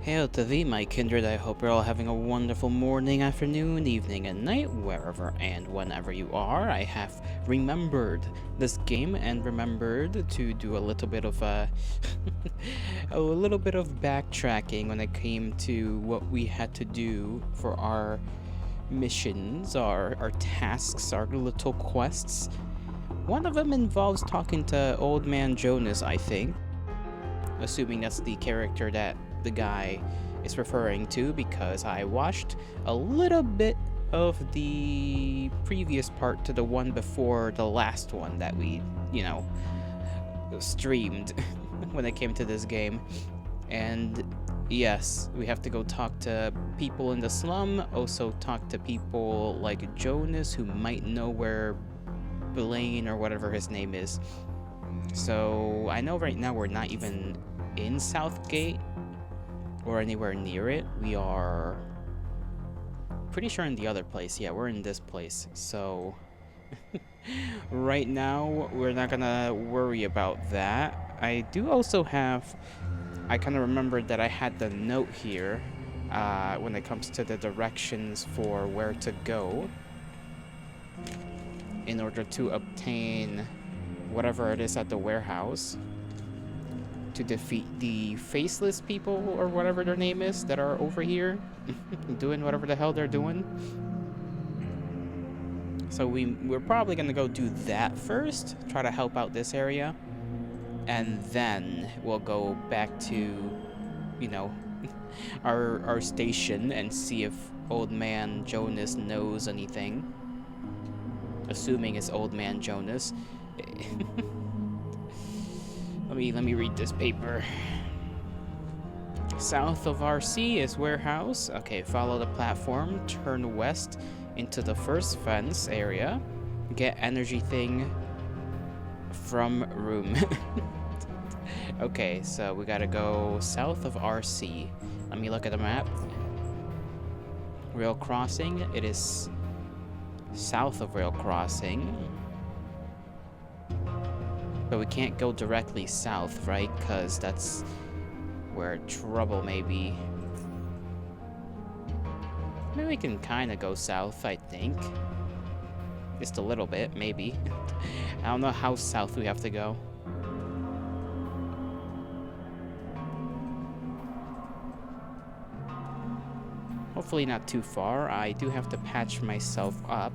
Hail to thee, my kindred. I hope you're all having a wonderful morning, afternoon, evening, and night, wherever and whenever you are. I have remembered this game and remembered to do a little bit of a little bit of backtracking when it came to what we had to do for our missions, our tasks, our little quests. One of them involves talking to Old Man Jonas, I think, assuming that's the character that the guy is referring to, because I watched a little bit of the previous part to the one before the last one that we, streamed when it came to this game. And yes, we have to go talk to people in the slum, also talk to people like Jonas who might know where Blaine or whatever his name is. So I know right now we're not even in Southgate or anywhere near it. We are pretty sure in the other place. Yeah, we're in this place. So right now we're not gonna worry about that. I do also have, I kind of remembered that I had the note here when it comes to the directions for where to go in order to obtain whatever it is at the warehouse to defeat the faceless people or whatever their name is that are over here doing whatever the hell they're doing. So we're probably gonna go do that first, try to help out this area, and then we'll go back to, our station and see if Old Man Jonas knows anything. Assuming it's Old Man Jonas. Let me read this paper. South of RC is warehouse. Okay, follow the platform, turn west into the first fence area. Get energy thing from room. Okay, so we gotta go south of RC. Let me look at the map. Rail crossing, it is south of rail crossing. But we can't go directly south, right? Because that's where trouble may be. Maybe we can kind of go south, I think. Just a little bit, maybe. I don't know how south we have to go. Hopefully not too far. I do have to patch myself up.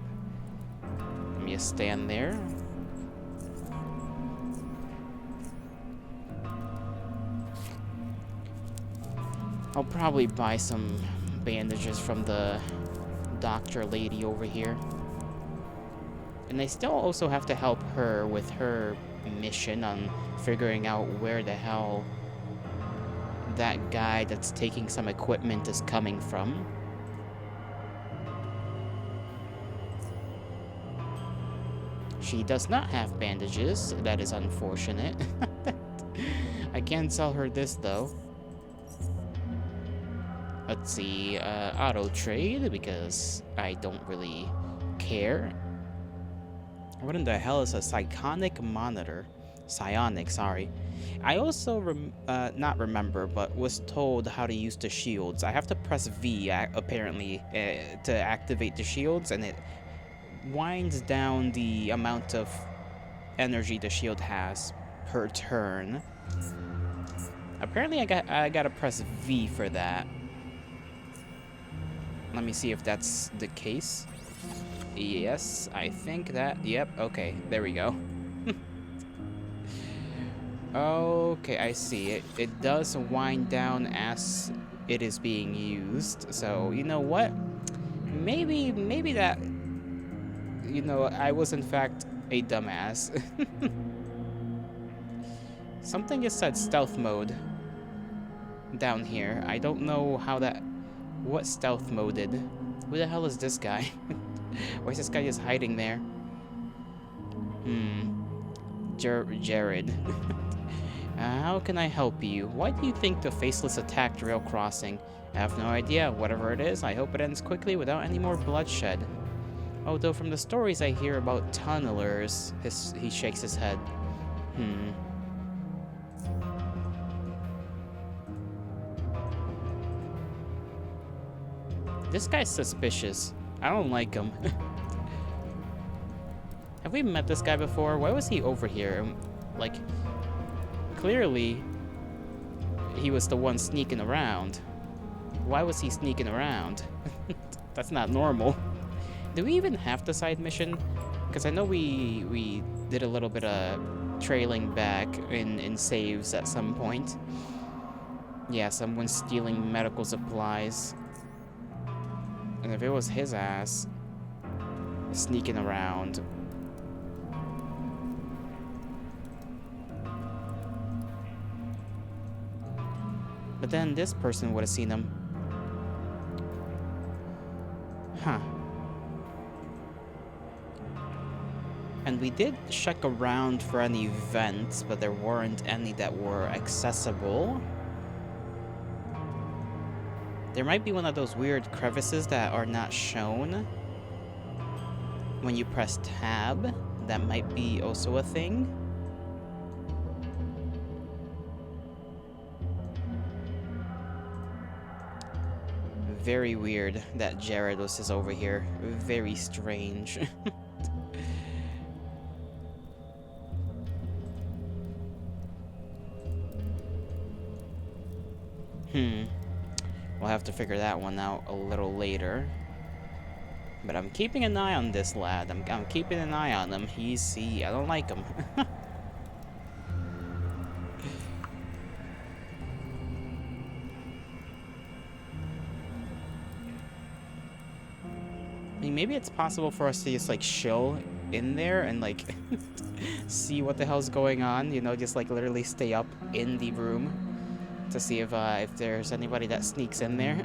Let me just stand there. I'll probably buy some bandages from the doctor lady over here. And I still also have to help her with her mission on figuring out where the hell that guy that's taking some equipment is coming from. She does not have bandages. That is unfortunate. I can sell her this though. Let's see, auto trade, because I don't really care. What in the hell is a psionic monitor? Psionic, sorry. I also not remember, but was told how to use the shields. I have to press V, apparently, to activate the shields, and it winds down the amount of energy the shield has per turn. Apparently, I gotta press V for that. Let me see if that's the case. Yes, I think that, yep, okay, there we go. Okay, I see it. It does wind down as it is being used. So, you know what? Maybe that, I was in fact a dumbass. Something just said stealth mode down here. I don't know what stealth moded. Who the hell is this guy? Why is this guy just hiding there? Jared. How can I help you? Why do you think the Faceless attacked rail crossing? I have no idea. Whatever it is, I hope it ends quickly without any more bloodshed. Although from the stories I hear about tunnelers, he shakes his head. This guy's suspicious. I don't like him. Have we met this guy before? Why was he over here? Like, clearly, he was the one sneaking around. Why was he sneaking around? That's not normal. Do we even have the side mission? Because I know we did a little bit of trailing back in saves at some point. Yeah, someone's stealing medical supplies. And if it was his ass sneaking around. But then this person would have seen him. Huh. And we did check around for any vents, but there weren't any that were accessible. There might be one of those weird crevices that are not shown when you press tab. That might be also a thing. Very weird that Jared was just over here. Very strange. We'll have to figure that one out a little later. But I'm keeping an eye on this lad. I'm keeping an eye on him. I don't like him. I mean, maybe it's possible for us to just like chill in there and like see what the hell's going on. You know, just like literally stay up in the room to see if there's anybody that sneaks in there.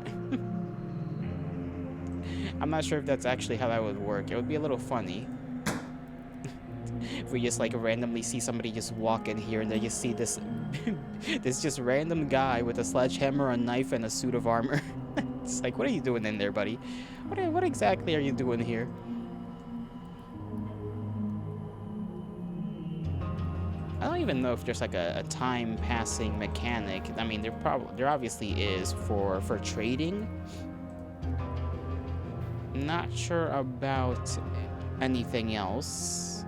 I'm not sure if that's actually how that would work. It would be a little funny if we just like randomly see somebody just walk in here and they just see this this just random guy with a sledgehammer, a knife, and a suit of armor. It's like, what are you doing in there, buddy? What exactly are you doing here? I don't even know if there's like a time passing mechanic. I mean, there obviously is for trading. Not sure about anything else.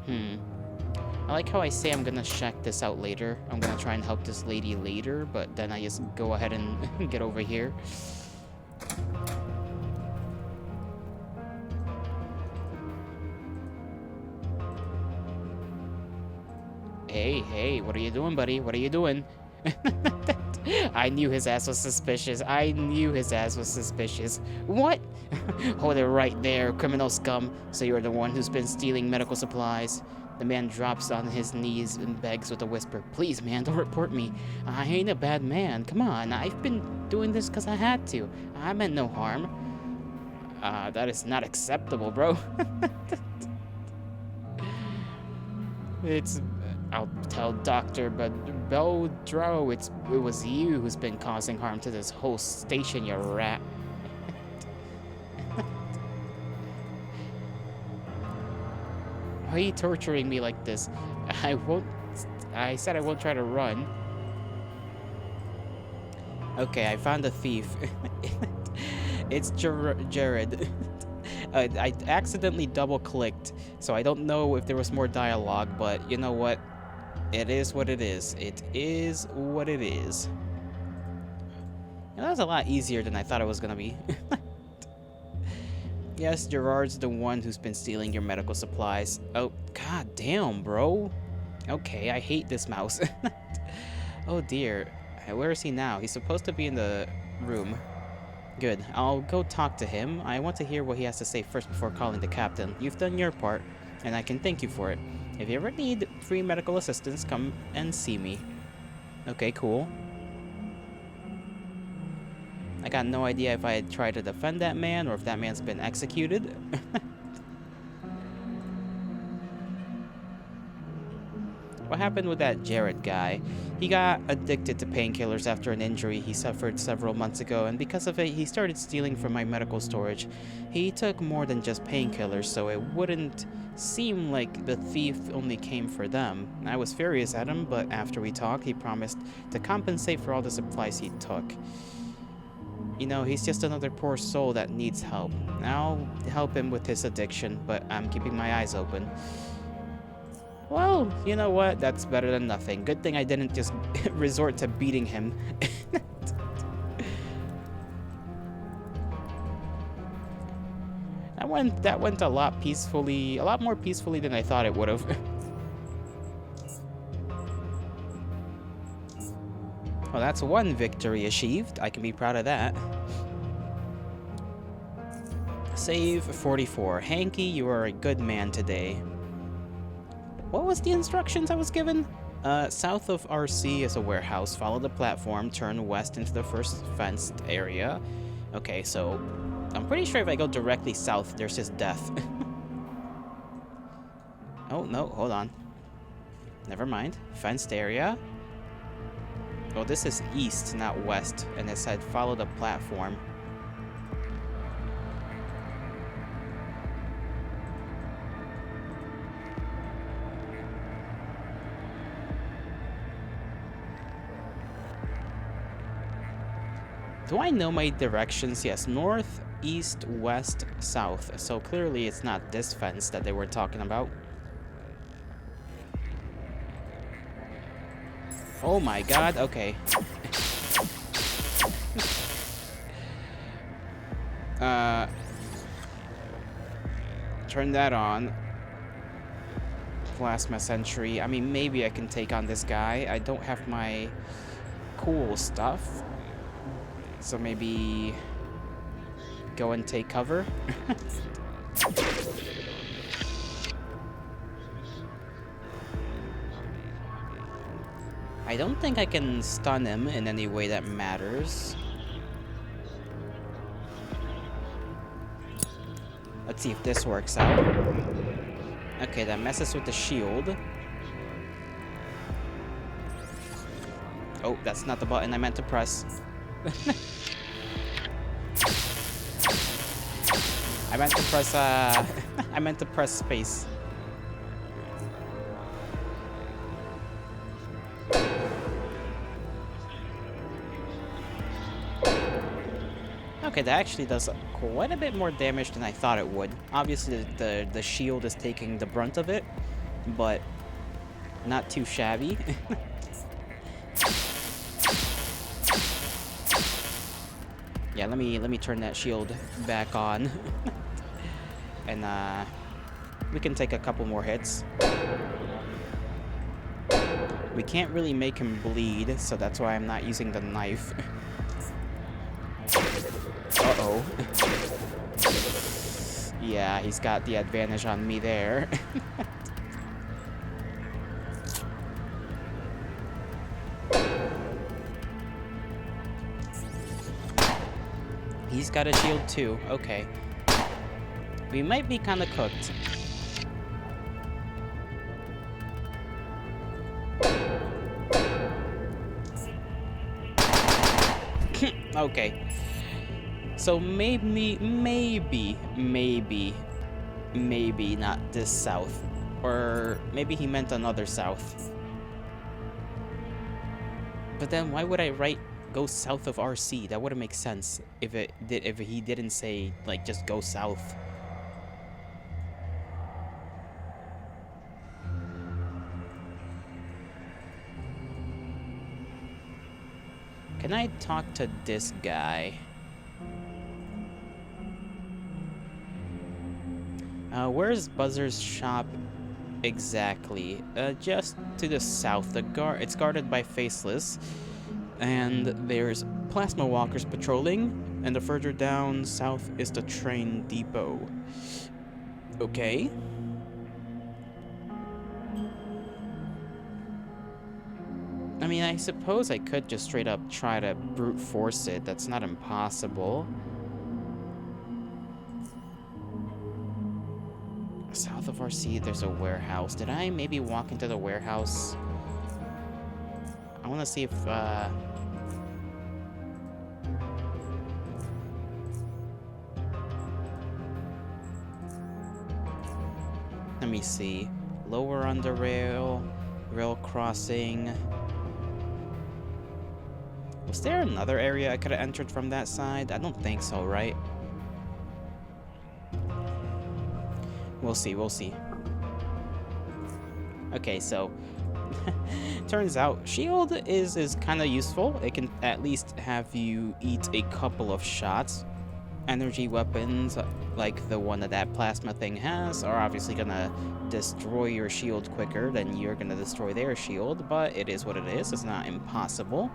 I like how I say I'm gonna check this out later. I'm gonna try and help this lady later, but then I just go ahead and get over here. Hey, what are you doing, buddy? What are you doing? I knew his ass was suspicious. I knew his ass was suspicious. What? Hold it right there, criminal scum. So you're the one who's been stealing medical supplies. The man drops on his knees and begs with a whisper, "Please, man, don't report me. I ain't a bad man. Come on, I've been doing this because I had to. I meant no harm." That is not acceptable, bro. I'll tell Dr. Beldro it was you who's been causing harm to this whole station, you rat. Why are you torturing me like this? I said I won't try to run. Okay, I found a thief. It's Jared. I accidentally double-clicked, so I don't know if there was more dialogue, but you know what? It is what it is. It is what it is. And that was a lot easier than I thought it was gonna be. Yes, Gerard's the one who's been stealing your medical supplies. Oh, god damn, bro. Okay, I hate this mouse. Oh dear. Where is he now? He's supposed to be in the room. Good. I'll go talk to him. I want to hear what he has to say first before calling the captain. You've done your part, and I can thank you for it. If you ever need free medical assistance, come and see me. Okay, cool. I got no idea if I had tried to defend that man or if that man's been executed. what happened with that Jared guy. He got addicted to painkillers after an injury he suffered several months ago, and because of it, he started stealing from my medical storage. He took more than just painkillers, so it wouldn't seem like the thief only came for them. I was furious at him, but after we talked, he promised to compensate for all the supplies he took. You know, he's just another poor soul that needs help. I'll help him with his addiction, but I'm keeping my eyes open. Well, you know what? That's better than nothing. Good thing I didn't just resort to beating him. That went a lot more peacefully than I thought it would have. Well, that's one victory achieved. I can be proud of that. Save 44. Hanky, you are a good man today. What was the instructions I was given? South of RC is a warehouse. Follow the platform. Turn west into the first fenced area. Okay, so I'm pretty sure if I go directly south, there's just death. Oh, no, hold on. Never mind. Fenced area. Oh, this is east, not west. And it said follow the platform. Do I know my directions? Yes, north, east, west, south. So clearly it's not this fence that they were talking about. Oh my god, okay. Turn that on. Plasma Sentry. I mean, maybe I can take on this guy. I don't have my cool stuff. So maybe go and take cover. I don't think I can stun him in any way that matters. Let's see if this works out. Okay, that messes with the shield. Oh, that's not the button I meant to press. I meant to press space. Okay, that actually does quite a bit more damage than I thought it would. Obviously, the shield is taking the brunt of it, but not too shabby. Yeah, let me turn that shield back on, and we can take a couple more hits. We can't really make him bleed, so that's why I'm not using the knife. Uh-oh. Yeah, he's got the advantage on me there. He's got a shield too. Okay. We might be kind of cooked. Okay. So maybe not this south. Or maybe he meant another south. But then why would I write go south of RC? That wouldn't make sense if he didn't say like just go south. Can I talk to this guy? Where's Buzzer's shop exactly? Just to the south. It's guarded by Faceless, and there's plasma walkers patrolling, and the further down south is the train depot. Okay. I mean, I suppose I could just straight up try to brute force it. That's not impossible. South of RC, there's a warehouse. Did I maybe walk into the warehouse? I want to see if, let me see. Lower UnderRail, rail crossing. Was there another area I could have entered from that side? I don't think so, right? We'll see, we'll see. Okay, so turns out shield is kind of useful. It can at least have you eat a couple of shots. Energy weapons, like the one that plasma thing has, are obviously gonna destroy your shield quicker than you're gonna destroy their shield, but it is what it is. It's not impossible.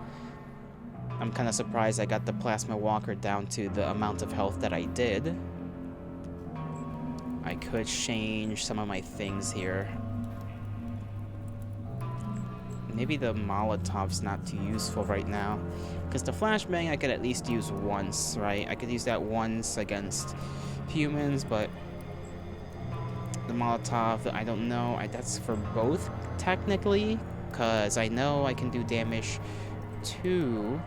I'm kind of surprised I got the plasma walker down to the amount of health that I did. I could change some of my things here. Maybe the Molotov's not too useful right now. Because the flashbang I could at least use once, right? I could use that once against humans, but the Molotov, I don't know. That's for both, technically. Because I know I can do damage to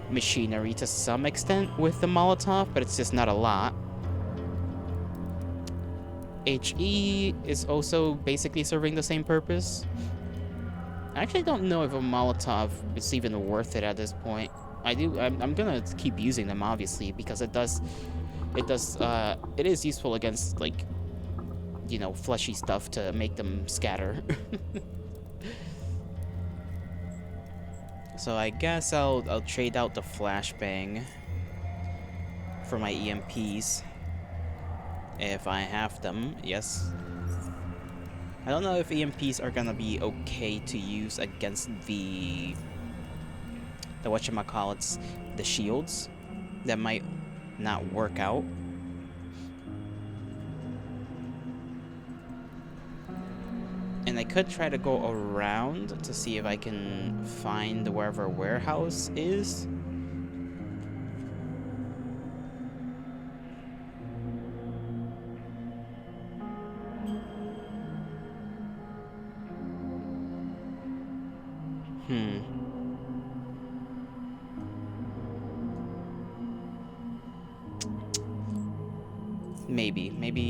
machinery to some extent with the Molotov, but it's just not a lot. HE is also basically serving the same purpose. I actually don't know if a Molotov is even worth it at this point. I'm gonna keep using them, obviously, because it is useful against, like, you know, fleshy stuff to make them scatter. So I guess I'll trade out the flashbang for my EMPs. If I have them, yes. I don't know if EMPs are gonna be okay to use against the whatchamacallits, the shields. That might not work out. And I could try to go around to see if I can find wherever warehouse is.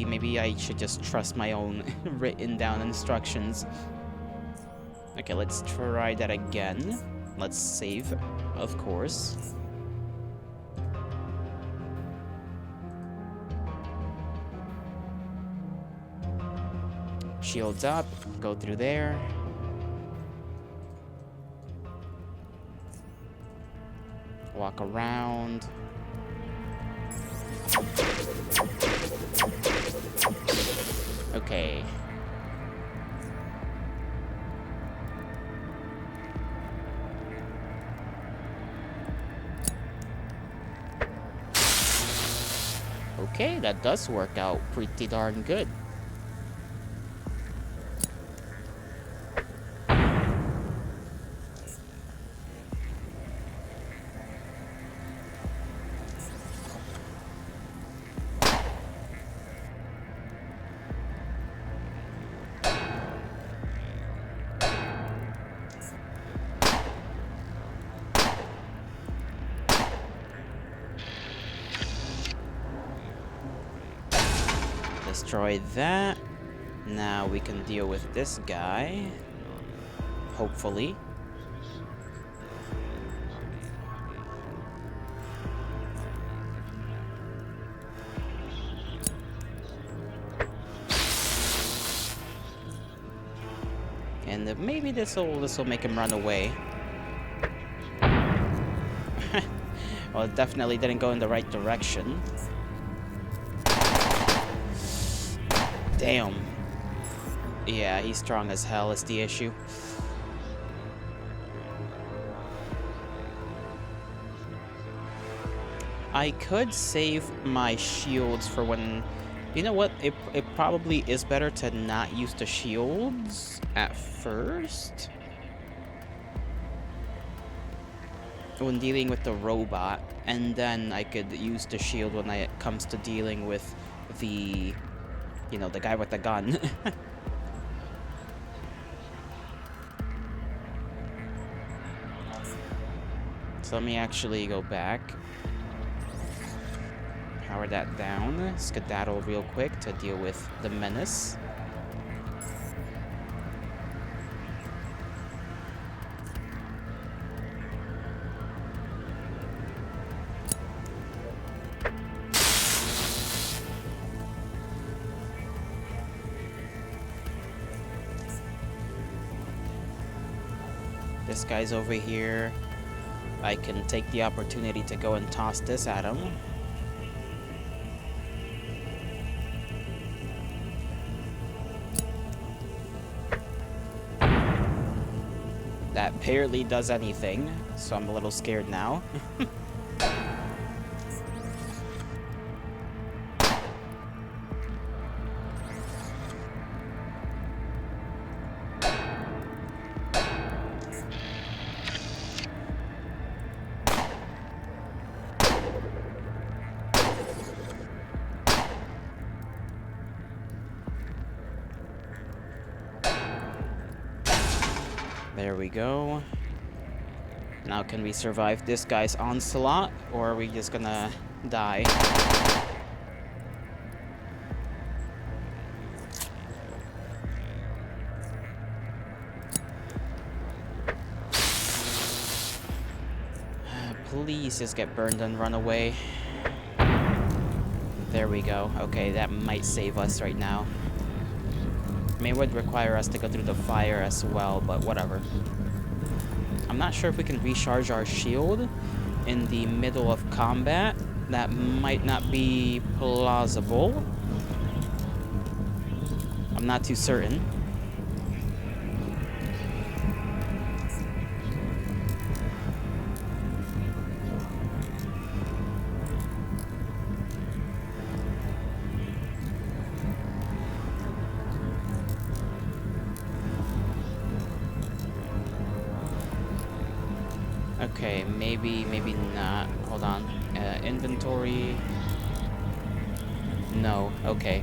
Maybe I should just trust my own written down instructions. Okay, let's try that again. Let's save, of course. Shields up, go through there. Walk around. Okay. Okay, that does work out pretty darn good. Destroy that. Now we can deal with this guy. Hopefully. And maybe this'll make him run away. Well, it definitely didn't go in the right direction. Damn. Yeah, he's strong as hell is the issue. I could save my shields for when... You know what? It probably is better to not use the shields at first. When dealing with the robot. And then I could use the shield when it comes to dealing with the... You know, the guy with the gun. So let me actually go back. Power that down. Skedaddle real quick to deal with the menace. This guy's over here. I can take the opportunity to go and toss this at him. That barely does anything, so I'm a little scared now. There we go. Now can we survive this guy's onslaught, or are we just gonna die? Please just get burned and run away. There we go. Okay, that might save us right now. I mean, it would require us to go through the fire as well, but whatever. I'm not sure if we can recharge our shield in the middle of combat. That might not be plausible. I'm not too certain. Okay, maybe not. Hold on. Inventory. No, okay.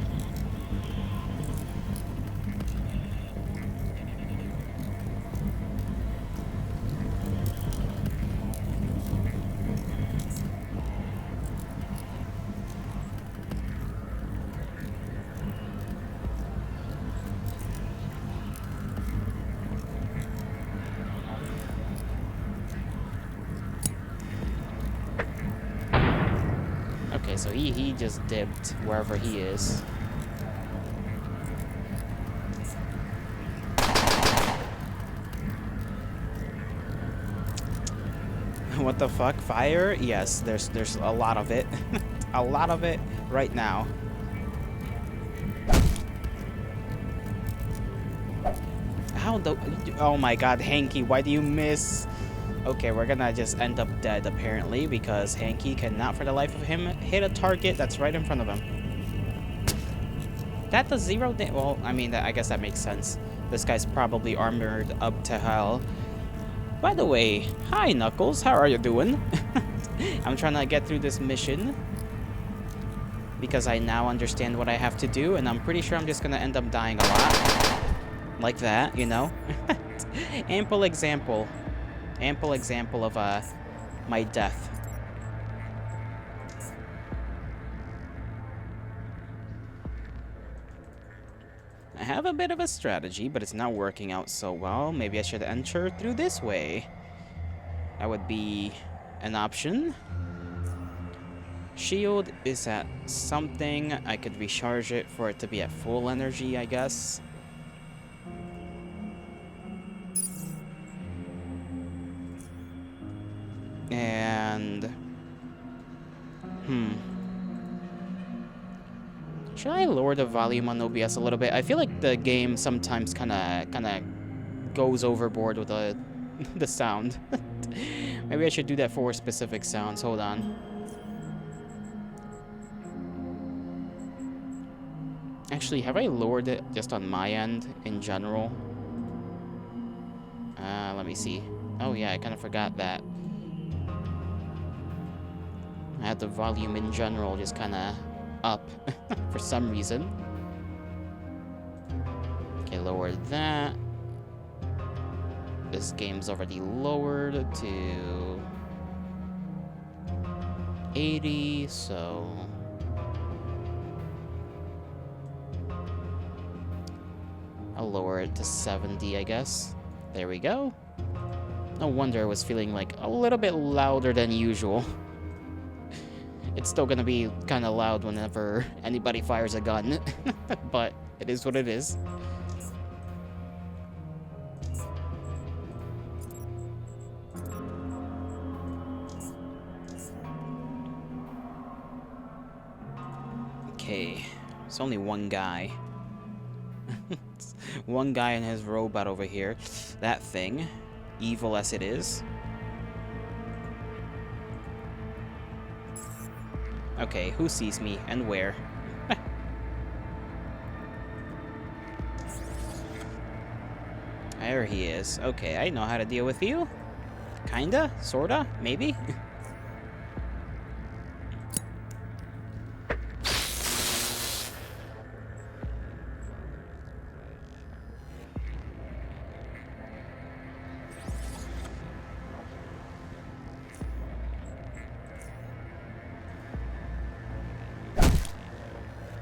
Okay, so he just dipped wherever he is. What the fuck? Fire? Yes, there's a lot of it. A lot of it right now. How the... Oh my god, Hanky, why do you miss? Okay, we're gonna just end up dead, apparently, because Hanky cannot, for the life of him, hit a target that's right in front of him. That does 0 damage. Well, I mean, I guess that makes sense. This guy's probably armored up to hell. By the way, hi, Knuckles. How are you doing? I'm trying to get through this mission because I now understand what I have to do, and I'm pretty sure I'm just gonna end up dying a lot. Like that, you know? Ample example of my death. I have a bit of a strategy, but it's not working out so well. Maybe I should enter through this way. That would be an option. Shield is at something. I could recharge it for it to be at full energy, I guess. And... should I lower the volume on OBS a little bit? I feel like the game sometimes kind of goes overboard with the sound. Maybe I should do that for specific sounds. Hold on. Actually, have I lowered it just on my end in general? Let me see. Oh yeah, I kind of forgot that. I had the volume in general just kind of up for some reason. Okay, lower that. This game's already lowered to 80, so... I'll lower it to 70, I guess. There we go. No wonder I was feeling like a little bit louder than usual. It's still gonna be kind of loud whenever anybody fires a gun, but it is what it is. Okay, it's only one guy. One guy and his robot over here. That thing, evil as it is. Okay, who sees me and where? There he is. Okay, I know how to deal with you. Kinda? Sorta? Maybe?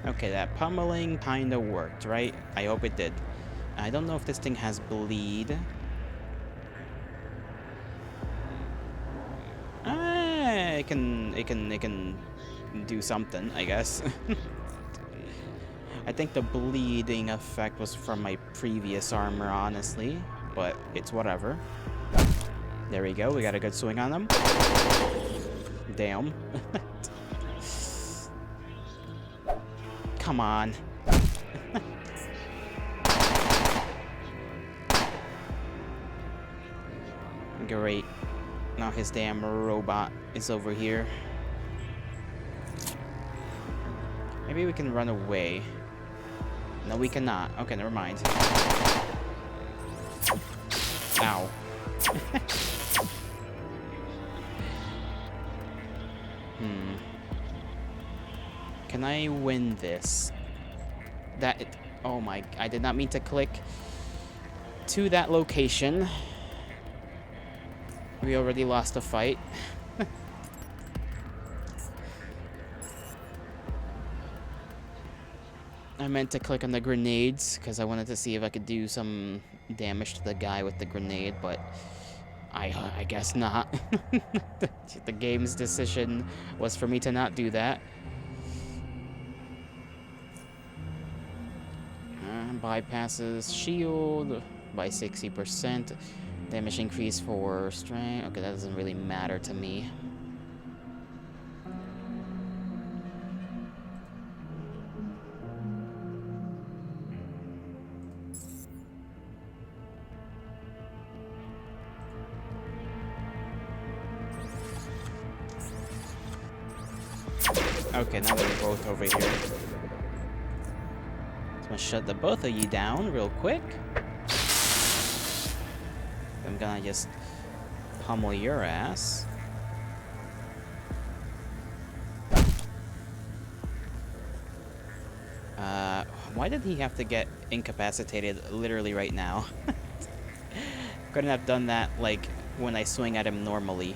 Okay, that pummeling kinda worked, right? I hope it did. I don't know if this thing has bleed. It can do something, I guess. I think the bleeding effect was from my previous armor, honestly, but it's whatever. There we go, we got a good swing on him. Damn. Come on. Great. Now his damn robot is over here. Maybe we can run away. No, we cannot. Okay, never mind. Ow. Can I win this? Oh my, I did not mean to click to that location. We already lost a fight. I meant to click on the grenades because I wanted to see if I could do some damage to the guy with the grenade, but I guess not. The game's decision was for me to not do that. Bypasses shield by 60%. Damage increase for strength. Okay, that doesn't really matter to me. Okay, now they're both over here. I'm gonna shut the both of you down real quick. I'm gonna just pummel your ass. Why did he have to get incapacitated literally right now? Couldn't have done that, like, when I swing at him normally.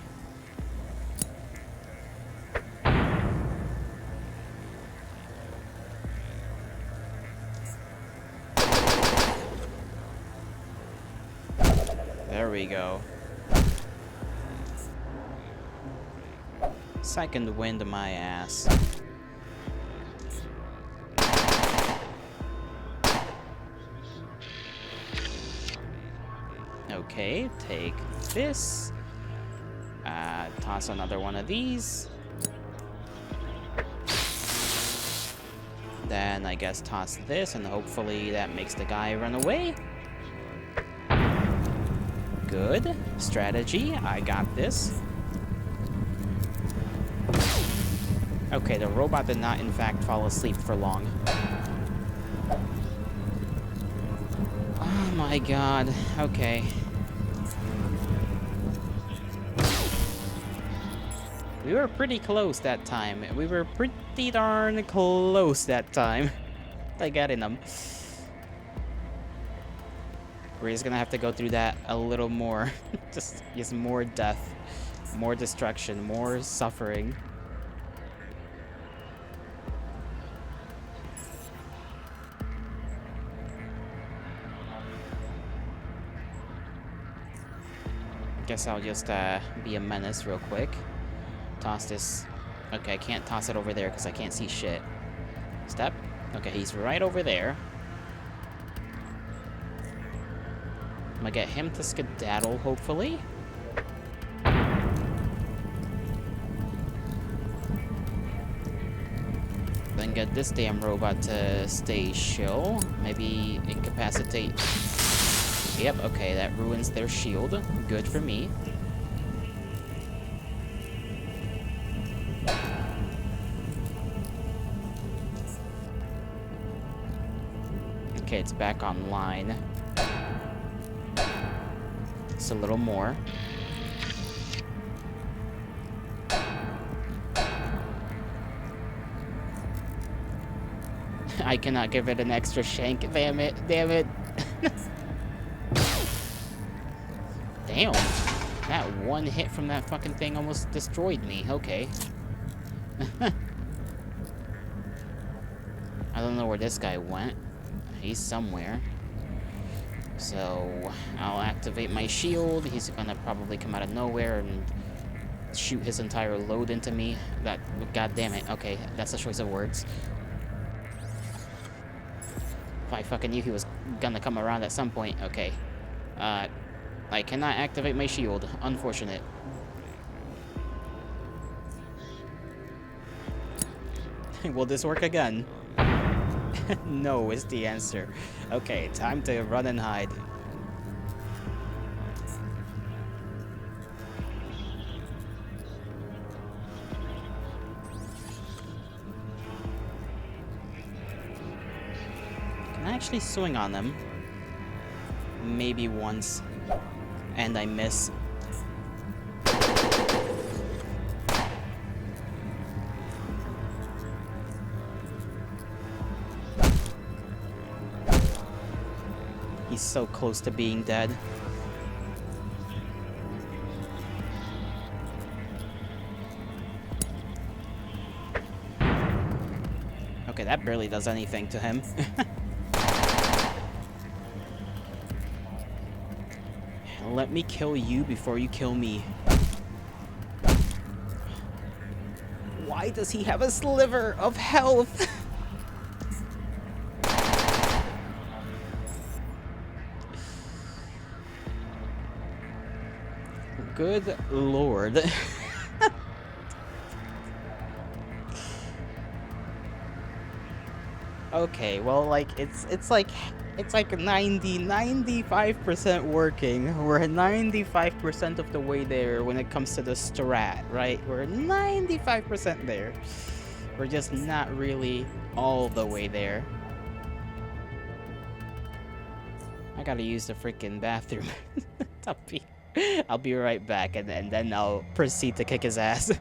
There we go. Second wind my ass. Okay, take this. Toss another one of these. Then I guess toss this, and hopefully that makes the guy run away. Good strategy. I got this. Okay, the robot did not, in fact, fall asleep for long. Oh my god. Okay. We were pretty close that time. We were pretty darn close that time. I got in them. We're just gonna have to go through that a little more. just more death, more destruction, more suffering. Guess I'll just be a menace real quick. Toss this. Okay, I can't toss it over there because I can't see shit. Step. Okay, he's right over there. I'm gonna get him to skedaddle, hopefully. Then get this damn robot to stay chill. Maybe incapacitate. Yep, okay, that ruins their shield. Good for me. Okay, it's back online. It's a little more. I cannot give it an extra shank. Damn it. Damn it. Damn. That one hit from that fucking thing almost destroyed me. Okay. I don't know where this guy went. He's somewhere. So, I'll activate my shield. He's gonna probably come out of nowhere and shoot his entire load into me. That, god damn it. Okay, that's a choice of words. If I fucking knew he was gonna come around at some point. Okay. I cannot activate my shield. Unfortunate. Will this work again? No is the answer. Okay, time to run and hide. Can I actually swing on them? Maybe once. And I miss. He's so close to being dead. Okay, that barely does anything to him. Let me kill you before you kill me. Why does he have a sliver of health? Good lord. Okay, well, like, it's like 95% working. We're 95% of the way there when it comes to the strat, right? We're 95% there. We're just not really all the way there. I gotta use the freaking bathroom. I'll be right back, and then I'll proceed to kick his ass.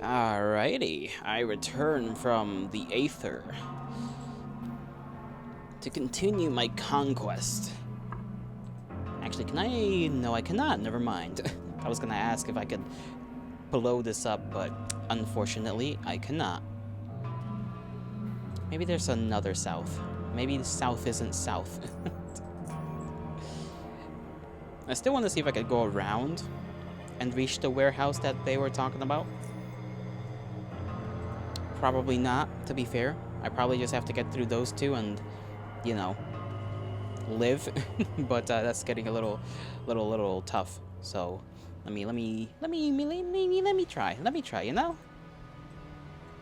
Alrighty, I return from the Aether to continue my conquest. Actually, can I? No, I cannot. Never mind. I was gonna ask if I could blow this up, but unfortunately, I cannot. Maybe there's another south. Maybe the south isn't south. I still want to see if I could go around and reach the warehouse that they were talking about. Probably not, to be fair. I probably just have to get through those two and, you know, live. But that's getting a little tough. So let me try. Let me try. You know,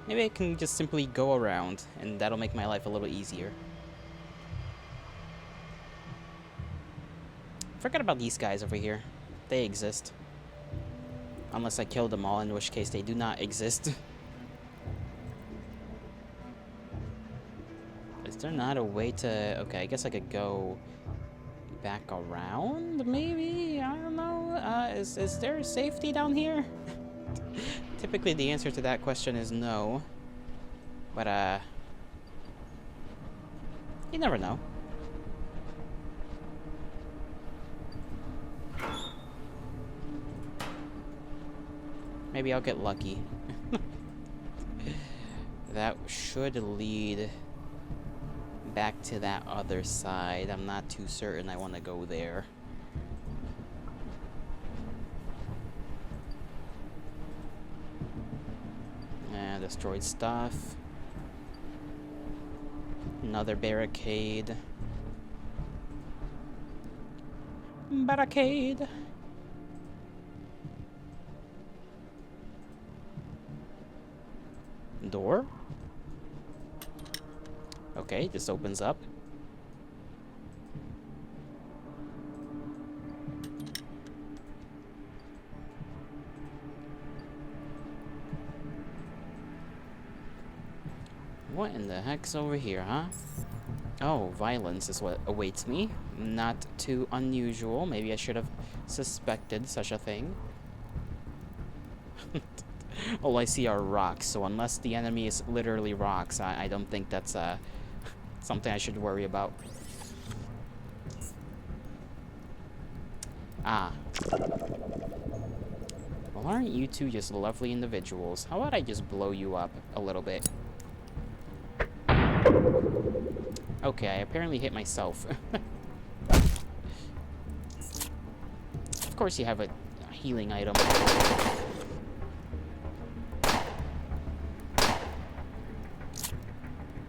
maybe I can just simply go around, and that'll make my life a little easier. Forget about these guys over here. They exist. Unless I kill them all, in which case they do not exist. Is there not a way to... Okay, I guess I could go back around, maybe? I don't know. Is there safety down here? Typically the answer to that question is no. But, you never know. Maybe I'll get lucky. That should lead back to that other side. I'm not too certain I want to go there. Destroyed stuff. Another barricade. Barricade! Door? Okay, this opens up. What in the heck's over here, huh? Oh, violence is what awaits me. Not too unusual. Maybe I should have suspected such a thing. All I see are rocks, so unless the enemy is literally rocks, I don't think that's something I should worry about. Ah. Well, aren't you two just lovely individuals? How about I just blow you up a little bit? Okay, I apparently hit myself. Of course you have a healing item.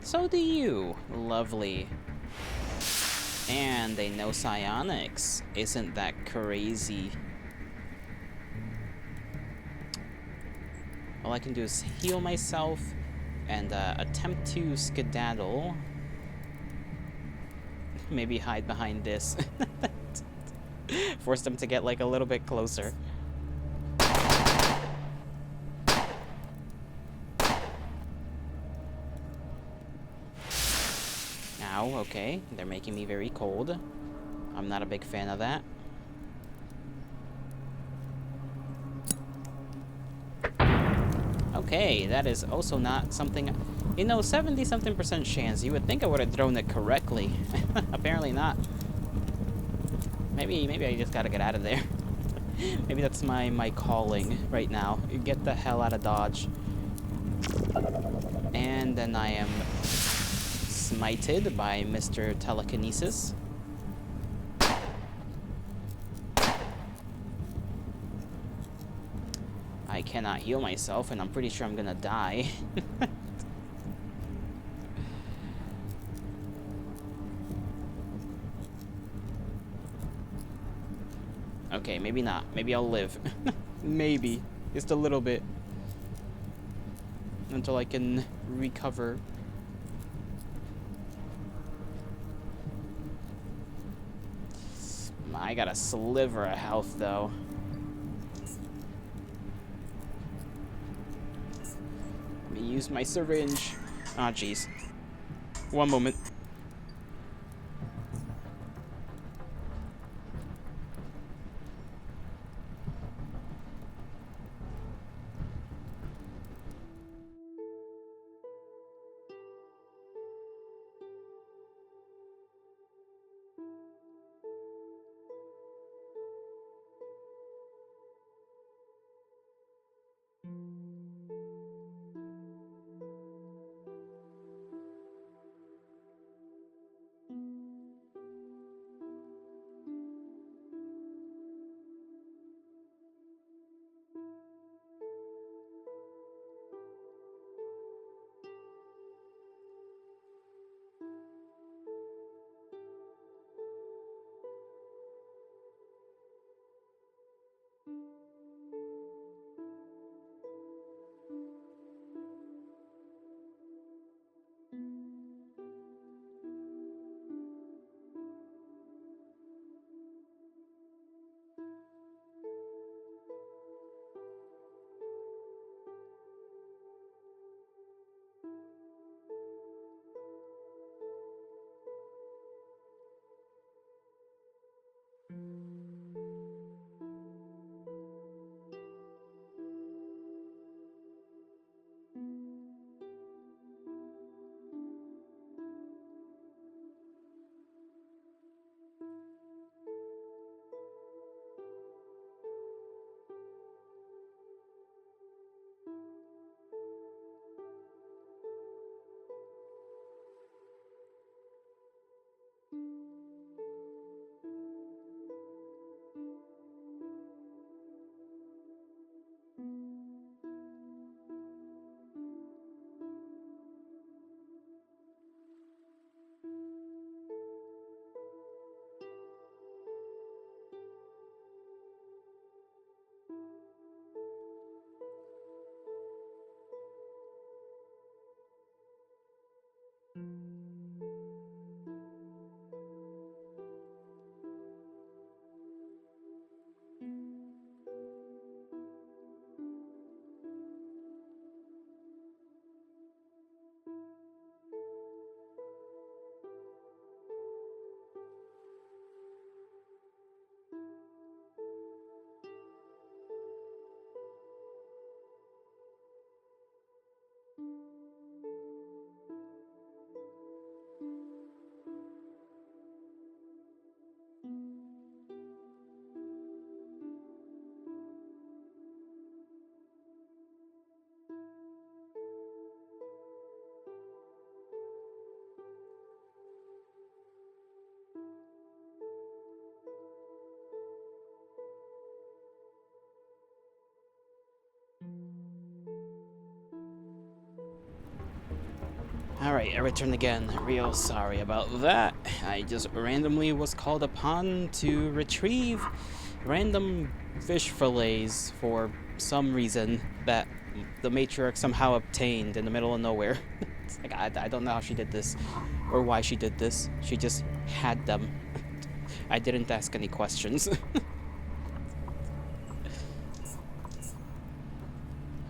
So do you. Lovely. And they know psionics. Isn't that crazy? All I can do is heal myself and attempt to skedaddle. Maybe hide behind this. Force them to get like a little bit closer. Ow, okay. They're making me very cold. I'm not a big fan of that. Okay, that is also not something... You know, 70-something% chance. You would think I would have thrown it correctly. Apparently not. Maybe I just gotta get out of there. Maybe that's my calling right now. Get the hell out of Dodge. And then I am smited by Mr. Telekinesis. I cannot heal myself, and I'm pretty sure I'm gonna die. Okay, maybe not. Maybe I'll live. Maybe. Just a little bit. Until I can recover. I got a sliver of health, though. Let me use my syringe. Ah, jeez. One moment. Alright, I returned again. Real sorry about that. I just randomly was called upon to retrieve random fish fillets for some reason that the matriarch somehow obtained in the middle of nowhere. It's like, I don't know how she did this or why she did this. She just had them. I didn't ask any questions.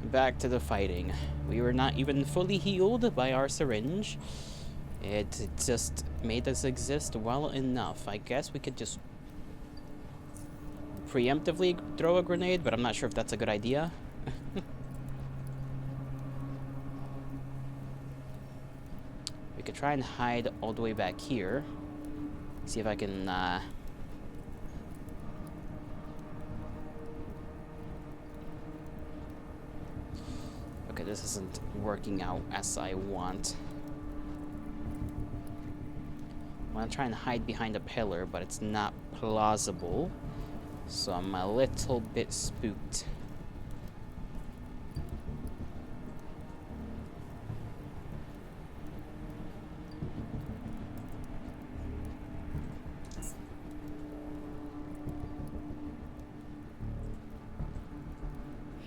Back to the fighting. We were not even fully healed by our syringe. It just made us exist well enough. I guess we could just preemptively throw a grenade, but I'm not sure if that's a good idea. We could try and hide all the way back here. See if I can, Okay, this isn't working out as I want. I want to try and hide behind a pillar, but it's not plausible. So I'm a little bit spooked.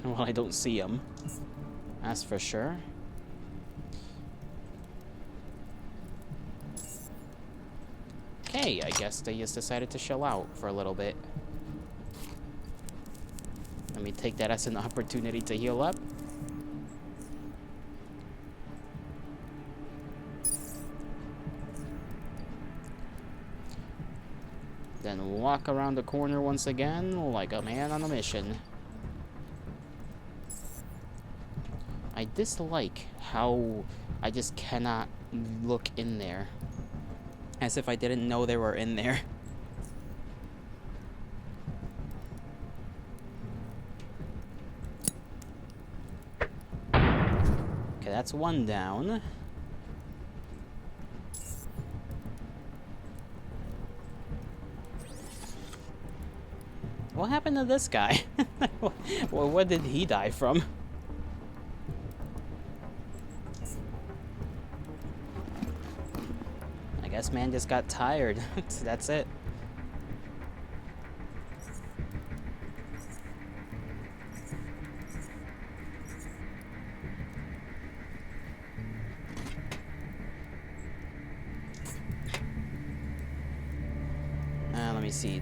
Well, I don't see him. That's for sure. Okay, I guess they just decided to shell out for a little bit. Let me take that as an opportunity to heal up. Then walk around the corner once again like a man on a mission. I dislike how I just cannot look in there. As if I didn't know they were in there. Okay, that's one down. What happened to this guy? Well, what did he die from? I guess man just got tired. That's it. Let me see.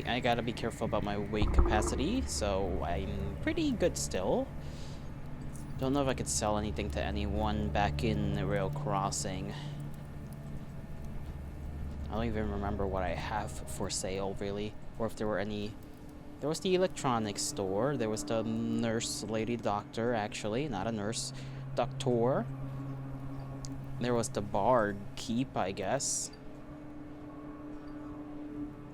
I gotta be careful about my weight capacity, so I'm pretty good still. Don't know if I could sell anything to anyone back in the rail crossing. I don't even remember what I have for sale, really. Or if there were any... There was the electronics store. There was the nurse lady doctor, actually. Not a nurse. Doctor. There was the bar keep, I guess.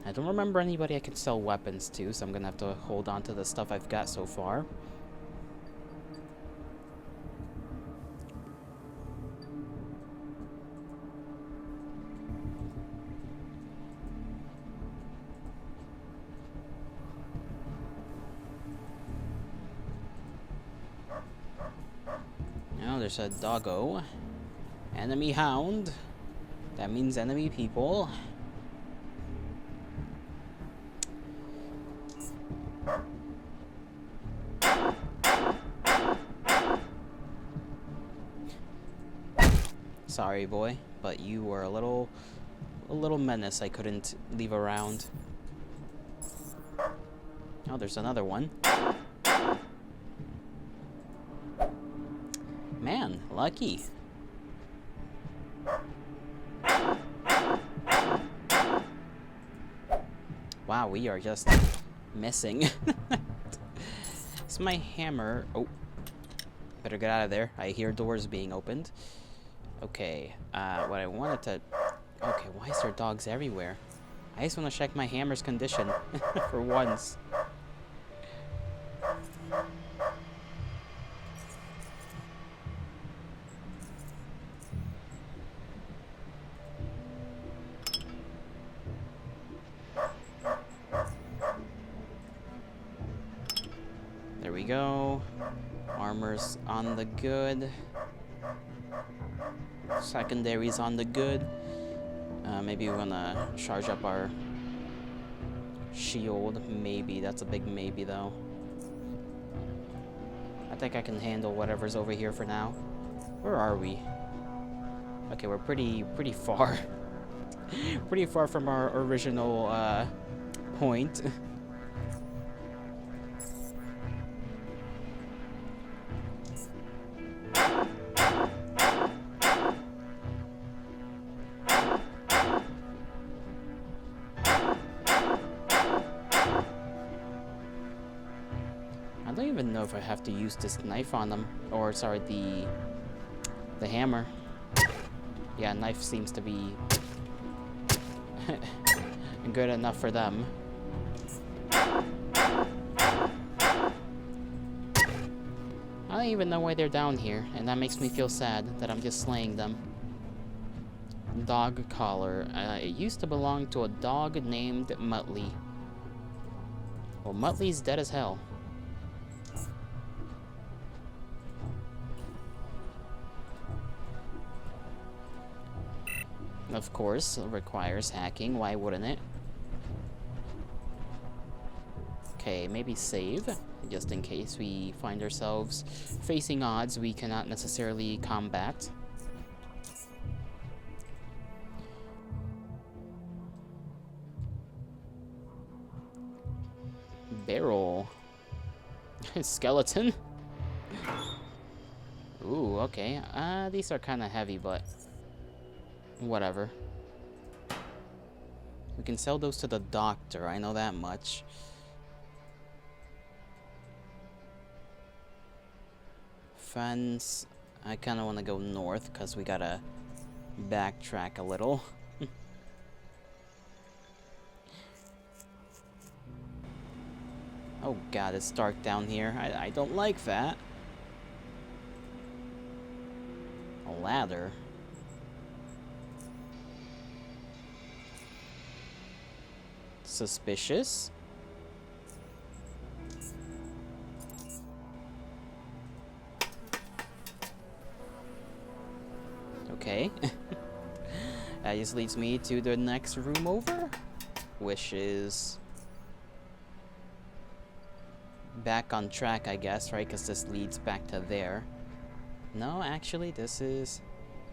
I don't remember anybody I could sell weapons to, so I'm gonna have to hold on to the stuff I've got so far. Now there's a doggo. Enemy hound. That means enemy people. Sorry, boy, but you were a little menace I couldn't leave around. Oh, there's another one. Man, lucky. Wow, we are just missing. It's my hammer. Oh, better get out of there. I hear doors being opened. Okay, what I wanted to... Okay, why is there dogs everywhere? I just want to check my hammer's condition for once. There we go. Armor's on the good. Secondary's on the good. Maybe we wanna charge up our shield. Maybe. That's a big maybe, though. I think I can handle whatever's over here for now. Where are we? Okay, we're pretty far. Pretty far from our original, point. I don't even know if I have to use this knife on them. Or, sorry, the hammer. Yeah, knife seems to be good enough for them. I don't even know why they're down here, and that makes me feel sad that I'm just slaying them. Dog collar. It used to belong to a dog named Muttley. Well, Muttley's dead as hell. Of course, it requires hacking. Why wouldn't it? Okay, maybe save, just in case we find ourselves facing odds we cannot necessarily combat. Barrel. Skeleton? Ooh, okay. These are kind of heavy, but whatever. We can sell those to the doctor, I know that much. Fence. I kind of want to go north because we gotta backtrack a little. Oh god, it's dark down here. I don't like that. A ladder. Suspicious. Okay. That just leads me to the next room over, which is back on track, I guess, right? Because this leads back to there. No, actually, this is...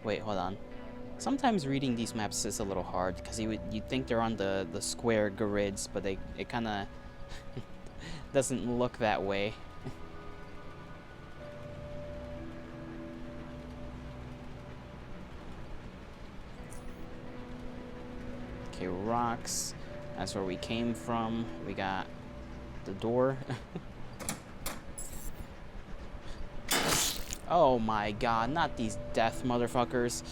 Wait, hold on. Sometimes reading these maps is a little hard because you'd think they're on the square grids, but it kind of doesn't look that way. Okay, rocks. That's where we came from. We got the door. Oh my god, not these death motherfuckers.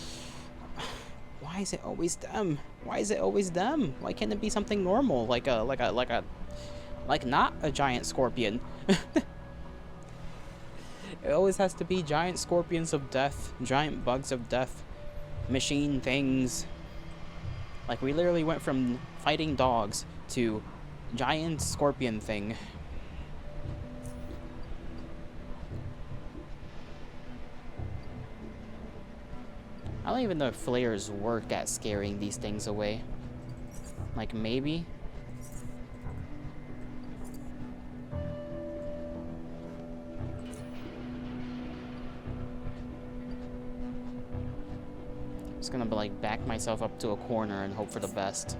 Why is it always them? Why is it always them? Why can't it be something normal, like not a giant scorpion? It always has to be giant scorpions of death, giant bugs of death, machine things. Like, we literally went from fighting dogs to giant scorpion thing. I don't even know if flares work at scaring these things away. Like, maybe? Just gonna like back myself up to a corner and hope for the best.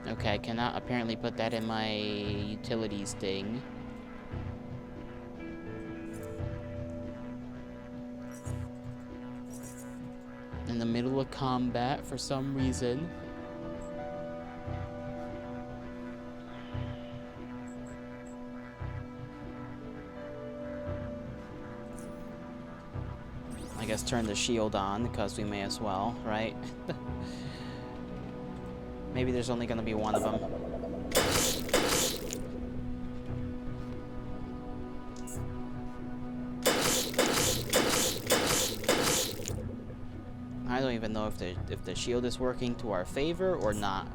Okay, I cannot apparently put that in my utilities thing. In the middle of combat for some reason. I guess turn the shield on because we may as well, right? Maybe there's only gonna be one of them. I don't even know if the shield is working to our favor or not.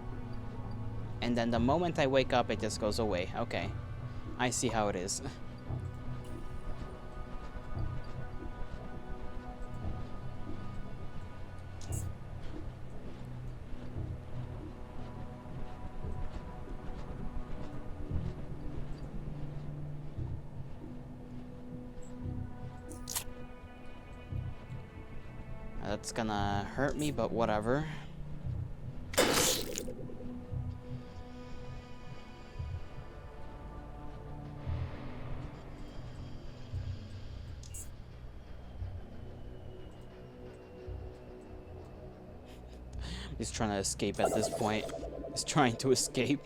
And then the moment I wake up, it just goes away. Okay. I see how it is. That's gonna hurt me, but whatever. He's trying to escape at this point. He's trying to escape.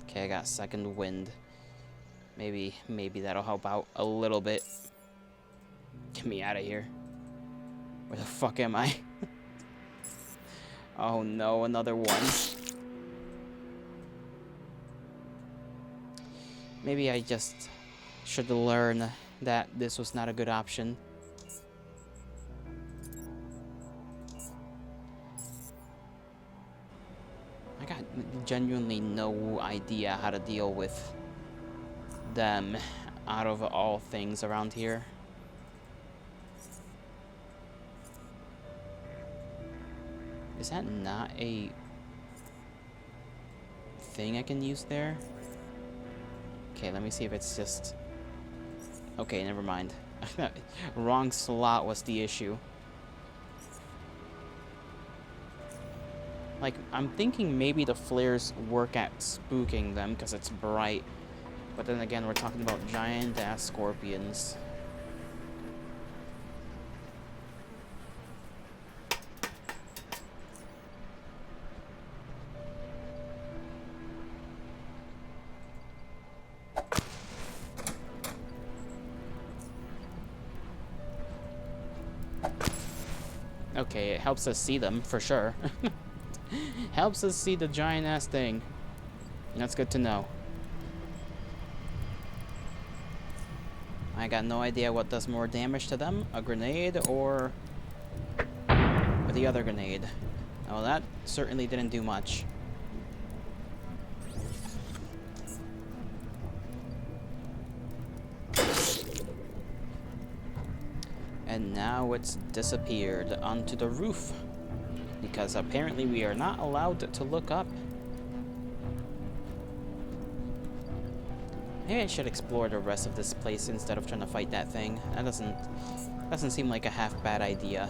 Okay, I got second wind. Maybe that'll help out a little bit. Get me out of here. Where the fuck am I? Oh no, another one. Maybe I just should learn that this was not a good option. I got genuinely no idea how to deal with them out of all things around here. Is that not a thing I can use there? Okay, let me see if it's just... Okay, never mind. Wrong slot was the issue. Like, I'm thinking maybe the flares work at spooking them because it's bright. But then again, we're talking about giant-ass scorpions. Okay, it helps us see them, for sure. Helps us see the giant-ass thing. That's good to know. I got no idea what does more damage to them, a grenade or the other grenade. Well, that certainly didn't do much. And now it's disappeared onto the roof. Because apparently we are not allowed to look up. Maybe I should explore the rest of this place instead of trying to fight that thing. That doesn't seem like a half bad idea.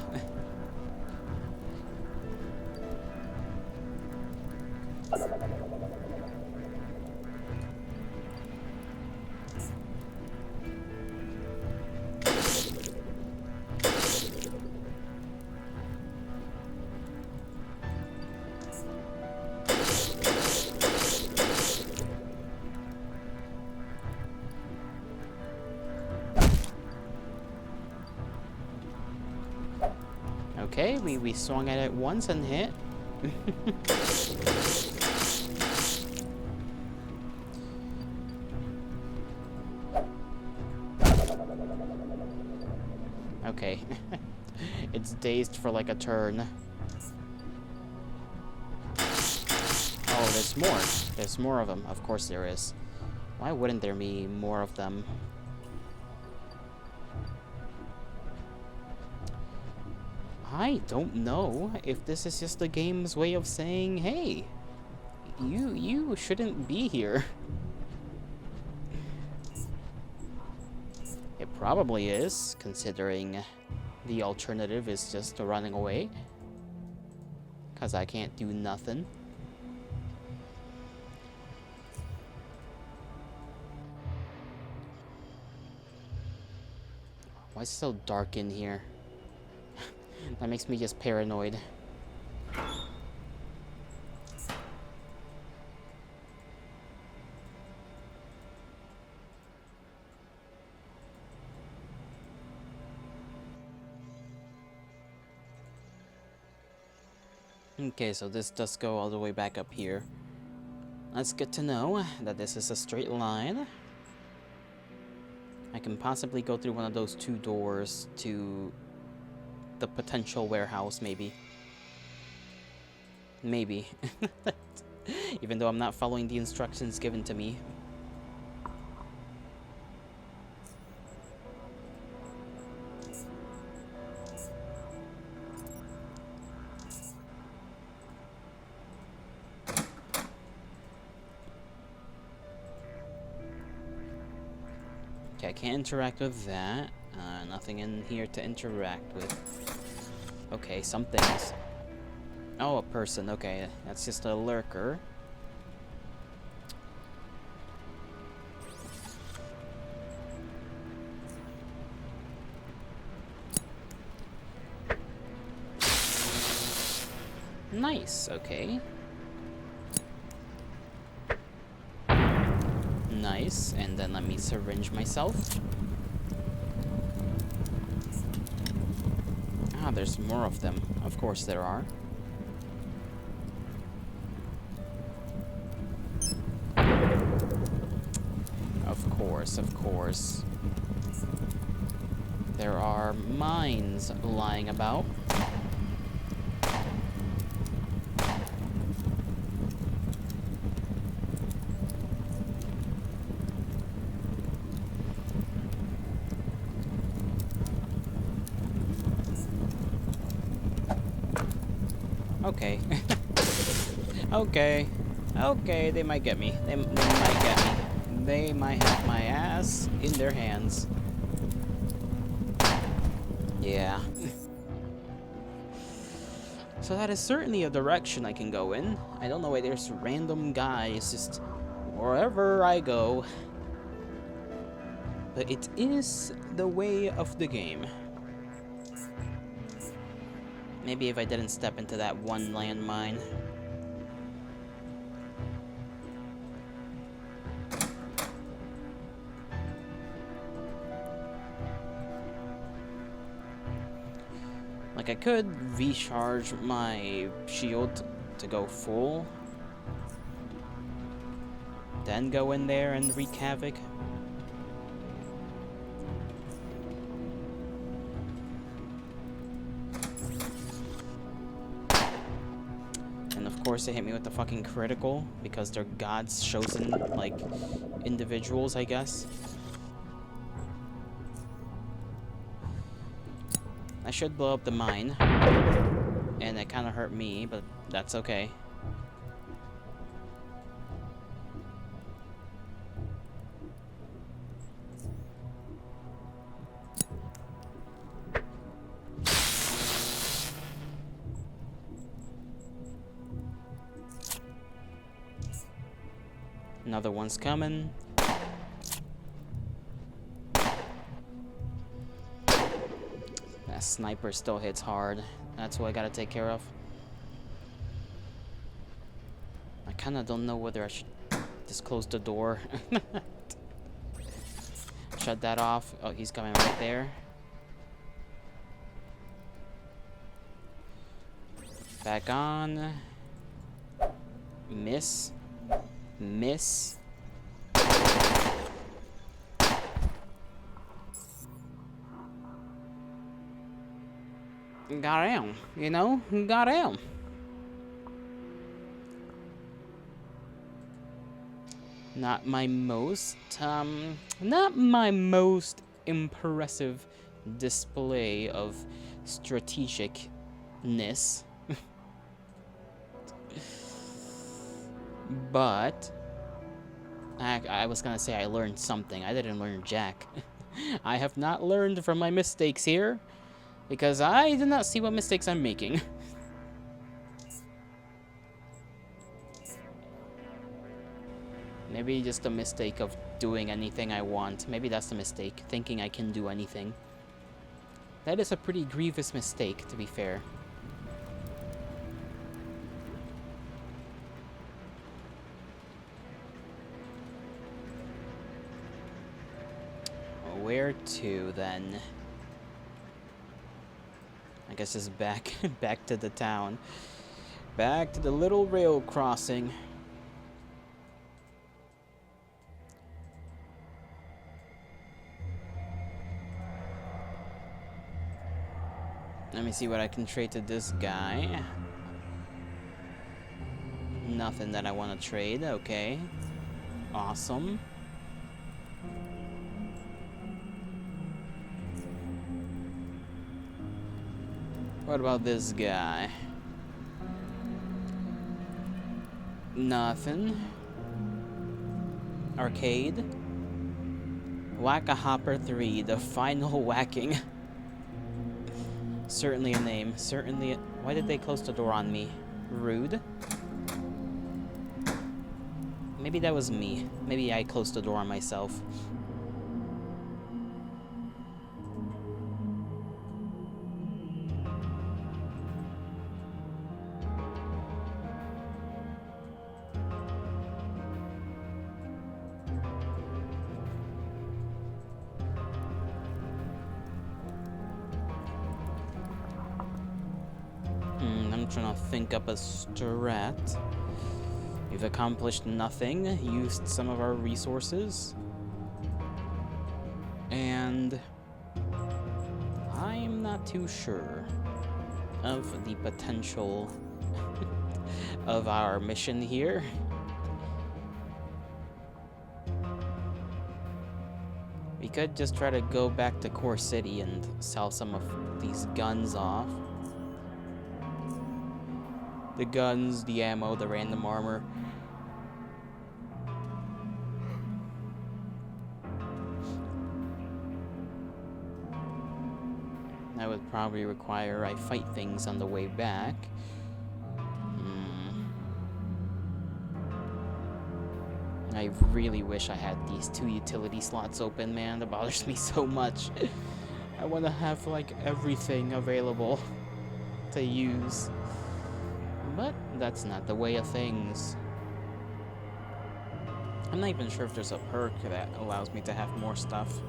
Okay, we swung at it once and hit. Okay. It's dazed for like a turn. Oh, there's more. There's more of them. Of course there is. Why wouldn't there be more of them? I don't know if this is just the game's way of saying, hey, you shouldn't be here. It probably is, considering the alternative is just running away. 'Cause I can't do nothing. Why is it so dark in here? That makes me just paranoid. Okay, so this does go all the way back up here. That's good to know that this is a straight line. I can possibly go through one of those two doors to the potential warehouse, maybe. Maybe. Even though I'm not following the instructions given to me. Okay, I can't interact with that. Nothing in here to interact with. Okay, some things. Oh, a person. Okay, that's just a lurker. Nice, okay. Nice, and then let me syringe myself. Ah, there's more of them. Of course there are. Of course, of course. There are mines lying about. Okay. Okay. Okay, they might get me. They might get me. They might have my ass in their hands. Yeah. So that is certainly a direction I can go in. I don't know why there's random guys just wherever I go. But it is the way of the game. Maybe if I didn't step into that one landmine. Like, I could recharge my shield to go full. Then go in there and wreak havoc. And of course they hit me with the fucking critical, because they're God's chosen, like, individuals, I guess. I should blow up the mine. And it kind of hurt me, but that's okay. Another one's coming. That sniper still hits hard. That's what I gotta take care of. I kinda don't know whether I should just close the door. Shut that off. Oh, he's coming right there. Back on. Miss. Miss. Got him, you know? Got him. Not my most impressive display of strategicness. But I was gonna say I learned something. I didn't learn jack. I have not learned from my mistakes here, because I did not see what mistakes I'm making. Maybe just a mistake of doing anything I want. Maybe that's the mistake, thinking I can do anything. That is a pretty grievous mistake, to be fair. Where to, then? I guess just back to the town. Back to the little rail crossing. Let me see what I can trade to this guy. Nothing that I want to trade. Okay. Awesome. What about this guy? Nothing. Arcade. Whack-a-Hopper 3, the final whacking. Certainly a name. Certainly. Why did they close the door on me? Rude. Maybe that was me. Maybe I closed the door on myself. I'm trying to think up a strat. We've accomplished nothing, used some of our resources, and I'm not too sure of the potential of our mission here. We could just try to go back to Core City and sell some of these guns off. The guns, the ammo, the random armor. That would probably require I fight things on the way back. I really wish I had these 2 utility slots open, man. That bothers me so much. I want to have, like, everything available to use. But that's not the way of things. I'm not even sure if there's a perk that allows me to have more stuff.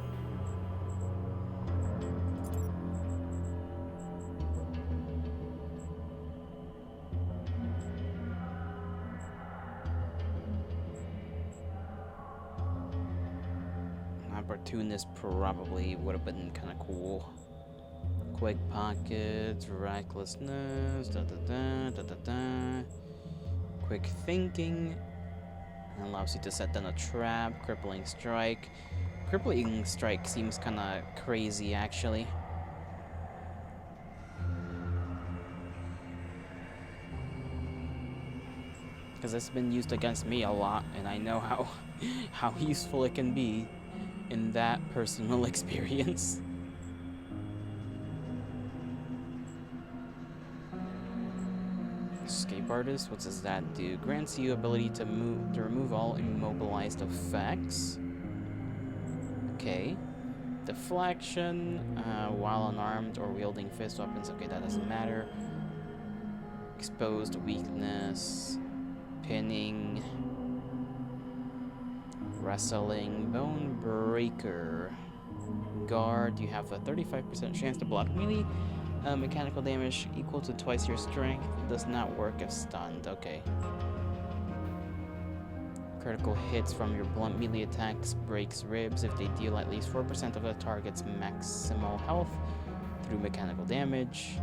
Opportunist probably would have been kind of cool. Quick pockets, recklessness, quick thinking, allows you to set down a trap. Crippling strike. Crippling strike seems kind of crazy, actually. Because it's been used against me a lot, and I know how useful it can be in that personal experience. Escape artist, what does that do? Grants you ability to remove all immobilized effects. Okay. Deflection, while unarmed or wielding fist weapons. Okay, that doesn't matter. Exposed weakness, pinning, wrestling, bone breaker, guard. You have a 35% chance to block melee. Mechanical damage equal to twice your strength. Does not work if stunned. Okay. Critical hits from your blunt melee attacks breaks ribs if they deal at least 4% of the target's maximal health through mechanical damage.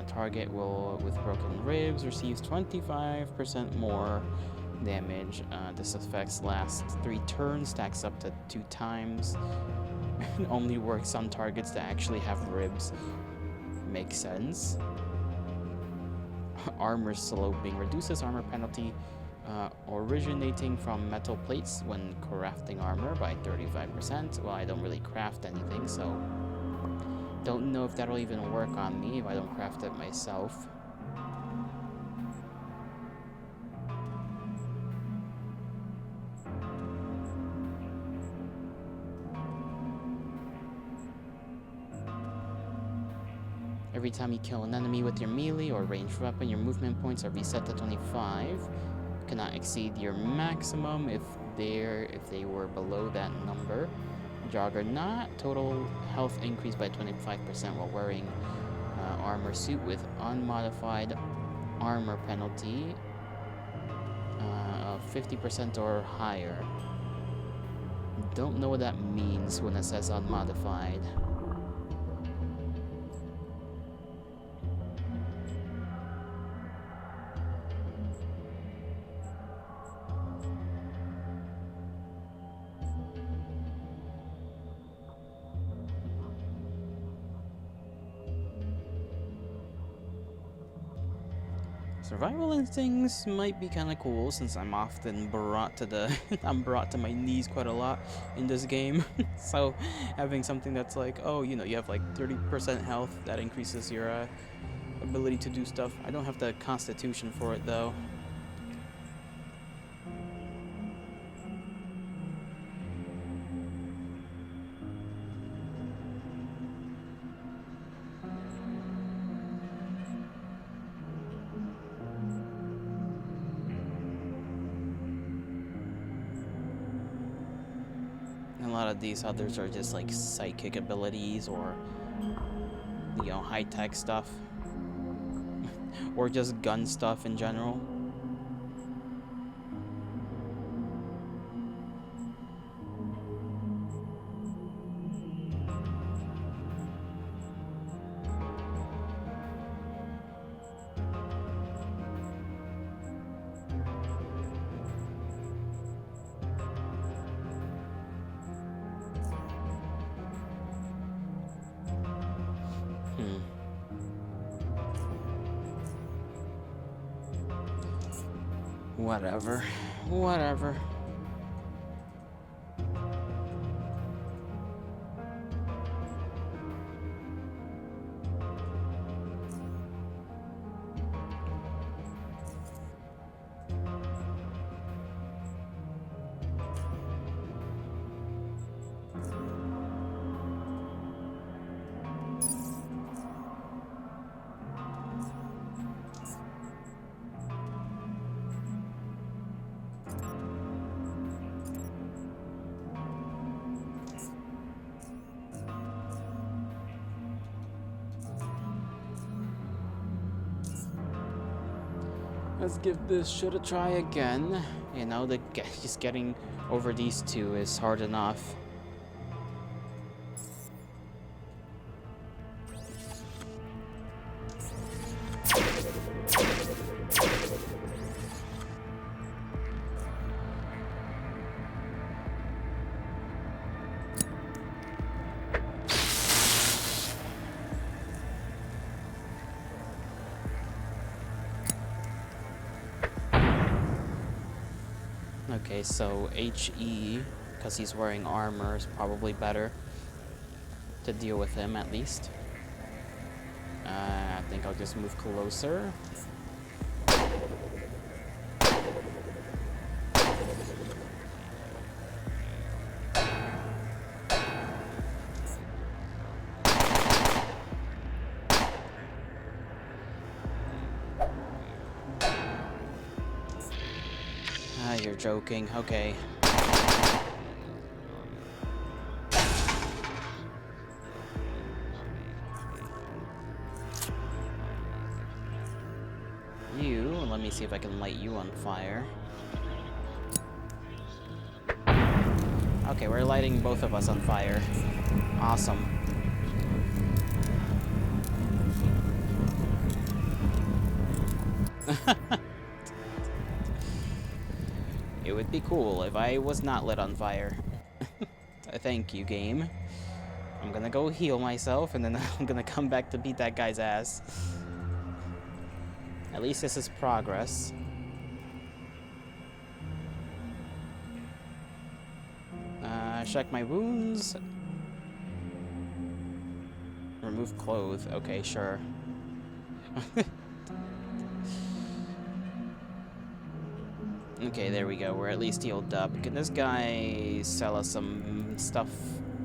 Target with broken ribs receives 25% more damage. This effect lasts 3 turns, stacks up to 2 times. Only works on targets that actually have ribs. Makes sense. Armor sloping reduces armor penalty originating from metal plates when crafting armor by 35%. Well, I don't really craft anything, so don't know if that'll even work on me if I don't craft it myself. Every time you kill an enemy with your melee or ranged weapon, your movement points are reset to 25. You cannot exceed your maximum if they were below that number. Juggernaut, total health increased by 25% while wearing armor suit with unmodified armor penalty of 50% or higher. Don't know what that means when it says unmodified. Survival instincts might be kind of cool since I'm often brought to the I'm brought to my knees quite a lot in this game. So having something that's like, oh, you know, you have like 30% health, that increases your ability to do stuff. I don't have the constitution for it though. A lot of these others are just like psychic abilities or, you know, high-tech stuff. Or just gun stuff in general. Whatever. Whatever. Let's give this shit a try again. You know, just getting over these two is hard enough. Okay, so HE, because he's wearing armor, is probably better to deal with him at least. I think I'll just move closer. Ah, you're joking. Okay. Let me see if I can light you on fire. Okay, we're lighting both of us on fire. Awesome. It would be cool if I was not lit on fire. Thank you, game. I'm gonna go heal myself, and then I'm gonna come back to beat that guy's ass. At least this is progress. Check my wounds. Remove clothes. Okay, sure. Okay, there we go. We're at least healed up. Can this guy sell us some stuff?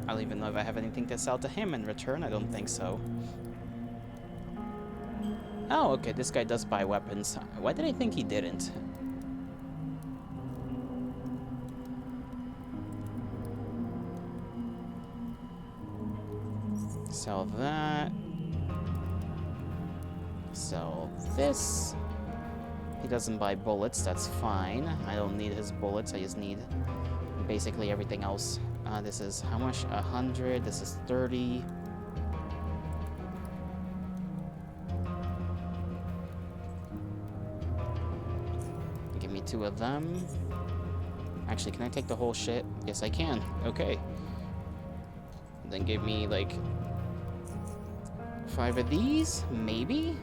I don't even know if I have anything to sell to him in return. I don't think so. Oh, okay, this guy does buy weapons. Why did I think he didn't? Sell that. Sell this. He doesn't buy bullets, that's fine. I don't need his bullets, I just need basically everything else. This is how much? 100, this is 30. Give me 2 of them. Actually, can I take the whole shit? Yes, I can. Okay. Then give me, like, 5 of these? Maybe?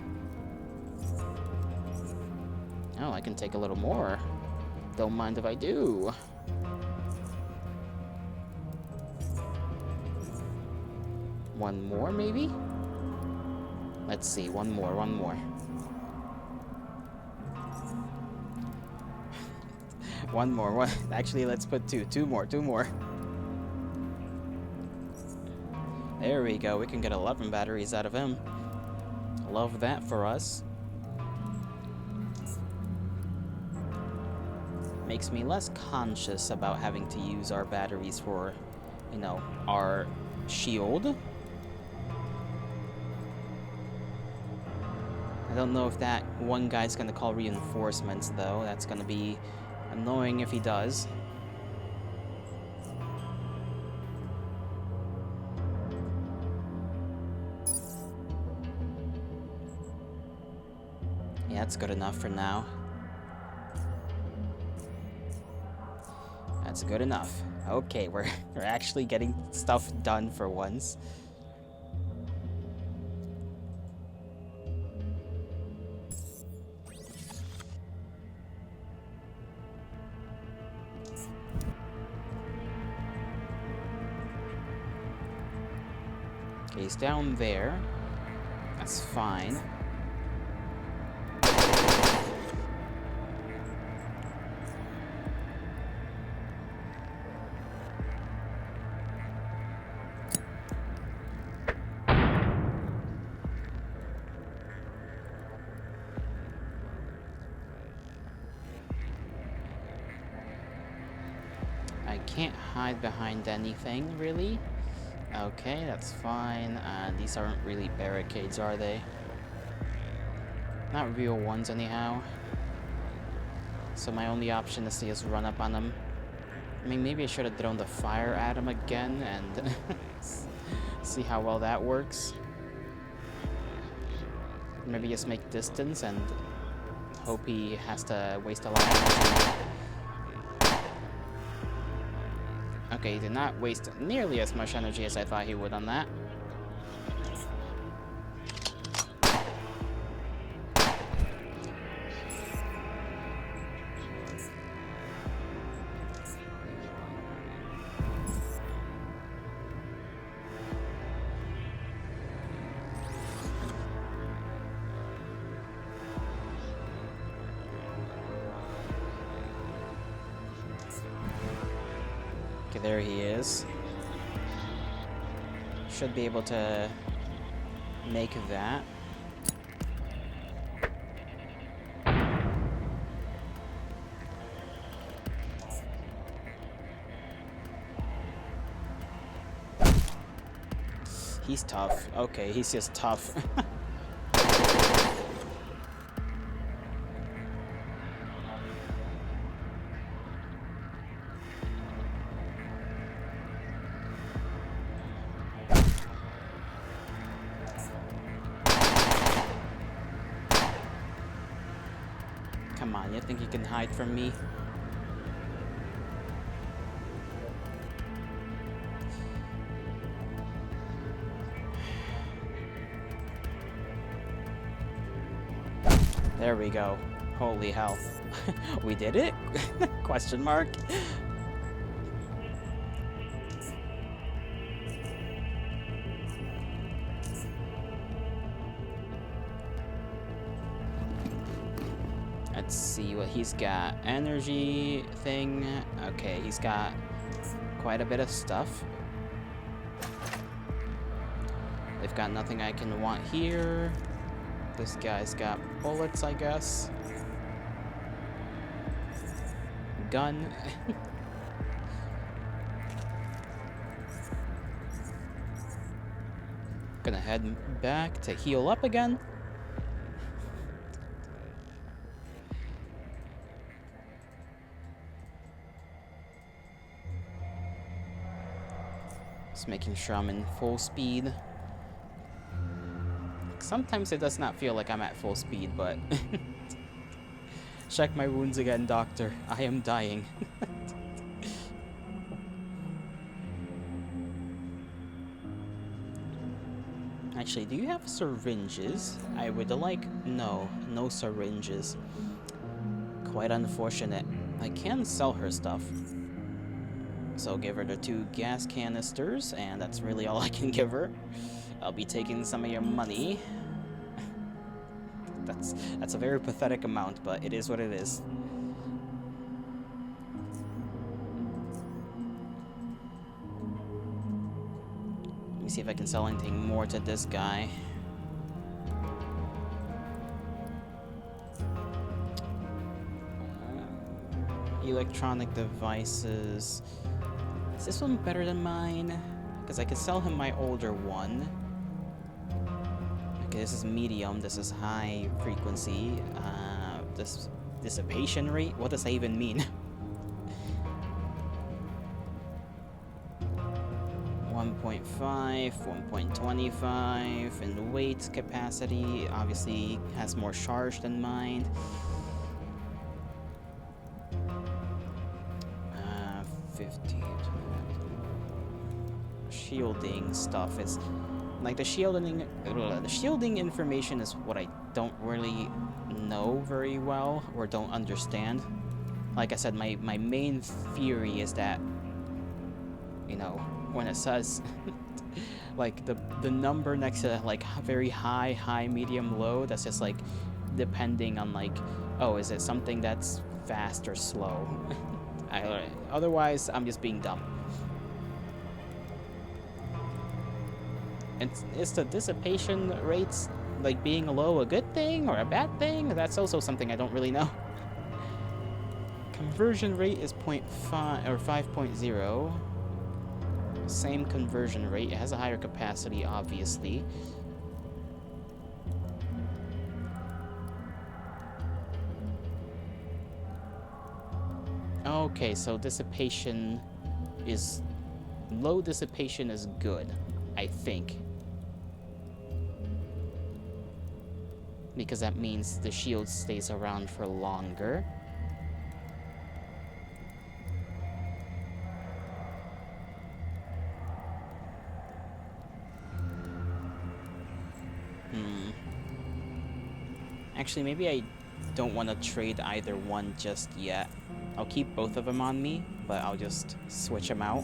Oh, I can take a little more. Don't mind if I do. One more, maybe? Let's see, one more. One more. Actually, let's put two. Two more. There we go. We can get 11 batteries out of him. Love that for us. Makes me less conscious about having to use our batteries for, you know, our shield. I don't know if that one guy's gonna call reinforcements, though. That's gonna be annoying if he does. Yeah, that's good enough for now. That's good enough. Okay, we're actually getting stuff done for once. Okay, he's down there. That's fine. I can't hide behind anything, really. Okay, that's fine. These aren't really barricades, are they? Not real ones, anyhow. So my only option is to just run up on them. I mean, maybe I should have thrown the fire at him again and see how well that works. Maybe just make distance and hope he has to waste a lot of energy. Okay, he did not waste nearly as much energy as I thought he would on that. Okay, there he is. Should be able to make that. He's tough. Okay, he's just tough. Come on, you think you can hide from me? There we go. Holy hell. We did it? Question mark. Let's see what he's got. Energy thing. Okay, he's got quite a bit of stuff. They've got nothing I can want here. This guy's got bullets, I guess. Gun. Gonna head back to heal up again. Just making sure I'm in full speed. Sometimes it does not feel like I'm at full speed, but... Check my wounds again, doctor. I am dying. Actually, do you have syringes? I would like... No syringes. quite unfortunate. I can sell her stuff. So give her the 2 gas canisters, and that's really all I can give her. I'll be taking some of your money. That's a very pathetic amount, but it is what it is. Let me see if I can sell anything more to this guy. Electronic devices. Is this one better than mine? Because I could sell him my older one. Okay, this is medium, this is high frequency. This dissipation rate? What does that even mean? 1.5, 1.25, and weight capacity obviously has more charge than mine. 50. Shielding stuff is like the shielding information is what I don't really know very well or don't understand. Like I said, my main theory is that, you know, when it says like the number next to like very high, medium, low, that's just like depending on like, oh, is it something that's fast or slow? Otherwise, I'm just being dumb. And is the dissipation rates, like being low, a good thing or a bad thing? That's also something I don't really know. Conversion rate is 0.5 or 5.0. Same conversion rate. It has a higher capacity, obviously. Okay, so dissipation is... low dissipation is good, I think. Because that means the shield stays around for longer. Actually, maybe I don't want to trade either one just yet. I'll keep both of them on me, but I'll just switch them out.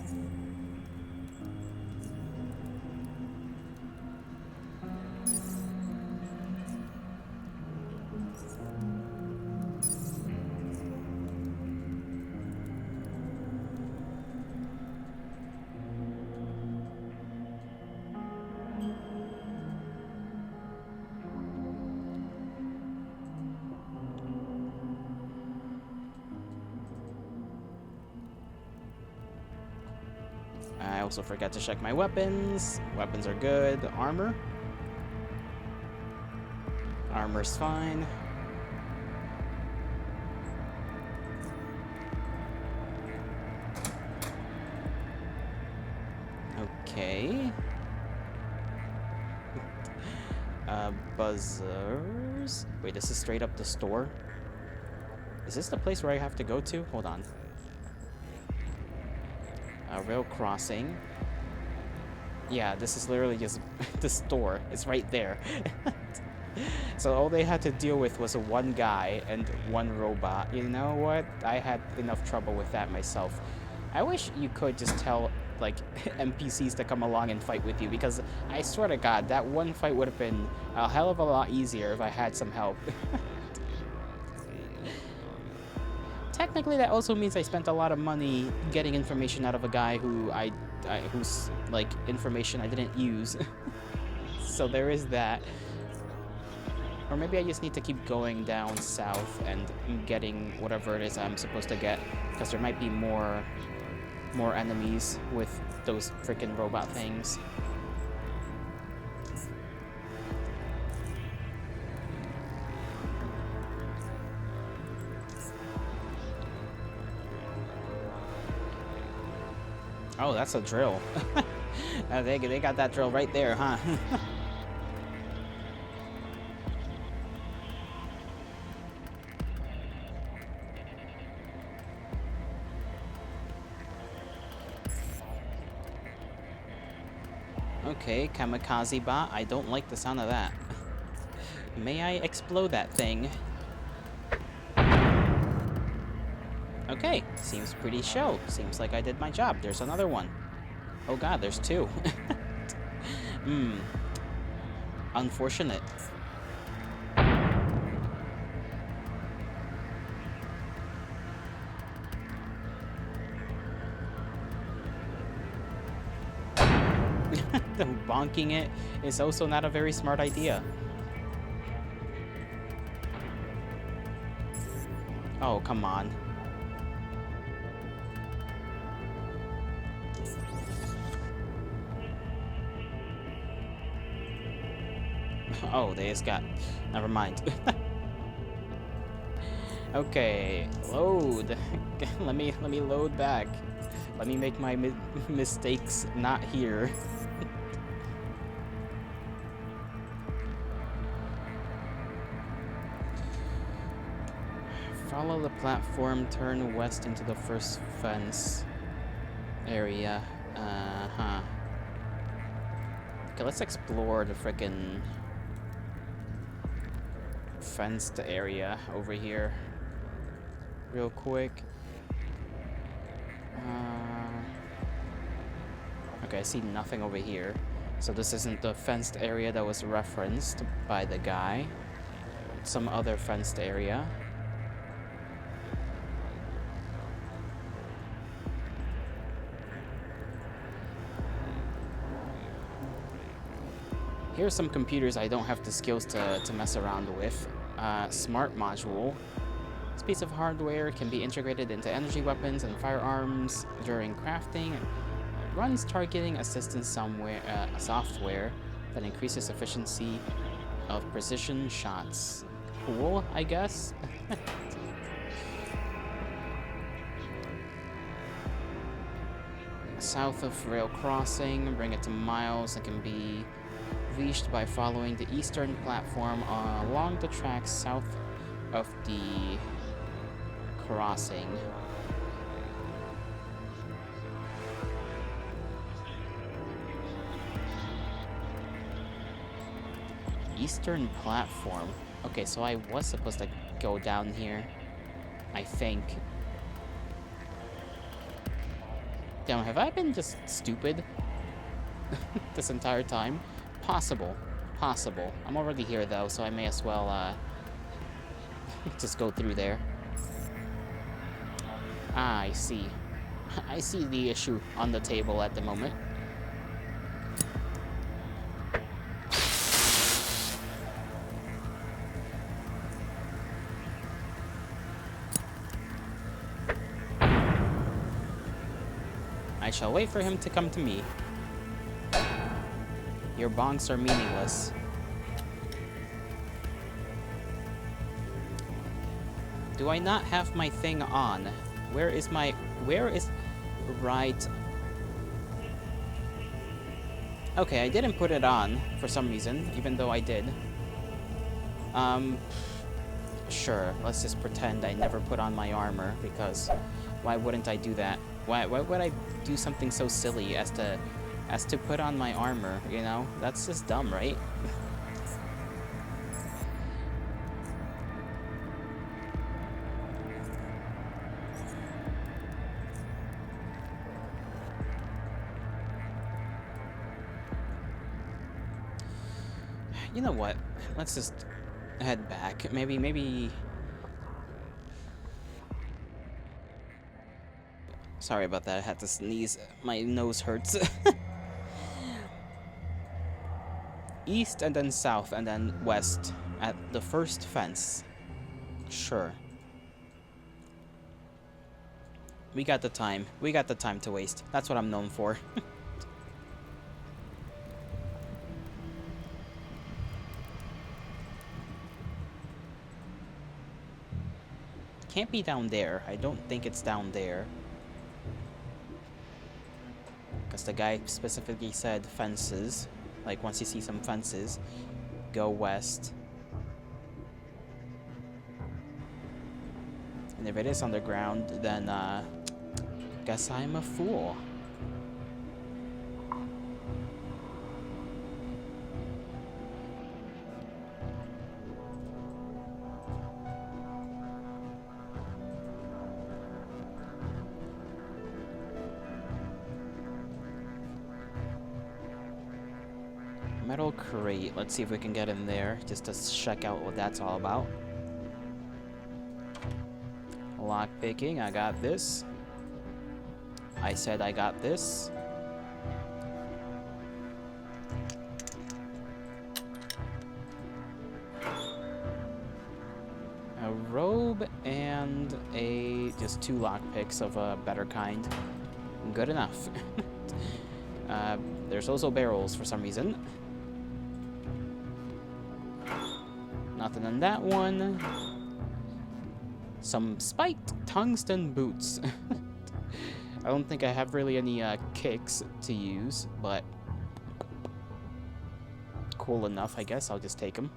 I also forgot to check my weapons. Weapons are good. Armor? Armor's fine. Okay. Buzzers? Wait, this is straight up the store? Is this the place where I have to go to? Hold on. Rail crossing. Yeah, this is literally just the store. It's right there. So all they had to deal with was one guy and one robot. You know what? I had enough trouble with that myself. I wish you could just tell, like, NPCs to come along and fight with you, because I swear to God, that one fight would have been a hell of a lot easier if I had some help. Technically, that also means I spent a lot of money getting information out of a guy whose like information I didn't use. So there is that. Or maybe I just need to keep going down south and getting whatever it is I'm supposed to get, because there might be more enemies with those freaking robot things. Oh, that's a drill. They got that drill right there, huh? Okay, kamikaze bot. I don't like the sound of that. May I explode that thing? Okay, seems pretty chill. Seems like I did my job. There's another one. Oh god, there's two. Hmm. Unfortunate. Bonking it is also not a very smart idea. Oh, come on. Oh, they just got... Never mind. Okay, load. let me load back. Let me make my mistakes not here. Follow the platform, turn west into the first fence area. Uh-huh. Okay, let's explore the frickin' fenced area over here real quick. Okay, I see nothing over here. So this isn't the fenced area that was referenced by the guy. It's some other fenced area. Here's some computers I don't have the skills to mess around with. Smart module. This piece of hardware can be integrated into energy weapons and firearms during crafting. It runs targeting assistance software that increases efficiency of precision shots. Cool, I guess. South of rail crossing, bring it to miles and can be reached by following the eastern platform along the tracks south of the crossing. Eastern platform. Okay, so I was supposed to go down here, I think. Damn, have I been just stupid this entire time? Possible. Possible. I'm already here, though, so I may as well, just go through there. Ah, I see. I see the issue on the table at the moment. I shall wait for him to come to me. Your bonks are meaningless. Do I not have my thing on? Where is... Right. Okay, I didn't put it on for some reason, even though I did. Sure, let's just pretend I never put on my armor, because why wouldn't I do that? Why would I do something so silly as to put on my armor, you know? That's just dumb, right? You know what? Let's just head back. Maybe... Sorry about that, I had to sneeze. My nose hurts. East and then south and then west at the first fence. Sure. We got the time. We got the time to waste. That's what I'm known for. Can't be down there. I don't think it's down there. Because the guy specifically said fences. Like, once you see some fences, go west. And if it is underground, then, guess I'm a fool. Metal crate. Let's see if we can get in there, just to check out what that's all about. Lock picking, I got this. I said I got this. A robe and just 2 lockpicks of a better kind. Good enough. There's also barrels for some reason. Nothing in that one. Some spiked tungsten boots. I don't think I have really any kicks to use, but cool enough, I guess. I'll just take them.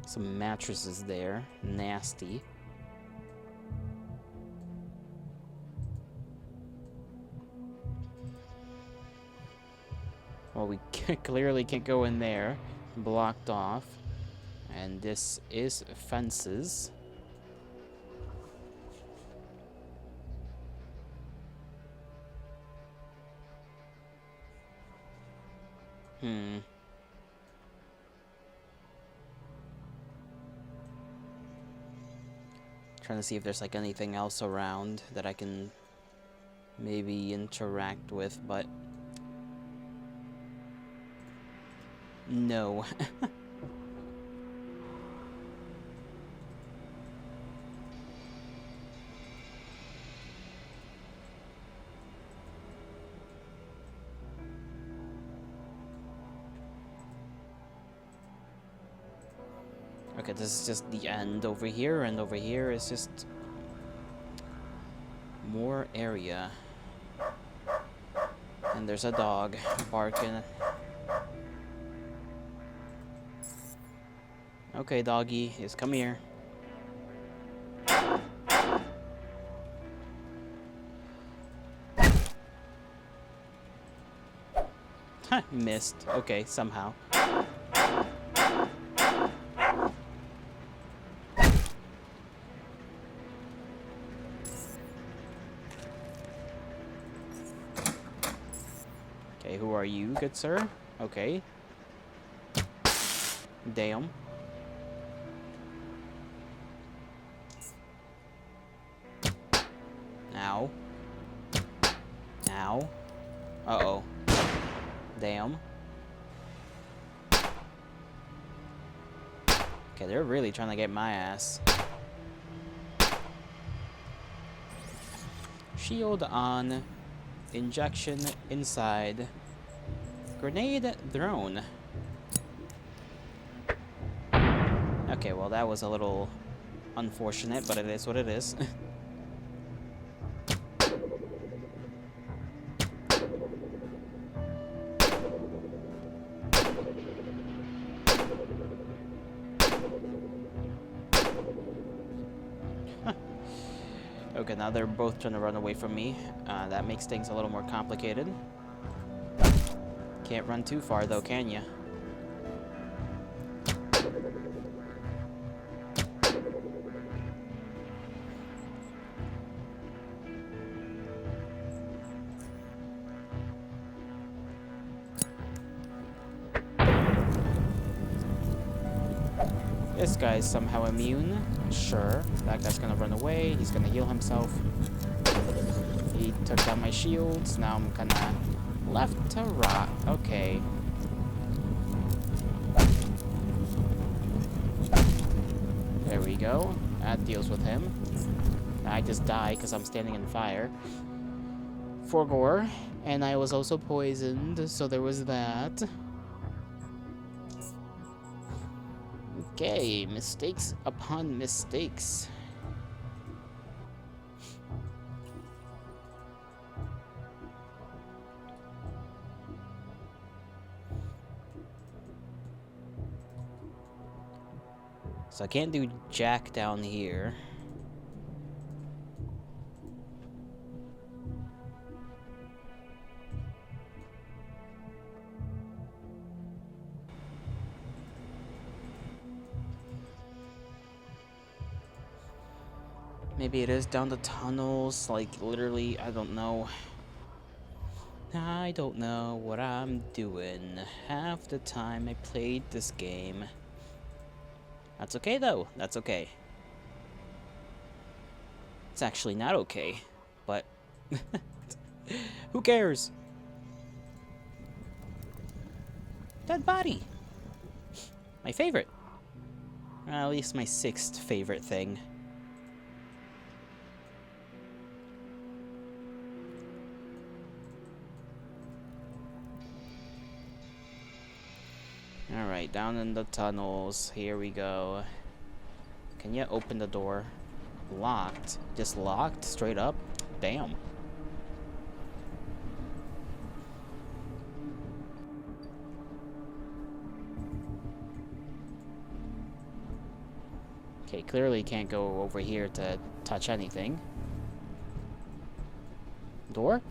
Some mattresses there. Nasty. Well, we clearly can't go in there. Blocked off. And this is fences. Trying to see if there's like anything else around that I can maybe interact with, but no. Okay, this is just the end over here, and over here is just more area. And there's a dog barking. Okay, doggy, just come here. Huh, missed. Okay, somehow. Okay, who are you, good sir? Okay. Damn. Ow. Ow. Uh-oh. Damn. Okay, they're really trying to get my ass. Shield on. Injection inside. Grenade thrown. Okay, well that was a little unfortunate, but it is what it is. Okay, now they're both trying to run away from me. That makes things a little more complicated. Can't run too far though, can ya? This guy's somehow immune. Sure, that guy's gonna run away. He's gonna heal himself. He took down my shields. Now I'm gonna left to right. Okay. There we go. That deals with him. I just die because I'm standing in fire. For gore. And I was also poisoned, so there was that. Okay, mistakes upon mistakes. So I can't do jack down here. Maybe it is down the tunnels, like, literally, I don't know. I don't know what I'm doing half the time I played this game. That's okay, though. That's okay. It's actually not okay, but who cares? Dead body. My favorite. At least my 6th favorite thing. Alright, down in the tunnels. Here we go. Can you open the door? Locked. Just locked? Straight up? Damn. Okay, clearly can't go over here to touch anything. Door?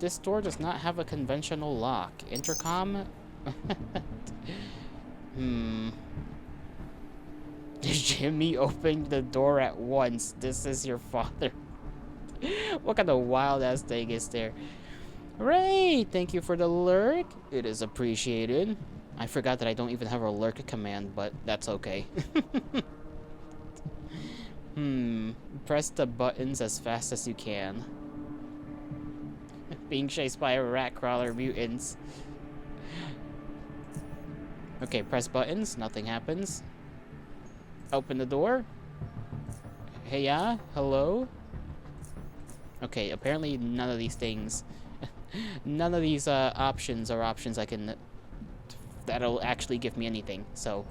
This door does not have a conventional lock. Intercom? Jimmy opened the door at once. This is your father. What kind of wild-ass thing is there? Hooray! Thank you for the lurk. It is appreciated. I forgot that I don't even have a lurk command, but that's okay. Press the buttons as fast as you can. Being chased by a rat crawler mutants. Okay, press buttons. Nothing happens. Open the door. Hey, yeah? Hello? Okay, apparently none of these things... none of these options are options I can... that'll actually give me anything, so...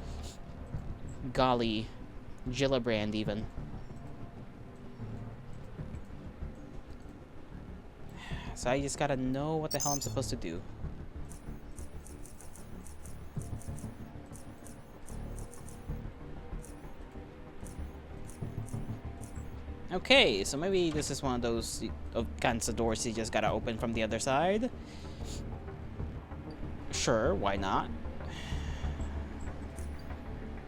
golly. Gillibrand, even. So I just gotta know what the hell I'm supposed to do. Okay, so maybe this is one of those kinds of doors you just gotta open from the other side. Sure, why not?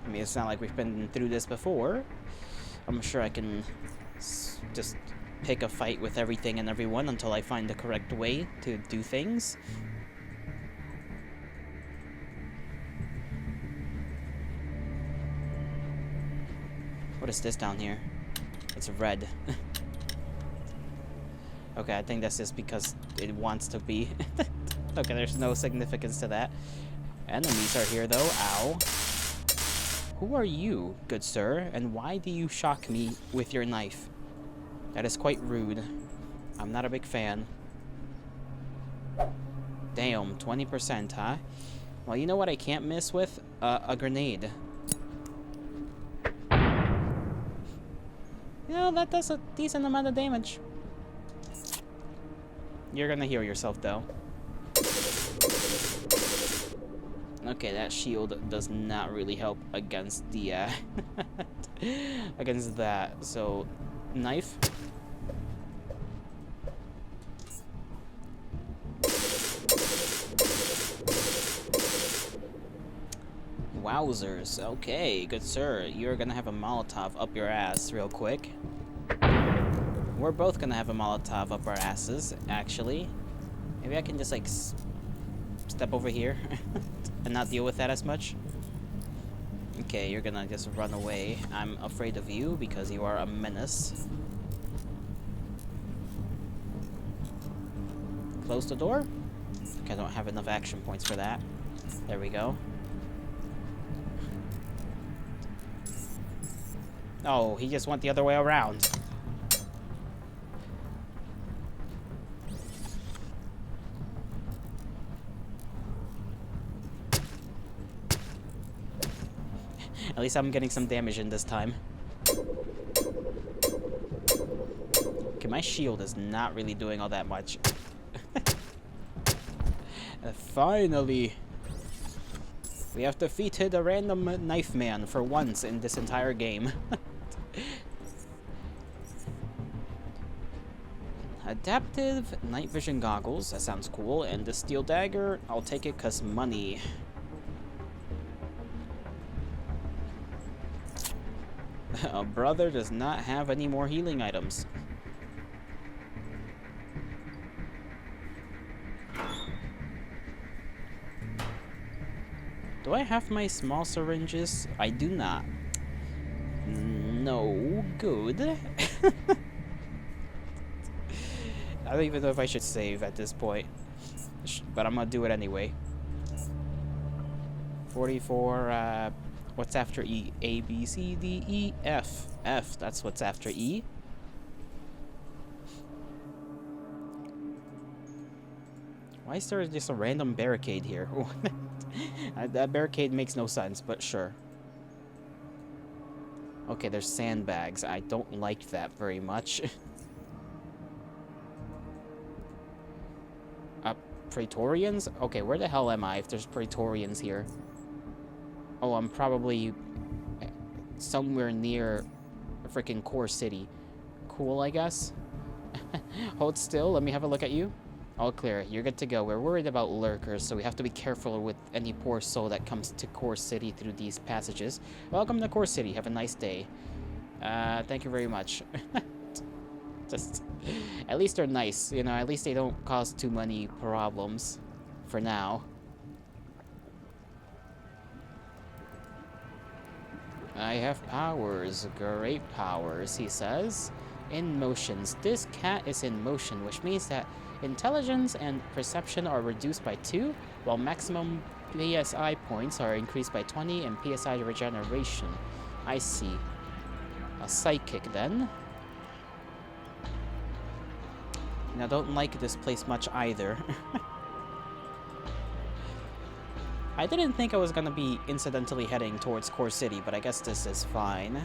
I mean, it's not like we've been through this before. I'm sure I can just pick a fight with everything and everyone until I find the correct way to do things. What is this down here? It's red. Okay, I think that's just because it wants to be. Okay, there's no significance to that. Enemies are here, though. Ow. Who are you, good sir, and why do you shock me with your knife? That is quite rude. I'm not a big fan. Damn, 20%, huh? Well, you know what I can't miss with? A grenade. You know, that does a decent amount of damage. You're gonna heal yourself, though. Okay, that shield does not really help against the, against that. So, knife. Wowzers. Okay, good sir. You're gonna have a Molotov up your ass real quick. We're both gonna have a Molotov up our asses, actually. Maybe I can just, like, step over here and not deal with that as much. Okay, you're gonna just run away. I'm afraid of you because you are a menace. Close the door? Okay, I don't have enough action points for that. There we go. Oh, he just went the other way around. At least I'm getting some damage in this time. Okay, my shield is not really doing all that much. Finally! We have defeated a random knife man for once in this entire game. Adaptive night vision goggles, that sounds cool. And the steel dagger, I'll take it 'cause money. A brother does not have any more healing items. Do I have my small syringes? I do not. No good. I don't even know if I should save at this point. But I'm gonna do it anyway. 44, what's after E? A, B, C, D, E, F. F, that's what's after E. Why is there just a random barricade here? That barricade makes no sense, but sure. Okay, there's sandbags. I don't like that very much. Praetorians? Okay, where the hell am I if there's Praetorians here? Oh, I'm probably somewhere near a freaking core city. Cool, I guess. Hold still, let me have a look at you. All clear, you're good to go. We're worried about lurkers, so we have to be careful with any poor soul that comes to Core City through these passages. Welcome to Core City, have a nice day. Thank you very much. Just, at least they're nice, you know, at least they don't cause too many problems. For now. I have powers, great powers, he says. In motions. This cat is in motion, which means that intelligence and perception are reduced by 2, while maximum PSI points are increased by 20 and PSI regeneration. I see. A psychic then. And I don't like this place much either. I didn't think I was gonna be incidentally heading towards Core City, but I guess this is fine.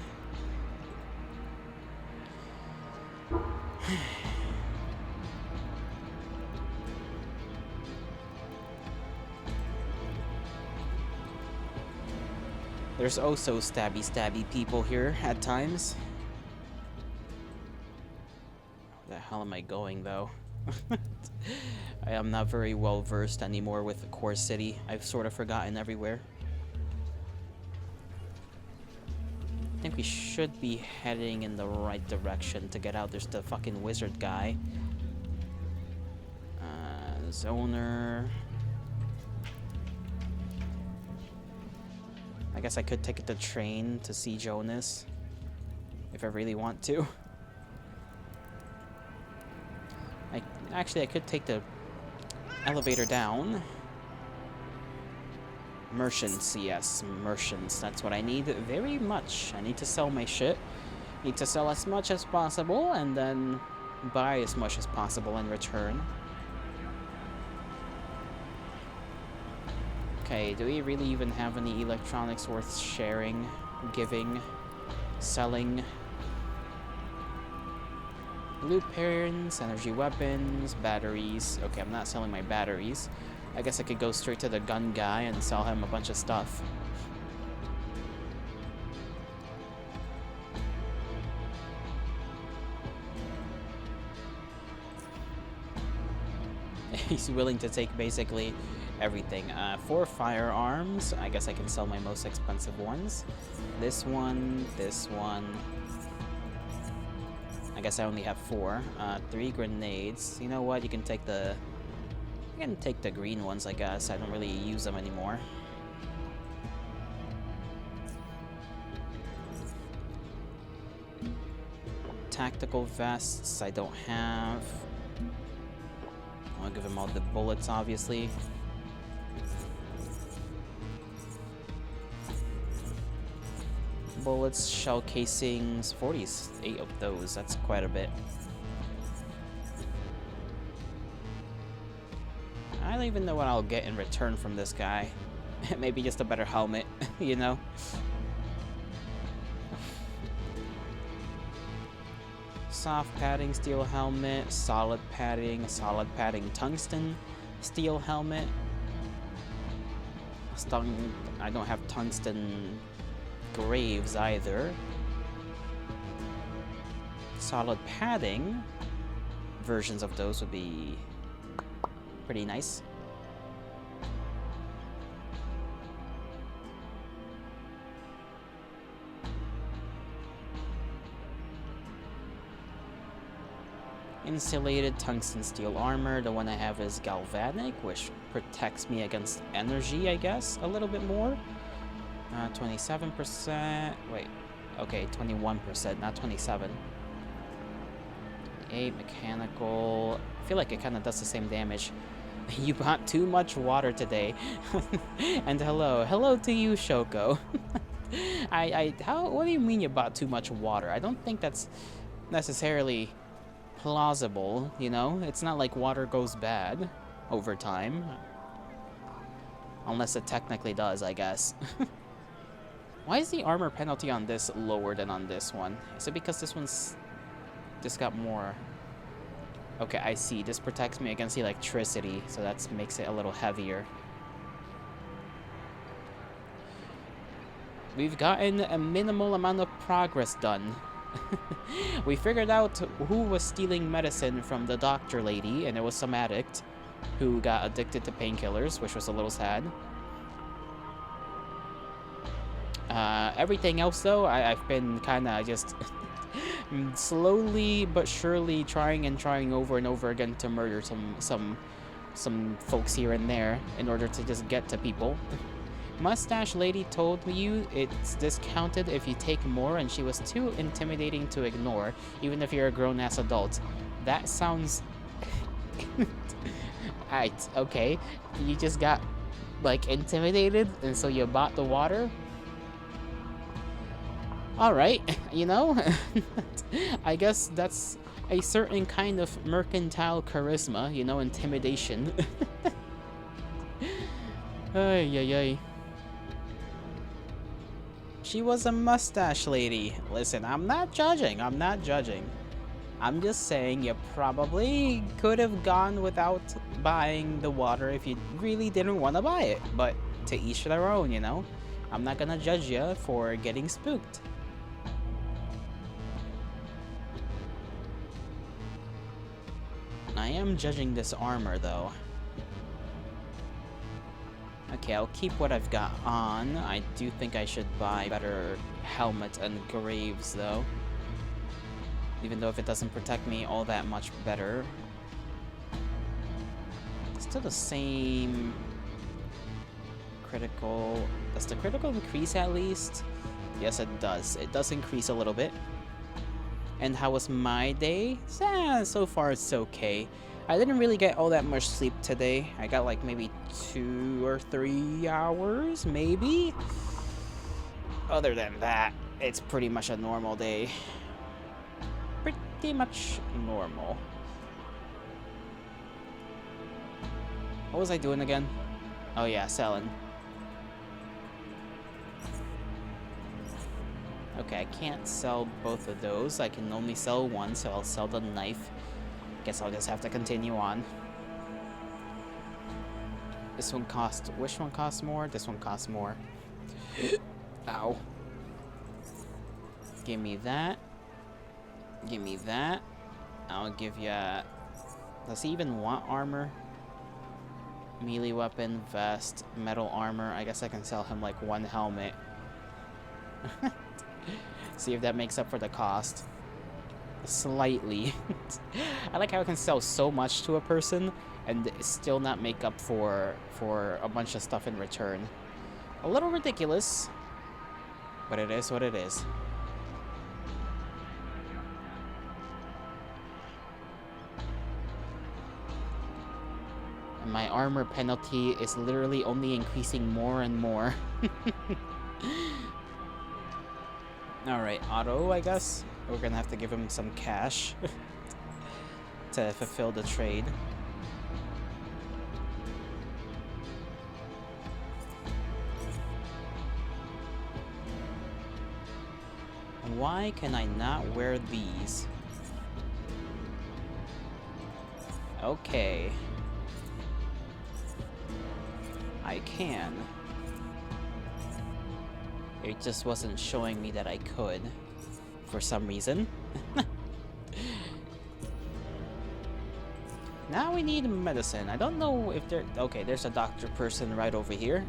There's also stabby people here at times. Where the hell am I going, though? I am not very well versed anymore with the Core City. I've sort of forgotten everywhere. I think we should be heading in the right direction to get out. There's the fucking wizard guy. Zoner. I guess I could take the train to see Jonas. If I really want to. Actually, I could take the elevator down. Merchants, yes, merchants. That's what I need very much. I need to sell my shit. Need to sell as much as possible and then buy as much as possible in return. Okay, do we really even have any electronics worth sharing, giving, selling? Blueprints, energy weapons, batteries. Okay, I'm not selling my batteries. I guess I could go straight to the gun guy and sell him a bunch of stuff. He's willing to take basically everything. 4 firearms. I guess I can sell my most expensive ones. This one, this one. I guess I only have 4. 3 grenades. You know what? You can take the green ones, I guess. I don't really use them anymore. Tactical vests, I don't have. I'll give him all the bullets, obviously. Bullets, shell casings, 48 of those. That's quite a bit. I don't even know what I'll get in return from this guy. Maybe just a better helmet, you know? Soft padding steel helmet, solid padding tungsten steel helmet. I don't have tungsten graves either. Solid padding versions of those would be pretty nice. Insulated tungsten steel armor. The one I have is galvanic, which protects me against energy, I guess, a little bit more. 27%. Wait. Okay, 21%, not 27. 8 mechanical. I feel like it kind of does the same damage. You bought too much water today. And hello to you, Shoko. What do you mean you bought too much water? I don't think that's necessarily plausible, you know? It's not like water goes bad over time. Unless it technically does, I guess. Why is the armor penalty on this lower than on this one? Is it because this got more? Okay, I see. This protects me against electricity, so that makes it a little heavier. We've gotten a minimal amount of progress done. We figured out who was stealing medicine from the doctor lady, and it was some addict who got addicted to painkillers, which was a little sad. Everything else, though, I've been kind of just slowly but surely trying over and over again to murder some folks here and there in order to just get to people. Mustache lady told you it's discounted if you take more, and she was too intimidating to ignore, even if you're a grown-ass adult. That sounds... Alright, okay. You just got, like, intimidated, and so you bought the water? Alright, you know? I guess that's a certain kind of mercantile charisma, you know, intimidation. Ay, ay, ay. She was a mustache lady. Listen, I'm not judging. I'm just saying you probably could have gone without buying the water if you really didn't want to buy it. But to each their own, you know? I'm not gonna judge you for getting spooked. I am judging this armor, though. Okay, I'll keep what I've got on. I do think I should buy better helmet and graves, though. Even though if it doesn't protect me all that much better. Still the same critical. Does the critical increase at least? Yes, it does. It does increase a little bit. And how was my day? So far it's okay. I didn't really get all that much sleep today. I got like maybe 2 or 3 hours, maybe? Other than that, it's pretty much a normal day. Pretty much normal. What was I doing again? Oh yeah, selling. Okay, I can't sell both of those. I can only sell one, so I'll sell the knife. Guess I'll just have to continue on. This one costs... Which one costs more? This one costs more. Ow. Give me that. Give me that. I'll give you... Does he even want armor? Melee weapon, vest, metal armor. I guess I can sell him like one helmet. See if that makes up for the cost. Slightly. I like how I can sell so much to a person and still not make up for a bunch of stuff in return. A little ridiculous, but it is what it is. And my armor penalty is literally only increasing more and more. Alright, Otto, I guess. We're gonna have to give him some cash to fulfill the trade. Why can I not wear these? Okay. I can. It just wasn't showing me that I could, for some reason. Now we need medicine. I don't know if there... Okay, there's a doctor person right over here.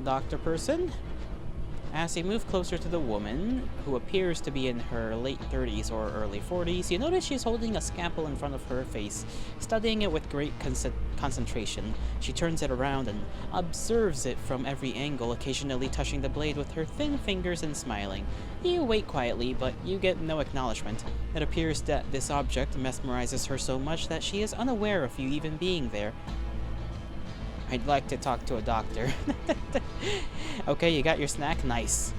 Doctor person? As you move closer to the woman, who appears to be in her late 30s or early 40s, you notice she's holding a scalpel in front of her face, studying it with great concentration. She turns it around and observes it from every angle, occasionally touching the blade with her thin fingers and smiling. You wait quietly, but you get no acknowledgement. It appears that this object mesmerizes her so much that she is unaware of you even being there. I'd like to talk to a doctor. Okay, you got your snack? Nice.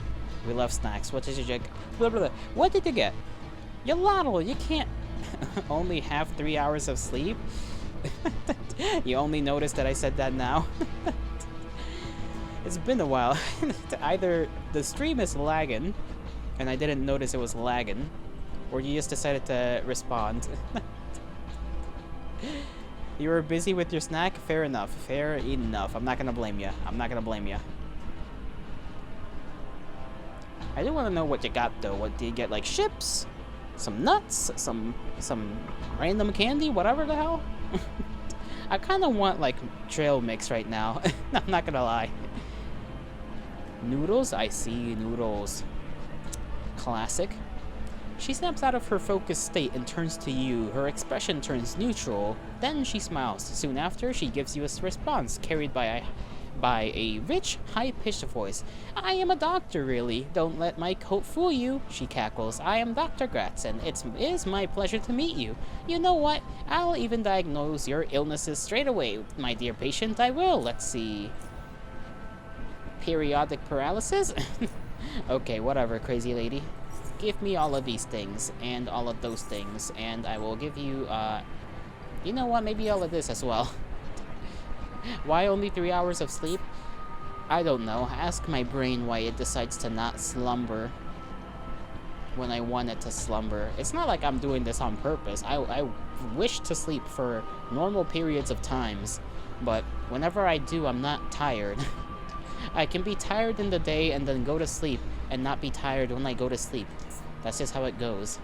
We love snacks. What did you get? Blah, blah, blah. What did you get? You lottle, you can't only have 3 hours of sleep? You only noticed that I said that now? It's been a while. Either the stream is lagging, and I didn't notice it was lagging, or you just decided to respond. You were busy with your snack? Fair enough. Fair enough. I'm not gonna blame you. I'm not gonna blame you. I do want to know what you got, though. What did you get? Like chips? Some nuts? Some random candy? Whatever the hell? I kind of want, like, trail mix right now. I'm not gonna lie. Noodles? I see noodles. Classic. She snaps out of her focused state and turns to you. Her expression turns neutral. Then she smiles. Soon after, she gives you a response, carried by a rich, high-pitched voice. I am a doctor, really. Don't let my coat fool you, she cackles. I am Dr. Gratz, and it is my pleasure to meet you. You know what? I'll even diagnose your illnesses straight away, my dear patient. I will. Let's see. Periodic paralysis? Okay, whatever, crazy lady. Give me all of these things, and all of those things, and I will give you, you know what, maybe all of this as well. Why only 3 hours of sleep? I don't know. Ask my brain why it decides to not slumber when I want it to slumber. It's not like I'm doing this on purpose. I wish to sleep for normal periods of times, but whenever I do, I'm not tired. I can be tired in the day and then go to sleep, and not be tired when I go to sleep. That's just how it goes.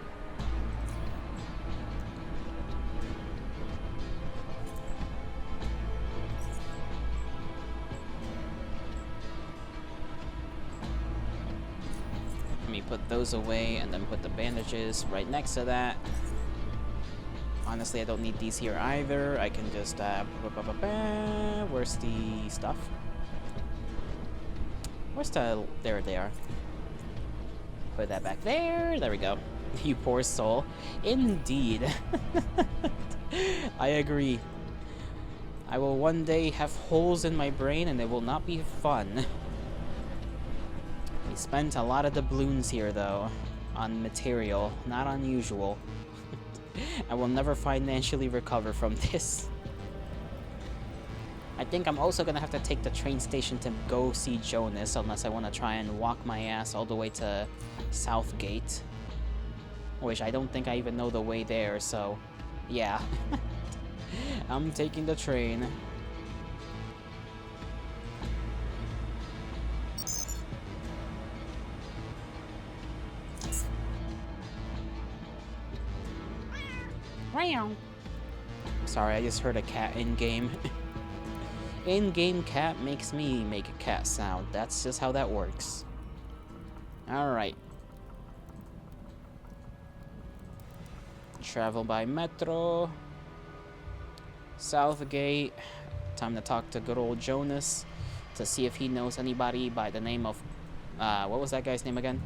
Let me put those away and then put the bandages right next to that. Honestly, I don't need these here either. I can just, where's the stuff? Where's the... There they are. Put that back there. There we go. You poor soul. Indeed. I agree. I will one day have holes in my brain and it will not be fun. We spent a lot of doubloons here, though. On material. Not unusual. I will never financially recover from this. I think I'm also gonna have to take the train station to go see Jonas, unless I want to try and walk my ass all the way to Southgate. Which I don't think I even know the way there, so yeah. I'm taking the train. Sorry, I just heard a cat in-game. In-game cat makes me make a cat sound. That's just how that works. Alright. Travel by metro. Southgate. Time to talk to good old Jonas to see if he knows anybody by the name of... what was that guy's name again?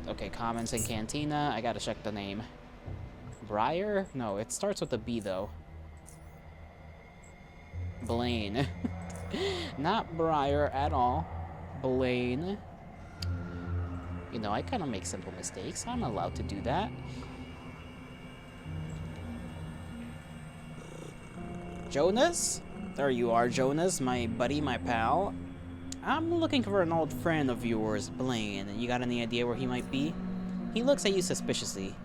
Okay, Commons and Cantina. I gotta check the name. Briar? No, it starts with a B, though. Blaine. Not Briar at all. Blaine. You know, I kind of make simple mistakes. I'm allowed to do that. Jonas? There you are, Jonas, my buddy, my pal. I'm looking for an old friend of yours, Blaine. You got any idea where he might be? He looks at you suspiciously.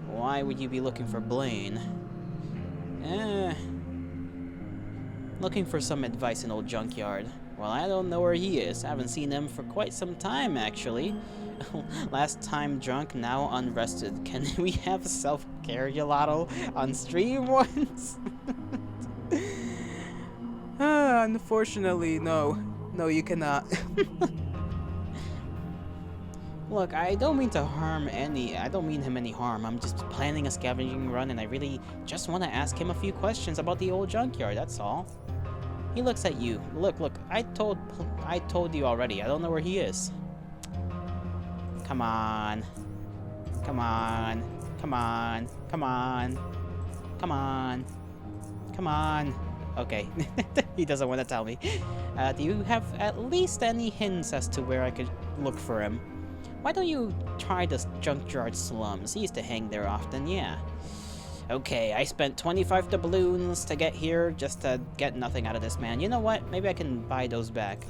Why would you be looking for Blaine? Looking for some advice in old junkyard. Well, I don't know where he is. I haven't seen him for quite some time, actually. Last time drunk, now unrested. Can we have self-care gelato on stream once? Unfortunately, no. No, you cannot. Look, I don't mean to harm I don't mean him any harm. I'm just planning a scavenging run and I really just want to ask him a few questions about the old junkyard, that's all. He looks at you. Look, I told you already. I don't know where he is. Come on. Come on. Come on. Come on. Come on. Come on. Okay. He doesn't want to tell me. Do you have at least any hints as to where I could look for him? Why don't you try the junkyard slums? He used to hang there often, yeah. Okay, I spent 25 doubloons to get here just to get nothing out of this man. You know what? Maybe I can buy those back.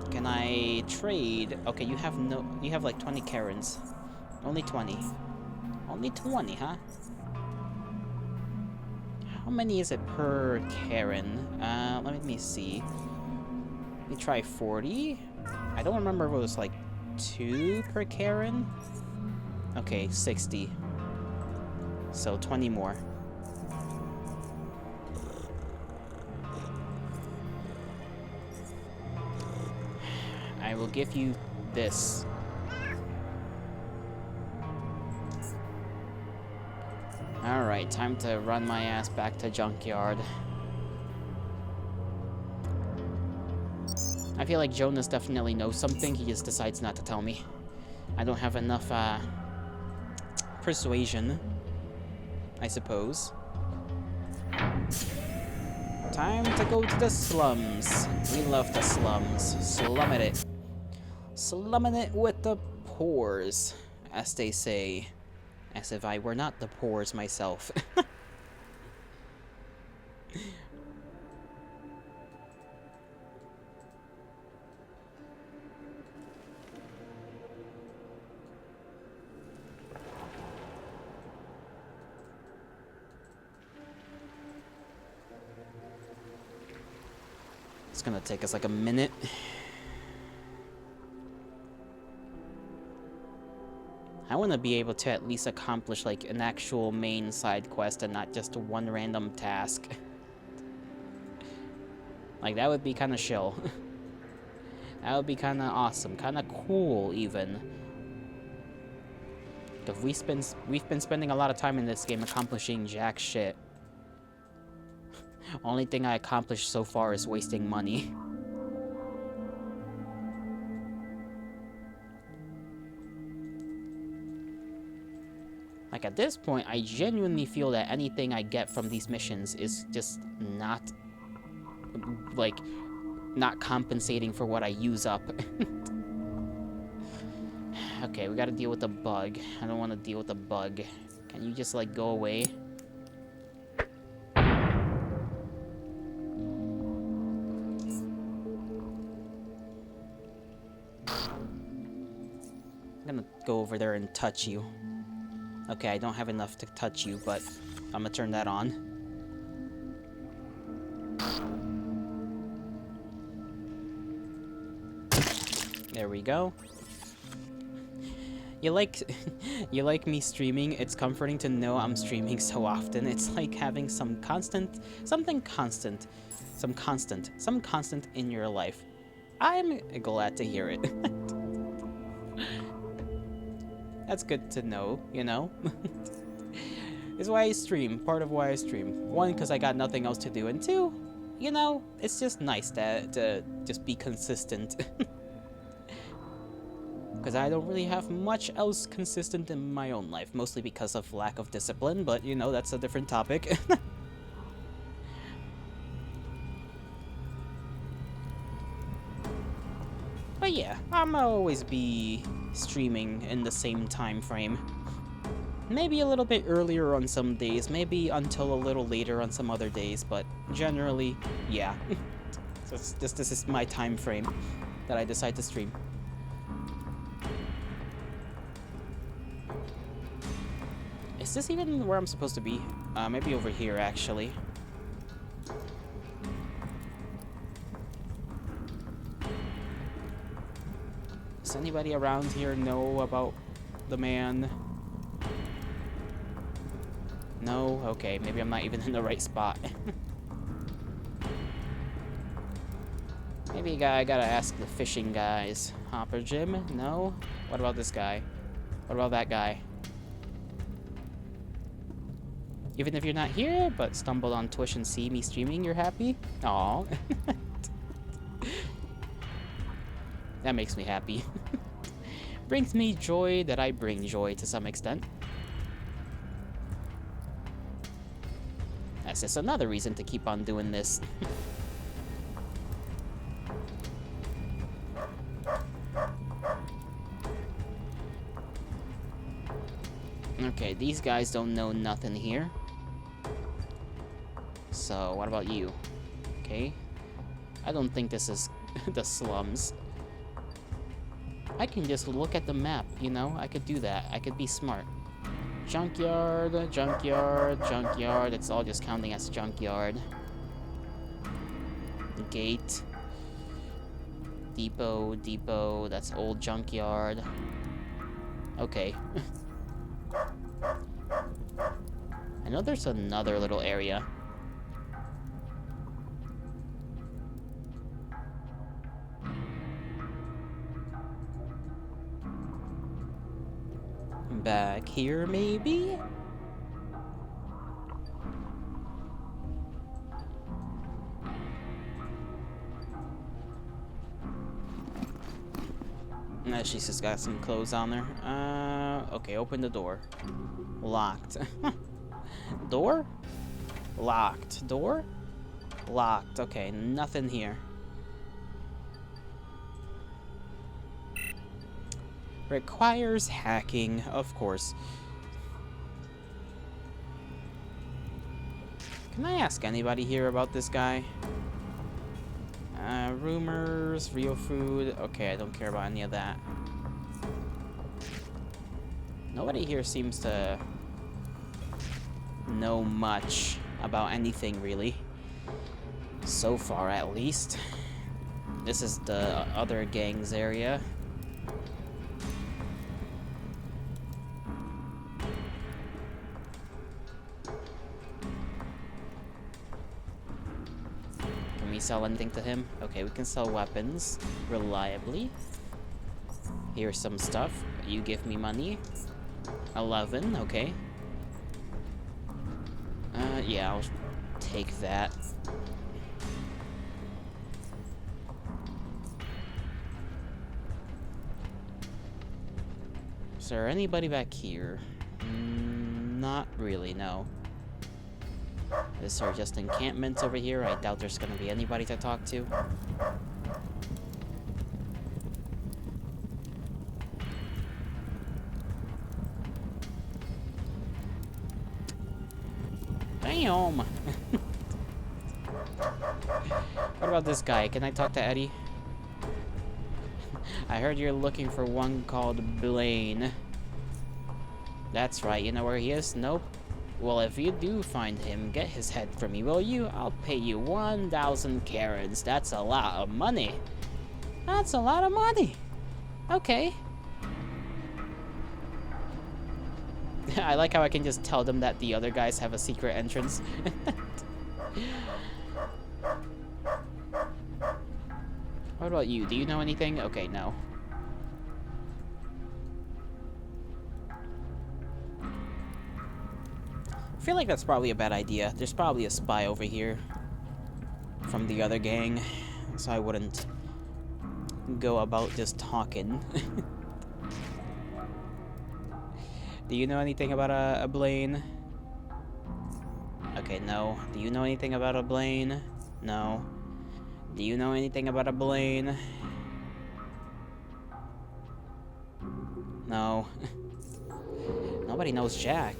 Can I trade? Okay, you have like 20 Karens. Only 20. Only 20, huh? How many is it per Karen? Let me see. Let me try 40. I don't remember if it was like 2 per Karen. Okay, 60. So 20 more. I will give you this. Alright, time to run my ass back to junkyard. I feel like Jonas definitely knows something, he just decides not to tell me. I don't have enough, persuasion, I suppose. Time to go to the slums. We love the slums. Slumming it. Slumming it with the pores, as they say. As if I were not the pores myself. It's gonna take us like a minute. I want to be able to at least accomplish like an actual main side quest and not just one random task. Like that would be kind of chill. That would be kind of awesome, kind of cool even. Because we've been spending a lot of time in this game accomplishing jack shit. Only thing I accomplished so far is wasting money. Like at this point, I genuinely feel that anything I get from these missions is just not, like, not compensating for what I use up. Okay, we gotta deal with the bug. I don't want to deal with the bug. Can you just, like, go away? I'm gonna go over there and touch you. Okay, I don't have enough to touch you, but I'm gonna turn that on. There we go. You like me streaming? It's comforting to know I'm streaming so often. It's like having some constant in your life. I'm glad to hear it. That's good to know, you know? It's why I stream, part of why I stream. One, because I got nothing else to do, and two, you know, it's just nice to just be consistent. Because I don't really have much else consistent in my own life, mostly because of lack of discipline, but, you know, that's a different topic. But yeah, I'm gonna always be streaming in the same time frame. Maybe a little bit earlier on some days, maybe until a little later on some other days, but generally, yeah. So this is my time frame that I decide to stream. Is this even where I'm supposed to be? Maybe over here, actually. Does anybody around here know about the man? No? Okay, maybe I'm not even in the right spot. Maybe I gotta ask the fishing guys. Hopper Jim? No? What about this guy? What about that guy? Even if you're not here, but stumbled on Twitch and see me streaming, you're happy? Aw. That makes me happy. Brings me joy that I bring joy to some extent. That's just another reason to keep on doing this. Okay, these guys don't know nothing here. So, what about you? Okay. I don't think this is the slums. I can just look at the map, you know? I could do that. I could be smart. Junkyard, junkyard, junkyard. It's all just counting as junkyard. Gate. Depot, depot. That's old junkyard. Okay. I know there's another little area. Back here, maybe? Nah, she's just got some clothes on there. Okay, open the door. Locked. Door? Locked. Door? Locked. Okay, nothing here. Requires hacking, of course. Can I ask anybody here about this guy? Rumors, real food. Okay, I don't care about any of that. Nobody here seems to know much about anything, really. So far, at least. This is the other gang's area. Sell anything to him? Okay, we can sell weapons reliably. Here's some stuff. You give me money. 11, okay. Yeah, I'll take that. Is there anybody back here? Not really, no. These are just encampments over here. I doubt there's gonna be anybody to talk to. Damn! What about this guy? Can I talk to Eddie? I heard you're looking for one called Blaine. That's right, you know where he is? Nope. Well, if you do find him, get his head for me, will you? I'll pay you 1,000 Karens. That's a lot of money. That's a lot of money. Okay. I like how I can just tell them that the other guys have a secret entrance. What about you? Do you know anything? Okay, no. I feel like that's probably a bad idea. There's probably a spy over here from the other gang, so I wouldn't go about just talking. Do you know anything about a Blaine? Okay, no. Do you know anything about a Blaine? No. Do you know anything about a Blaine? No. Nobody knows Jack.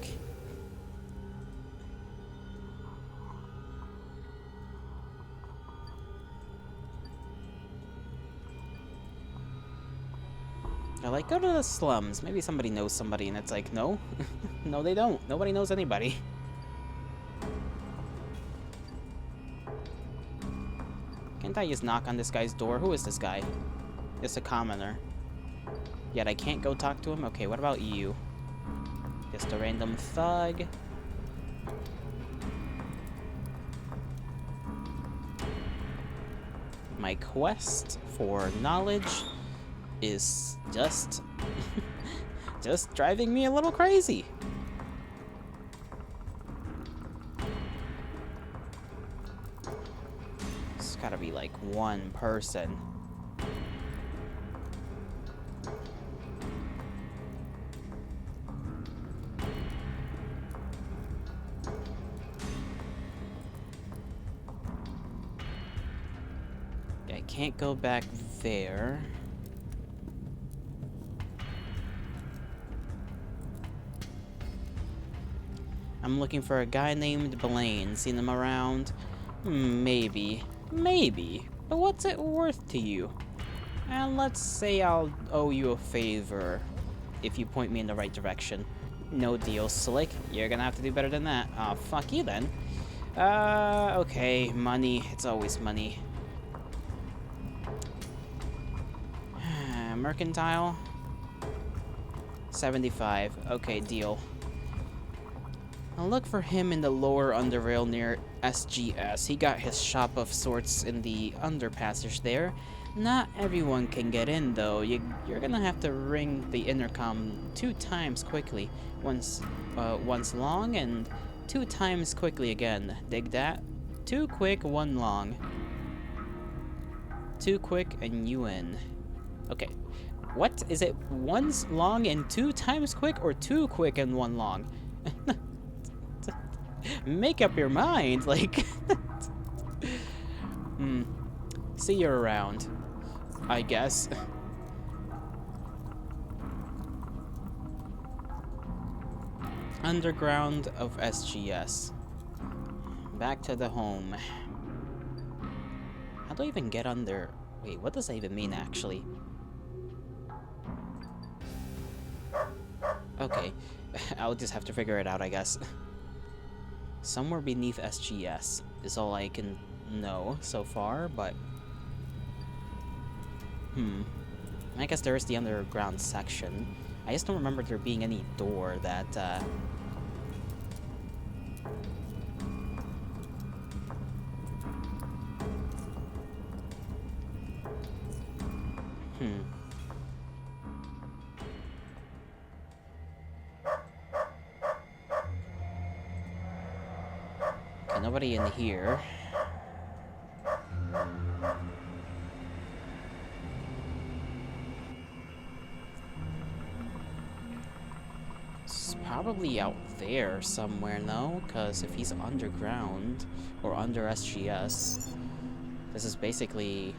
They're like, go to the slums. Maybe somebody knows somebody, and it's like, no. No, they don't. Nobody knows anybody. Can't I just knock on this guy's door? Who is this guy? It's a commoner. Yet I can't go talk to him? Okay, what about you? Just a random thug. My quest for knowledge is just just driving me a little crazy. It's gotta be like one person. I can't go back there. I'm looking for a guy named Blaine. Seen him around? Maybe. Maybe. But what's it worth to you? And let's say I'll owe you a favor if you point me in the right direction. No deal, Slick. You're gonna have to do better than that. Aw, fuck you then. Okay, money. It's always money. Mercantile? 75. Okay, deal. I'll look for him in the lower underrail near SGS. He got his shop of sorts in the underpassage there. Not everyone can get in though. You're gonna have to ring the intercom 2 times quickly. Once long and 2 times quickly again. Dig that? 2 quick, 1 long. 2 quick and you in. Okay. What? Is it 1 long and 2 times quick or 2 quick and 1 long? Make up your mind, like... See you around, I guess. Underground of SGS. Back to the home. How do I even get under... Wait, what does that even mean, actually? Okay, I'll just have to figure it out, I guess. Somewhere beneath SGS is all I can know so far, but... I guess there is the underground section. I just don't remember there being any door that, Okay, nobody in here. It's probably out there somewhere, no? Because if he's underground, or under SGS, this is basically...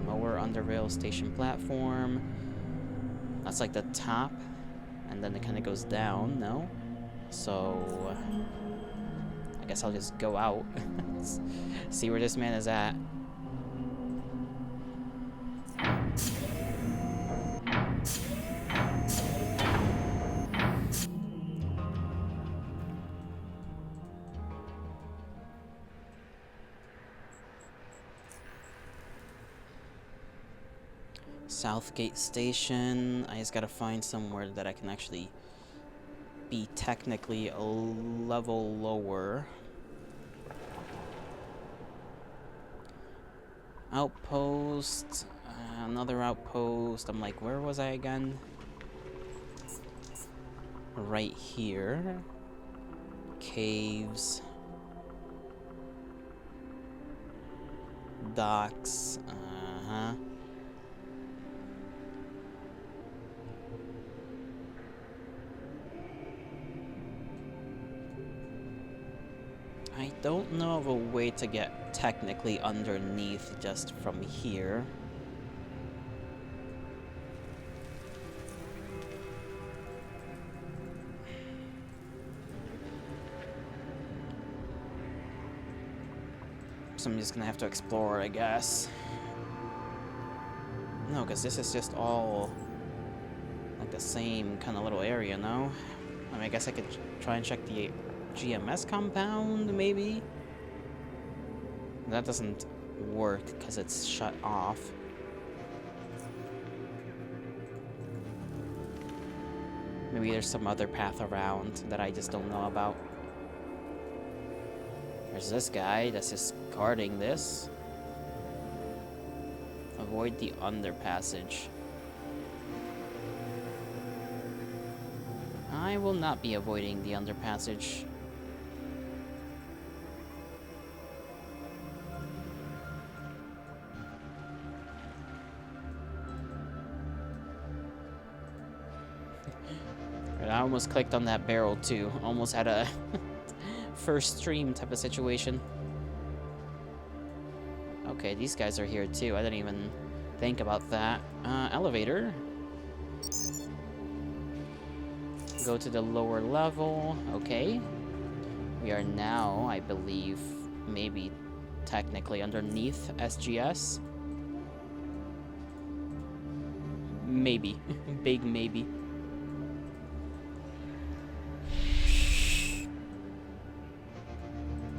Lower underrail station platform. That's like the top, and then it kind of goes down, no? So... I guess I'll just go out. See where this man is at. Southgate Station. I just gotta find somewhere that I can actually be technically a level lower. Outpost. Another outpost. I'm like, where was I again? Right here. Caves. Docks. Uh-huh. I don't know of a way to get technically underneath just from here. So I'm just gonna have to explore, I guess. No, because this is just all like the same kind of little area, no? I mean, I guess I could try and check the GMS compound, maybe? That doesn't work because it's shut off. Maybe there's some other path around that I just don't know about. There's this guy that's just guarding this. Avoid the underpassage. I will not be avoiding the underpassage. I almost clicked on that barrel too. Almost had a first stream type of situation. Okay, these guys are here too. I didn't even think about that. Elevator. Go to the lower level. Okay. We are now, I believe, maybe technically underneath SGS. Maybe. Big maybe.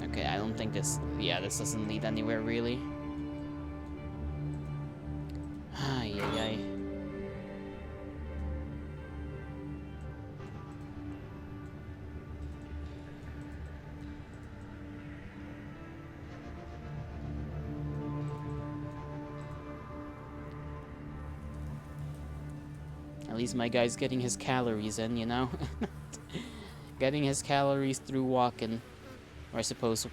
Okay, I don't think this... Yeah, this doesn't lead anywhere, really. Ay, ay, ay. At least my guy's getting his calories in, you know? Getting his calories through walking. Or I suppose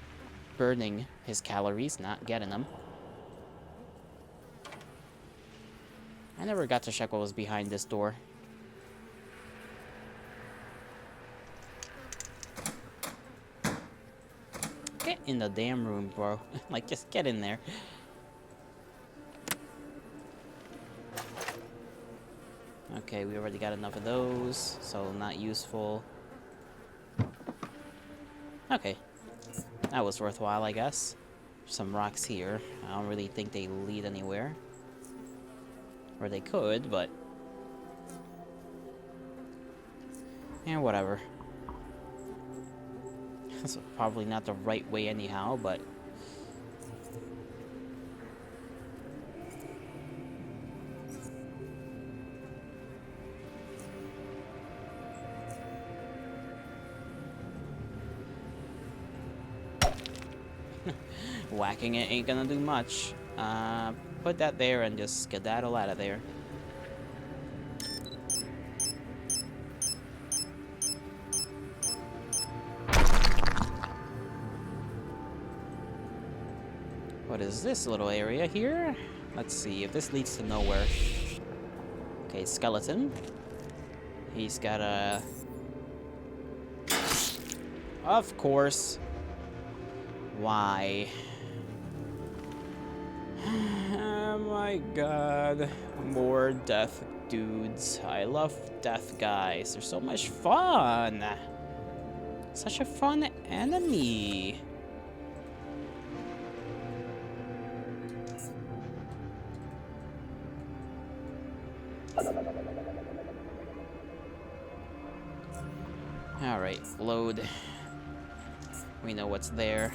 burning his calories, not getting them. I never got to check what was behind this door. Get in the damn room, bro. Like, just get in there. Okay, we already got enough of those, so not useful. Okay. That was worthwhile, I guess. Some rocks here. I don't really think they lead anywhere. Or they could, but... yeah, whatever. That's probably not the right way anyhow, but... whacking it ain't gonna do much. Put that there and just skedaddle out of there. What is this little area here? Let's see if this leads to nowhere. Okay, skeleton. He's got a... Of course. Why? Oh my god. More death dudes. I love death guys. They're so much fun. Such a fun enemy. Alright, load. We know what's there.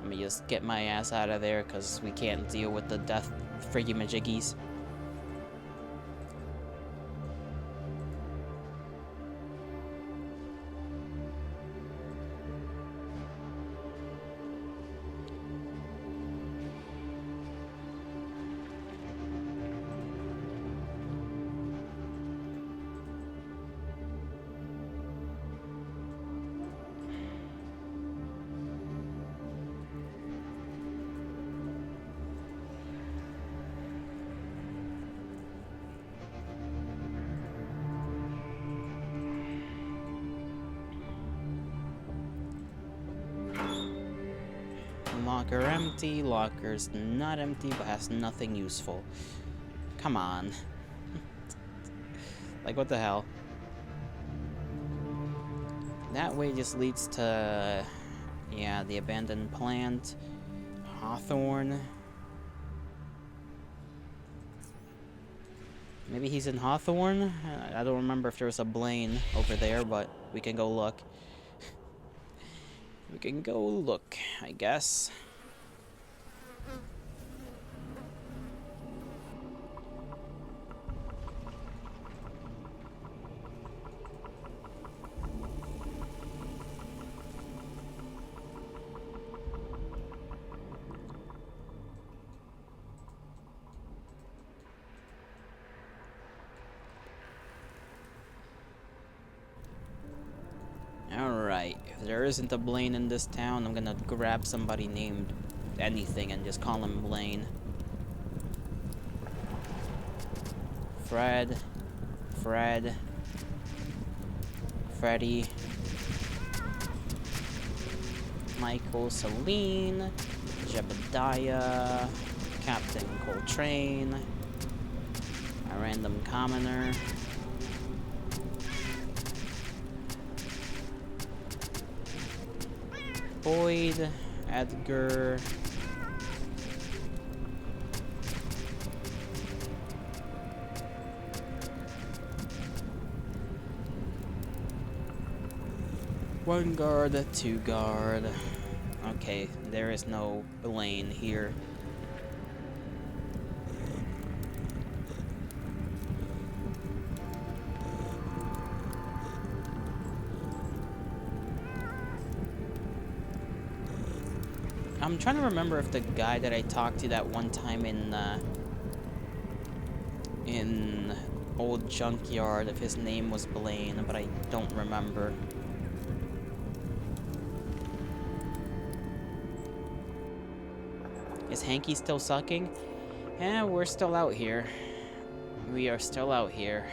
Let me just get my ass out of there, because we can't deal with the death friggy-majiggies. Locker empty, locker's not empty, but has nothing useful. Come on. Like, what the hell? That way just leads to... yeah, the abandoned plant. Hawthorne. Maybe he's in Hawthorne? I don't remember if there was a Blaine over there, but we can go look. We can go look, I guess. isn't a Blaine in this town, I'm gonna grab somebody named anything and just call him Blaine. Fred. Freddy. Michael, Celine, Jebediah, Captain Coltrane, a random commoner, Boyd, Edgar, one guard, two guard. Okay, there is no Blaine here. I'm trying to remember if the guy that I talked to that one time in Old Junkyard, if his name was Blaine, but I don't remember. Is Hanky still sucking? Yeah, we're still out here. We are still out here.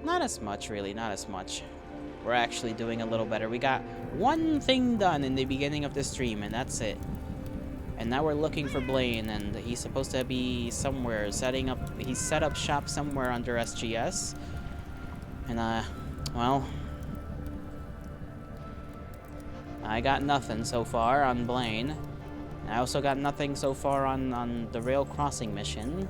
Not as much, really, not as much. We're actually doing a little better. We got one thing done in the beginning of the stream, and that's it. And now we're looking for Blaine, and he's supposed to be somewhere, he's set up shop somewhere under SGS. And, well, I got nothing so far on Blaine. I also got nothing so far on the rail crossing mission.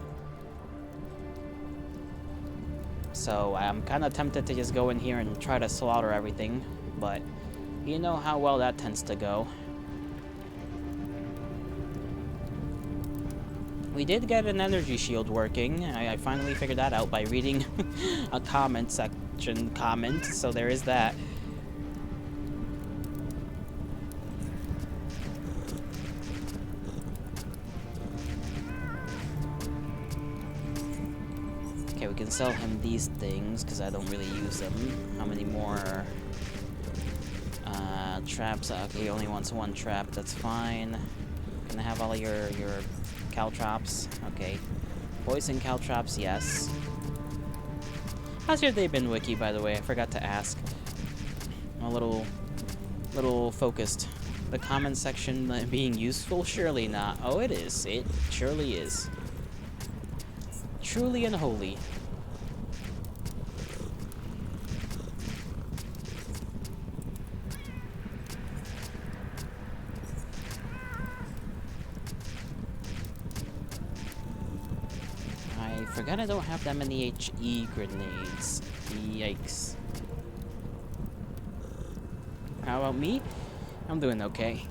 So I'm kind of tempted to just go in here and try to slaughter everything, but you know how well that tends to go. We did get an energy shield working. I finally figured that out by reading a comment section comment, so there is that. Okay, we can sell him these things, because I don't really use them. How many more traps? Okay, he only wants one trap, that's fine. Can I have all of your caltrops? Okay. Poison caltrops, yes. How's your day been, Wiki, by the way? I forgot to ask. I'm a little focused. The comment section being useful? Surely not. Oh, it is. It surely is. Truly and wholly. I forgot I don't have that many HE grenades. Yikes. How about me? I'm doing okay.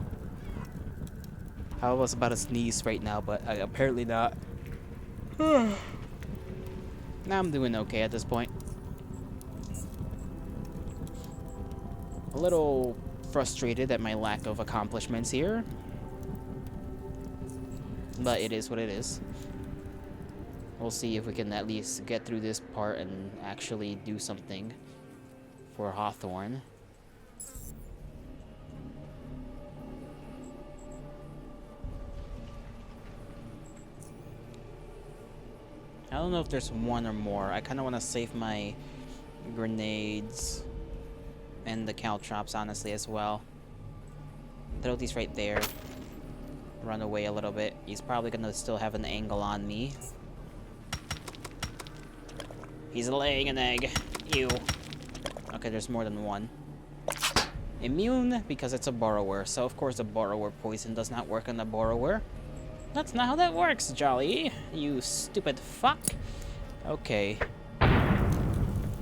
I was about to sneeze right now, but apparently not. Now I'm doing okay at this point. A little frustrated at my lack of accomplishments here. But it is what it is. We'll see if we can at least get through this part and actually do something for Hawthorne. I don't know if there's one or more. I kind of want to save my grenades and the caltrops, honestly, as well. Throw these right there. Run away a little bit. He's probably going to still have an angle on me. He's laying an egg. Ew. Okay, there's more than one. Immune, because it's a borrower. So, of course, the borrower poison does not work on the borrower. That's not how that works, Jolly. You stupid fuck. Okay.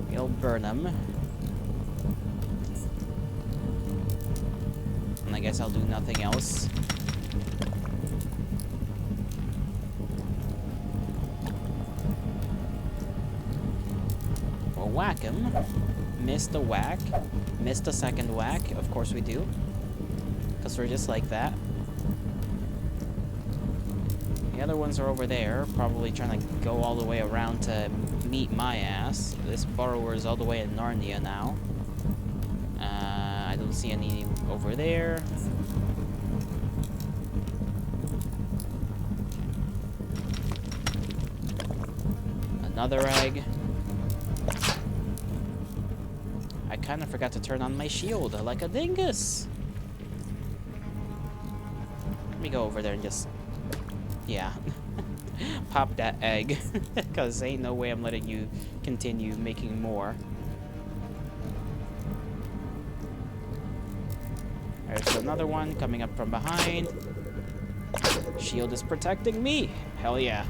You'll burn him. And I guess I'll do nothing else. We'll whack him. Miss the whack. Miss the second whack. Of course we do. Because we're just like that. The other ones are over there, probably trying to go all the way around to meet my ass. This borrower is all the way in Narnia now. Don't see any over there. Another egg. I kind of forgot to turn on my shield like a dingus. Let me go over there and just... yeah. Pop that egg. Because ain't no way I'm letting you continue making more. There's another one coming up from behind. Shield is protecting me. Hell yeah.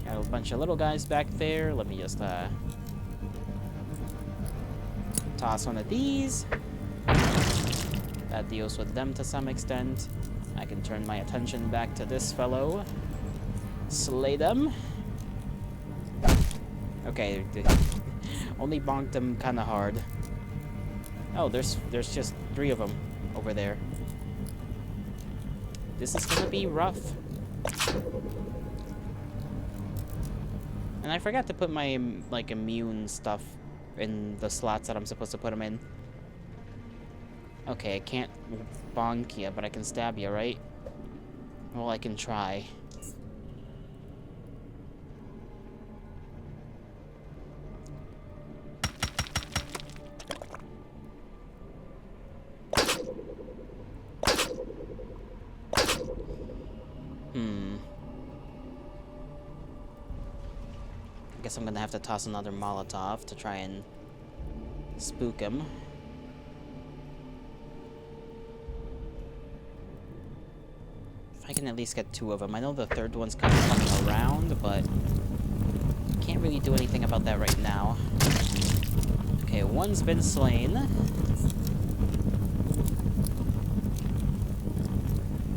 Got a bunch of little guys back there. Let me just toss one of these. That deals with them to some extent. I can turn my attention back to this fellow. Slay them. Okay, only bonked them kind of hard. Oh, there's just 3 of them over there. This is gonna be rough. And I forgot to put my, like, immune stuff in the slots that I'm supposed to put them in. Okay, I can't bonk you, but I can stab you, right? Well, I can try. I guess I'm gonna have to toss another Molotov to try and spook him. If I can at least get 2 of them. I know the 3rd one's kind of coming around, but can't really do anything about that right now. Okay, one's been slain.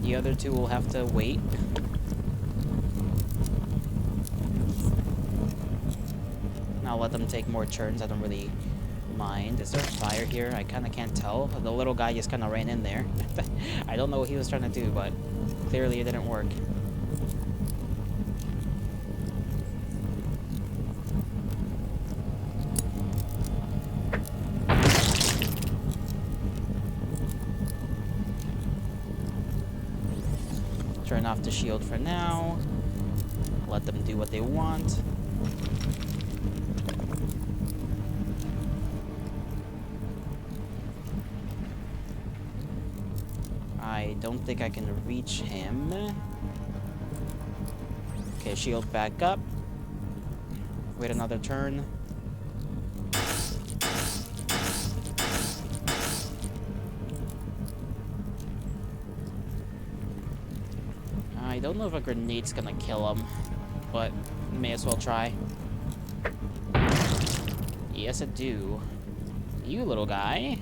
The other 2 will have to wait. I'll let them take more turns. I don't really mind. Is there fire here? I kind of can't tell. The little guy just kind of ran in there. I don't know what he was trying to do, but clearly it didn't work. Turn off the shield for now. Let them do what they want. I don't think I can reach him. Okay, shield back up. Wait another turn. I don't know if a grenade's gonna kill him, but may as well try. Yes, it do. You little guy.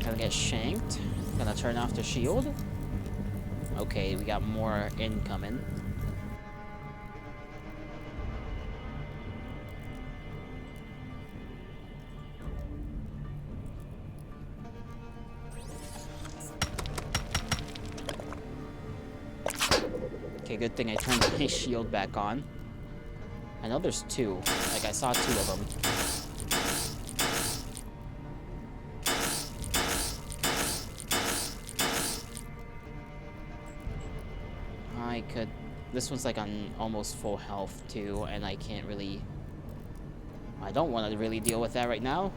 Gonna get shanked. Gonna turn off the shield. Okay, we got more incoming. Okay, good thing I turned my shield back on. I know there's 2. Like, I saw 2 of them. I could... This one's like on almost full health too, and I can't really... I don't want to really deal with that right now.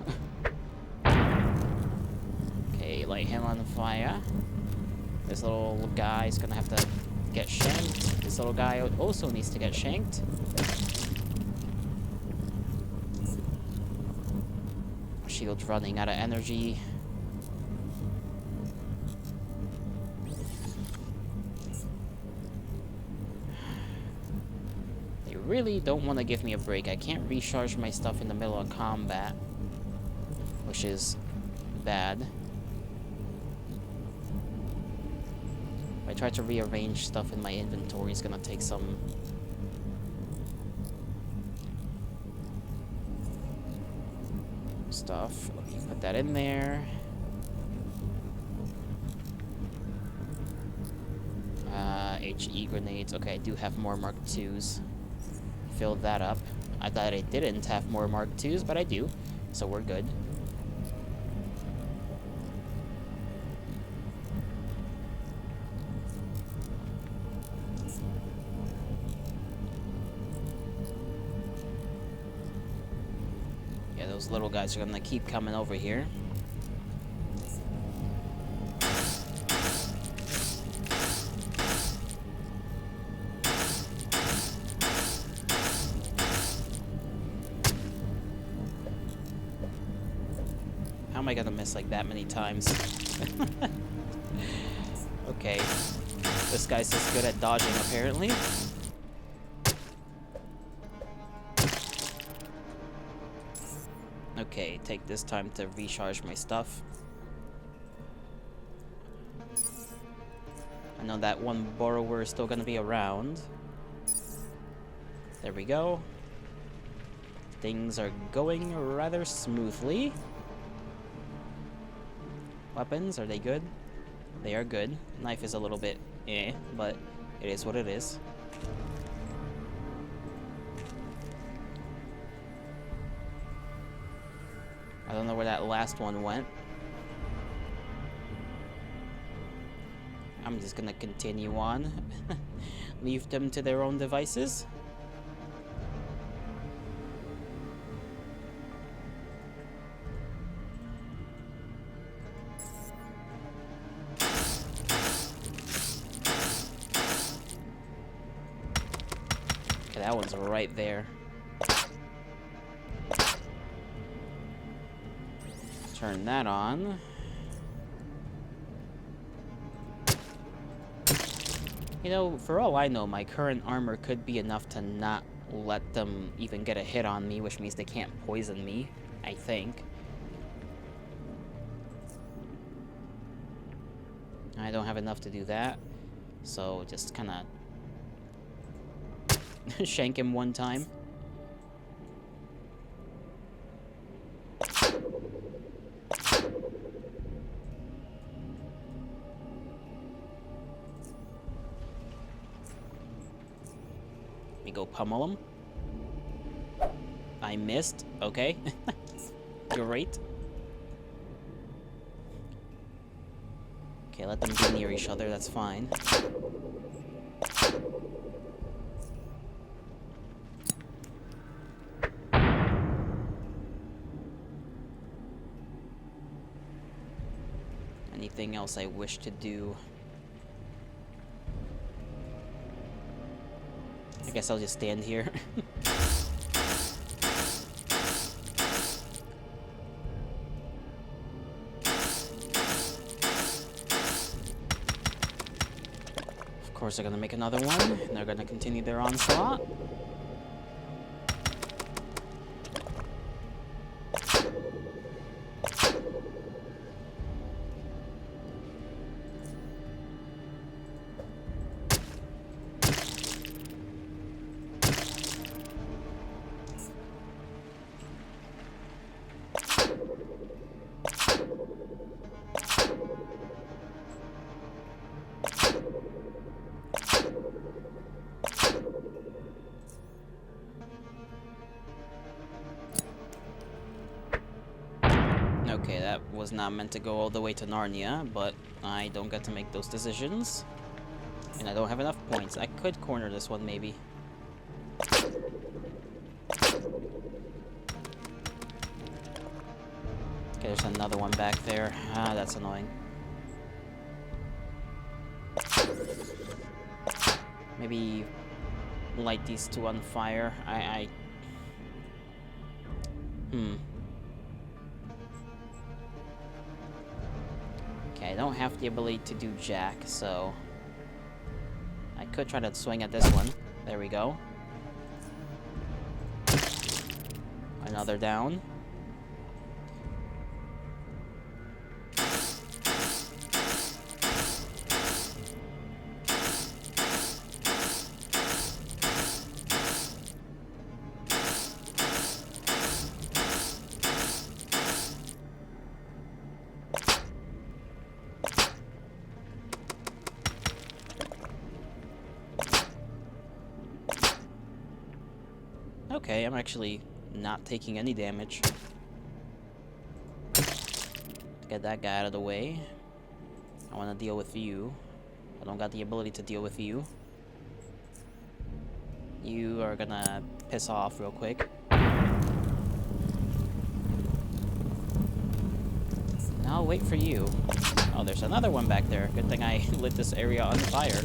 Okay, light him on fire. This little guy's gonna have to get shanked. This little guy also needs to get shanked. Shield's running out of energy. Really don't want to give me a break. I can't recharge my stuff in the middle of combat, which is bad. If I try to rearrange stuff in my inventory, it's gonna take some stuff. Let me put that in there. HE grenades. Okay, I do have more Mark IIs. Fill that up. I thought I didn't have more Mark IIs, but I do. So we're good. Yeah, those little guys are gonna keep coming over here. How am I gonna miss like that many times? Okay. This guy's just good at dodging, apparently. Okay, take this time to recharge my stuff. I know that one borrower is still gonna be around. There we go. Things are going rather smoothly. Weapons, are they good? They are good. Knife is a little bit but it is what it is. I don't know where that last one went. I'm just gonna continue on. Leave them to their own devices. Okay, that one's right there. Turn that on. You know, for all I know, my current armor could be enough to not let them even get a hit on me, which means they can't poison me, I think. I don't have enough to do that, so just kind of shank him one time. Let me go pummel him. I missed. Okay. Great. Okay, let them be near each other. That's fine. Anything else I wish to do? I guess I'll just stand here. Of course, they're gonna make another one, and they're gonna continue their onslaught. Okay, that was not meant to go all the way to Narnia, but I don't get to make those decisions. And I don't have enough points. I could corner this one, maybe. Okay, there's another one back there. Ah, that's annoying. Maybe light these two on fire. Okay, I don't have the ability to do jack, so I could try to swing at this one. There we go. Another down. Okay, I'm actually not taking any damage. Get that guy out of the way. I want to deal with you. I don't got the ability to deal with you. You are gonna piss off real quick. Now I'll wait for you. Oh, there's another one back there. Good thing I lit this area on fire.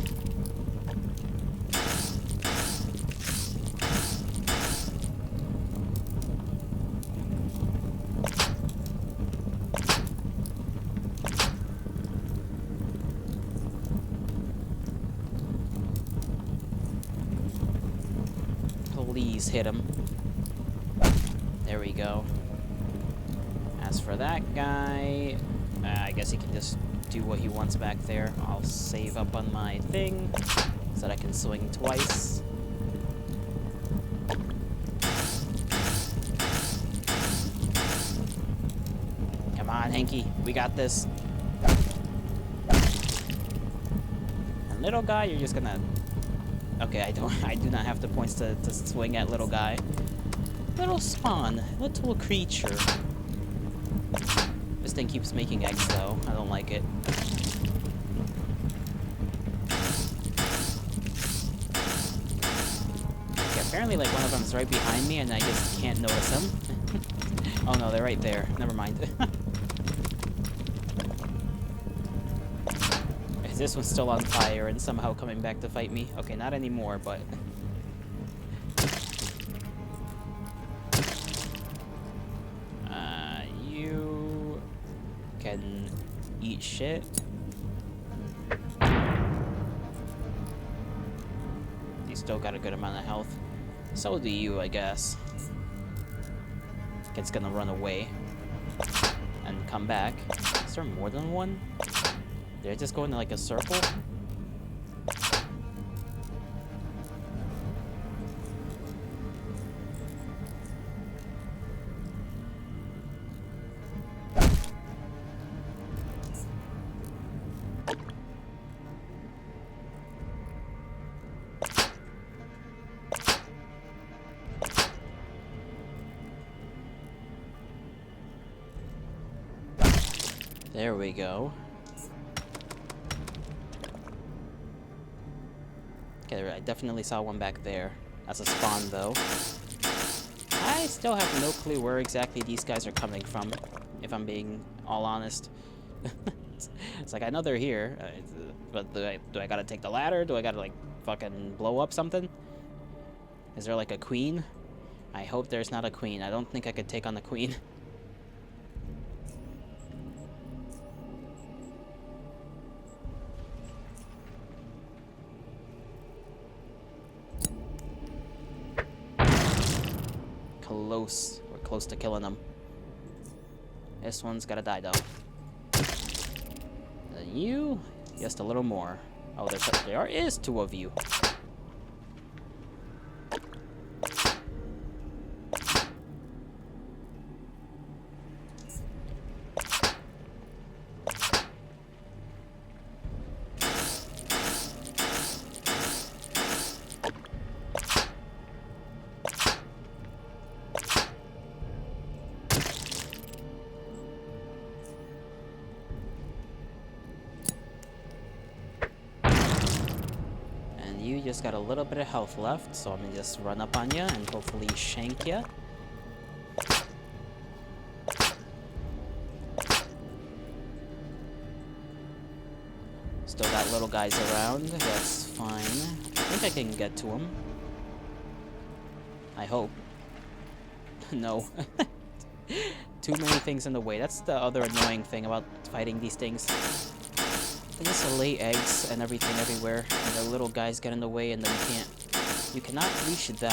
Please hit him. There we go. As for that guy, I guess he can just do what he wants back there. I'll save up on my thing so that I can swing twice. Come on, Hanky, we got this. And little guy, you're just gonna... Okay, I do not have the points to swing at little guy. Little spawn, little creature. This thing keeps making eggs, though. I don't like it. Okay, apparently, like, one of them is right behind me, and I just can't notice them. Oh, no, they're right there. Never mind. This one's still on fire and somehow coming back to fight me. Okay, not anymore, but... you... can eat shit. You still got a good amount of health. So do you, I guess. It's gonna run away. And come back. Is there more than one? Did I just go into like a circle? There we go. Okay, I definitely saw one back there. That's a spawn, though. I still have no clue where exactly these guys are coming from, if I'm being all honest. It's like, I know they're here, but do I gotta take the ladder? Do I gotta, like, fucking blow up something? Is there, like, a queen? I hope there's not a queen. I don't think I could take on the queen. Close. We're close to killing them. This one's gotta die, though. Then you, just a little more. Oh, there is two of you. You just got a little bit of health left, so I'm gonna just run up on you and hopefully shank you. Still got little guys around, that's fine. I think I can get to him. I hope. No. Too many things in the way. That's the other annoying thing about fighting these things. They just lay eggs and everything everywhere, and the little guys get in the way, and then you cannot reach them.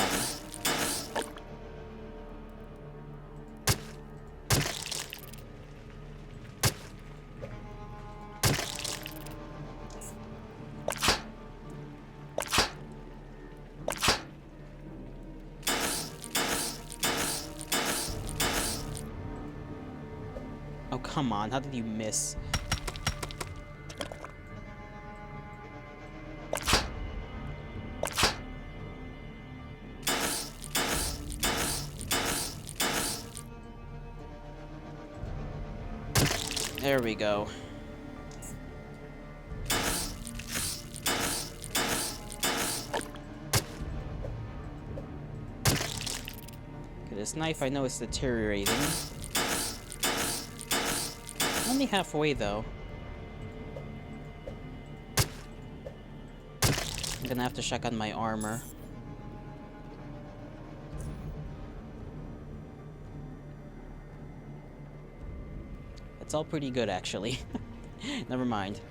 Oh, come on, how did you miss? There we go. Okay, this knife I know is deteriorating. Only halfway though. I'm gonna have to check on my armor. It's all pretty good actually. Never mind.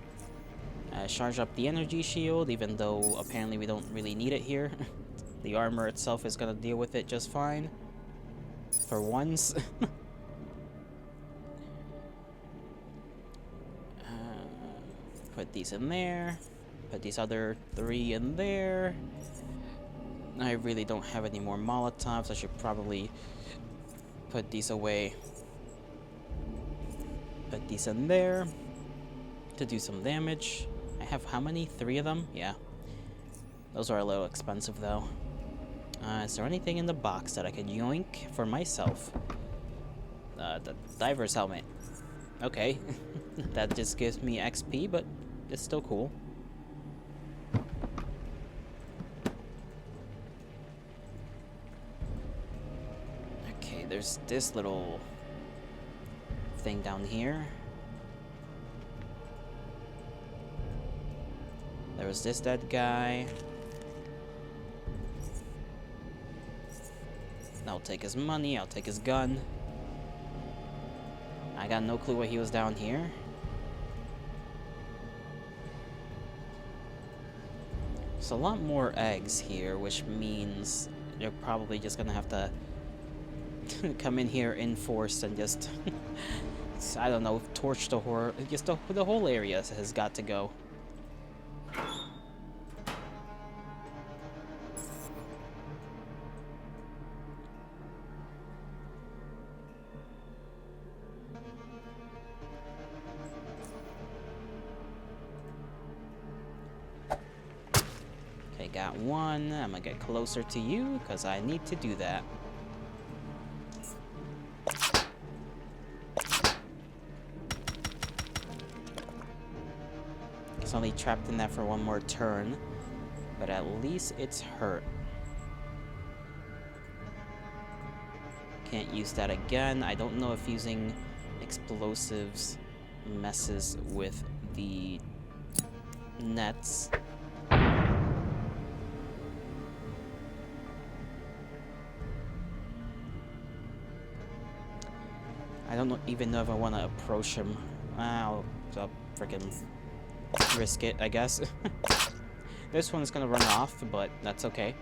Charge up the energy shield, even though apparently we don't really need it here. The armor itself is gonna deal with it just fine. For once. Put these in there. Put these other 3 in there. I really don't have any more Molotovs. I should probably put these away. Put these in there to do some damage. I have how many? 3 of them? Yeah. Those are a little expensive though. Is there anything in the box that I could yoink for myself? The diver's helmet. Okay. That just gives me XP, but it's still cool. Okay, there's this little thing down here. There was this dead guy. I'll take his money, I'll take his gun. I got no clue why he was down here. There's a lot more eggs here, which means they're probably just gonna have to come in here in force and just, I don't know, torch the the whole area has got to go. Okay, got one. I'm gonna get closer to you because I need to do that. It's only trapped in that for one more turn, but at least it's hurt. Can't use that again. I don't know if using explosives messes with the nets. I don't even know if I want to approach him. I'll freaking risk it, I guess. This one's gonna run off, but that's okay.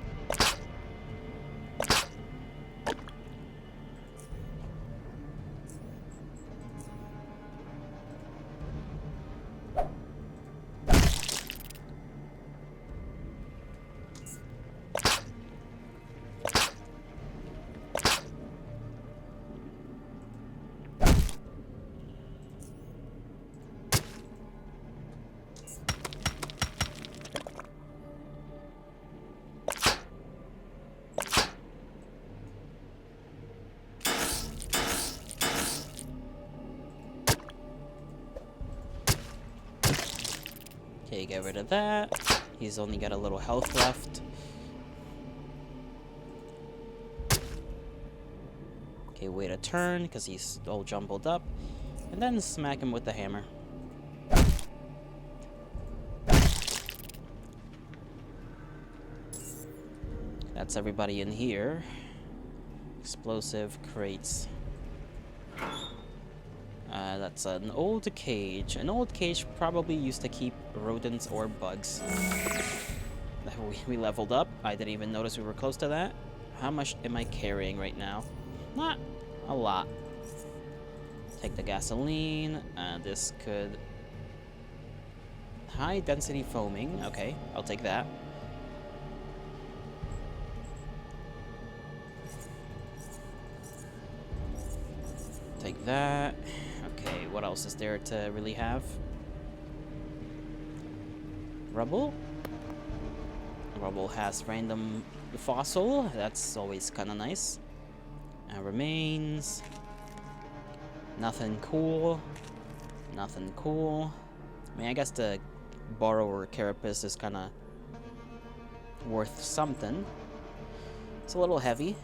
Okay, get rid of that. He's only got a little health left. Okay, wait a turn, because he's all jumbled up. And then smack him with the hammer. That's everybody in here. Explosive crates. That's an old cage. An old cage probably used to keep rodents or bugs. We leveled up. I didn't even notice we were close to that. How much am I carrying right now? Not a lot. Take the gasoline. This could... High density foaming. Okay, I'll take that. Take that. Okay, what else is there to really have? Rubble? Rubble has random fossil. That's always kind of nice. Remains. Nothing cool. Nothing cool. I mean, I guess the borrower carapace is kind of worth something. It's a little heavy.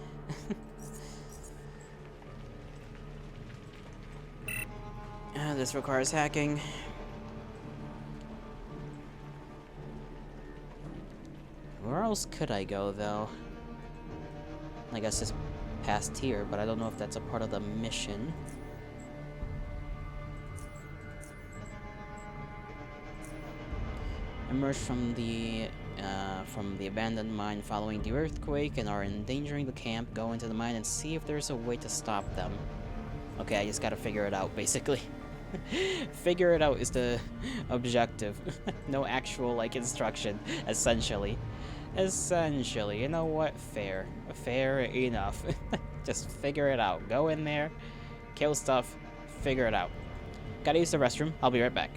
This requires hacking. Where else could I go, though? I guess just past here, but I don't know if that's a part of the mission. Emerge from the abandoned mine following the earthquake and are endangering the camp. Go into the mine and see if there's a way to stop them. Okay, I just gotta figure it out, basically. Figure it out is the objective. No actual, like, instruction, essentially. Essentially, you know what? Fair. Fair enough. Just figure it out. Go in there, kill stuff, figure it out. Gotta use the restroom. I'll be right back.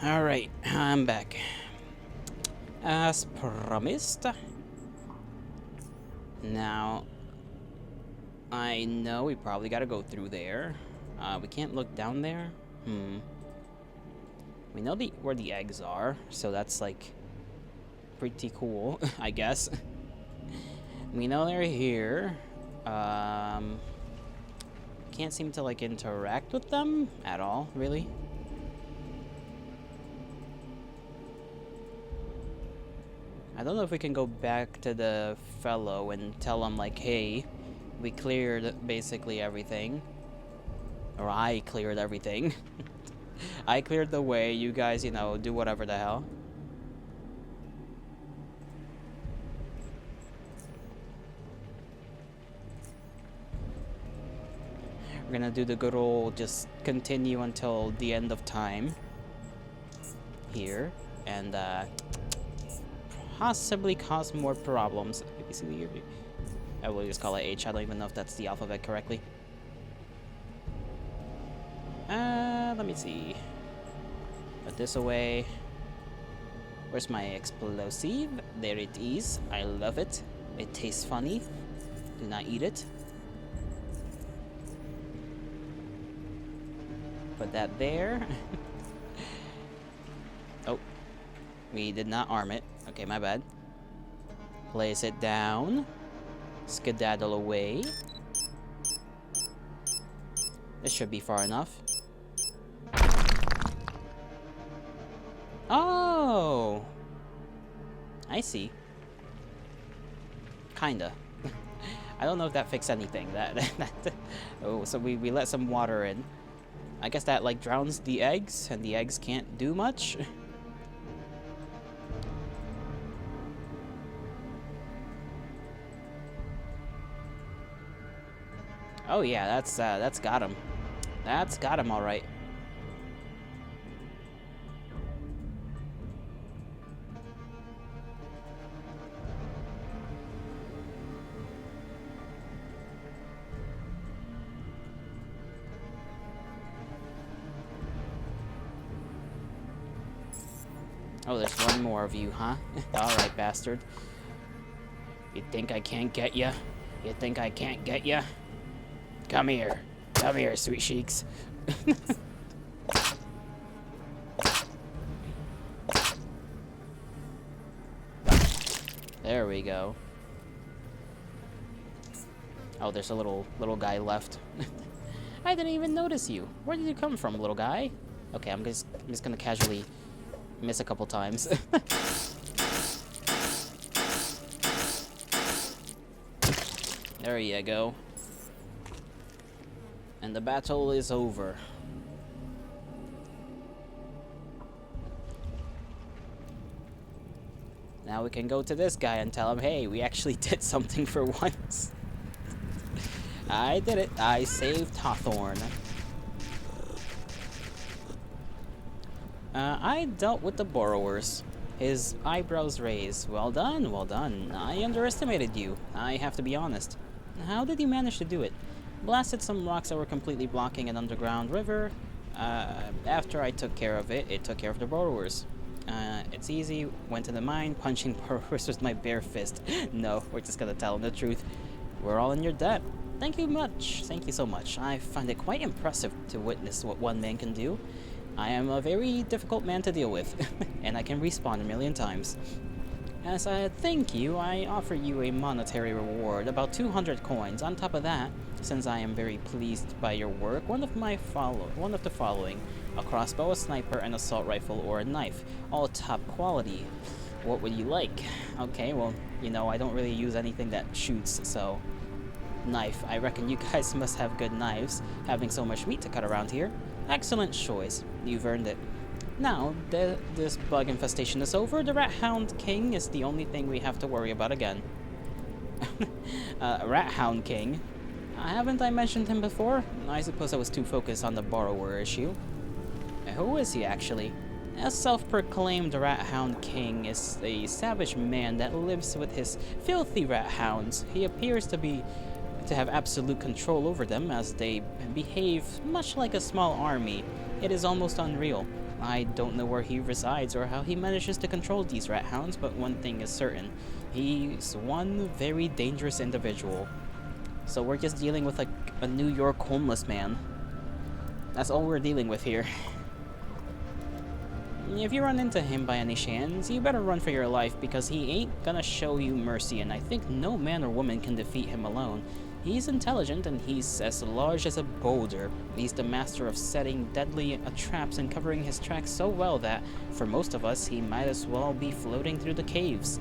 Alright, I'm back. As promised. Now, I know we probably gotta go through there. We can't look down there? We know where the eggs are, so that's, like, pretty cool, I guess. We know they're here. Can't seem to, like, interact with them at all, really. I don't know if we can go back to the fellow and tell him, like, hey, we cleared basically everything. Or I cleared everything. I cleared the way, you guys, you know, do whatever the hell. We're gonna do the good old just continue until the end of time here, and possibly cause more problems. I will just call it H. I don't even know if that's the alphabet correctly. Let me see. Put this away. Where's my explosive? There it is. I love it. It tastes funny. Do not eat it. Put that there. Oh. We did not arm it. Okay, my bad. Place it down. Skedaddle away. This should be far enough. Oh! I see. Kinda. I don't know if that fixed anything. Oh, so we let some water in. I guess that like drowns the eggs, and the eggs can't do much. Oh yeah, that's got him. That's got him all right. Oh, there's one more of you, huh? Alright, bastard. You think I can't get ya? You think I can't get ya? Come here. Come here, sweet cheeks. There we go. Oh, there's a little guy left. I didn't even notice you. Where did you come from, little guy? Okay, I'm just gonna casually miss a couple times. There you go. And the battle is over. Now we can go to this guy and tell him, hey, we actually did something for once. I did it. I saved Hawthorne. I dealt with the borrowers. His eyebrows raised. Well done, well done. I underestimated you. I have to be honest. How did you manage to do it? Blasted some rocks that were completely blocking an underground river. After I took care of it, it took care of the borrowers. It's easy. Went to the mine, punching borrowers with my bare fist. No, we're just gonna tell them the truth. We're all in your debt. Thank you much. Thank you so much. I find it quite impressive to witness what one man can do. I am a very difficult man to deal with, and I can respawn a million times. As a thank you, I offer you a monetary reward, about 200 coins. On top of that, since I am very pleased by your work, one of the following: a crossbow, a sniper, an assault rifle, or a knife, all top quality. What would you like? Okay, well, you know, I don't really use anything that shoots, so knife. I reckon you guys must have good knives, having so much meat to cut around here. Excellent choice. You've earned it. Now, this bug infestation is over. The Rat Hound King is the only thing we have to worry about again. Rat Hound King. Haven't I mentioned him before? I suppose I was too focused on the borrower issue. Who is he, actually? A self-proclaimed Rat Hound King is a savage man that lives with his filthy rat hounds. He appears to have absolute control over them, as they behave much like a small army. It is almost unreal. I don't know where he resides or how he manages to control these rat hounds, but one thing is certain. He's one very dangerous individual. So we're just dealing with like a New York homeless man. That's all we're dealing with here. If you run into him by any chance, you better run for your life, because he ain't gonna show you mercy, and I think no man or woman can defeat him alone. He's intelligent, and he's as large as a boulder. He's the master of setting deadly traps and covering his tracks so well that, for most of us, he might as well be floating through the caves.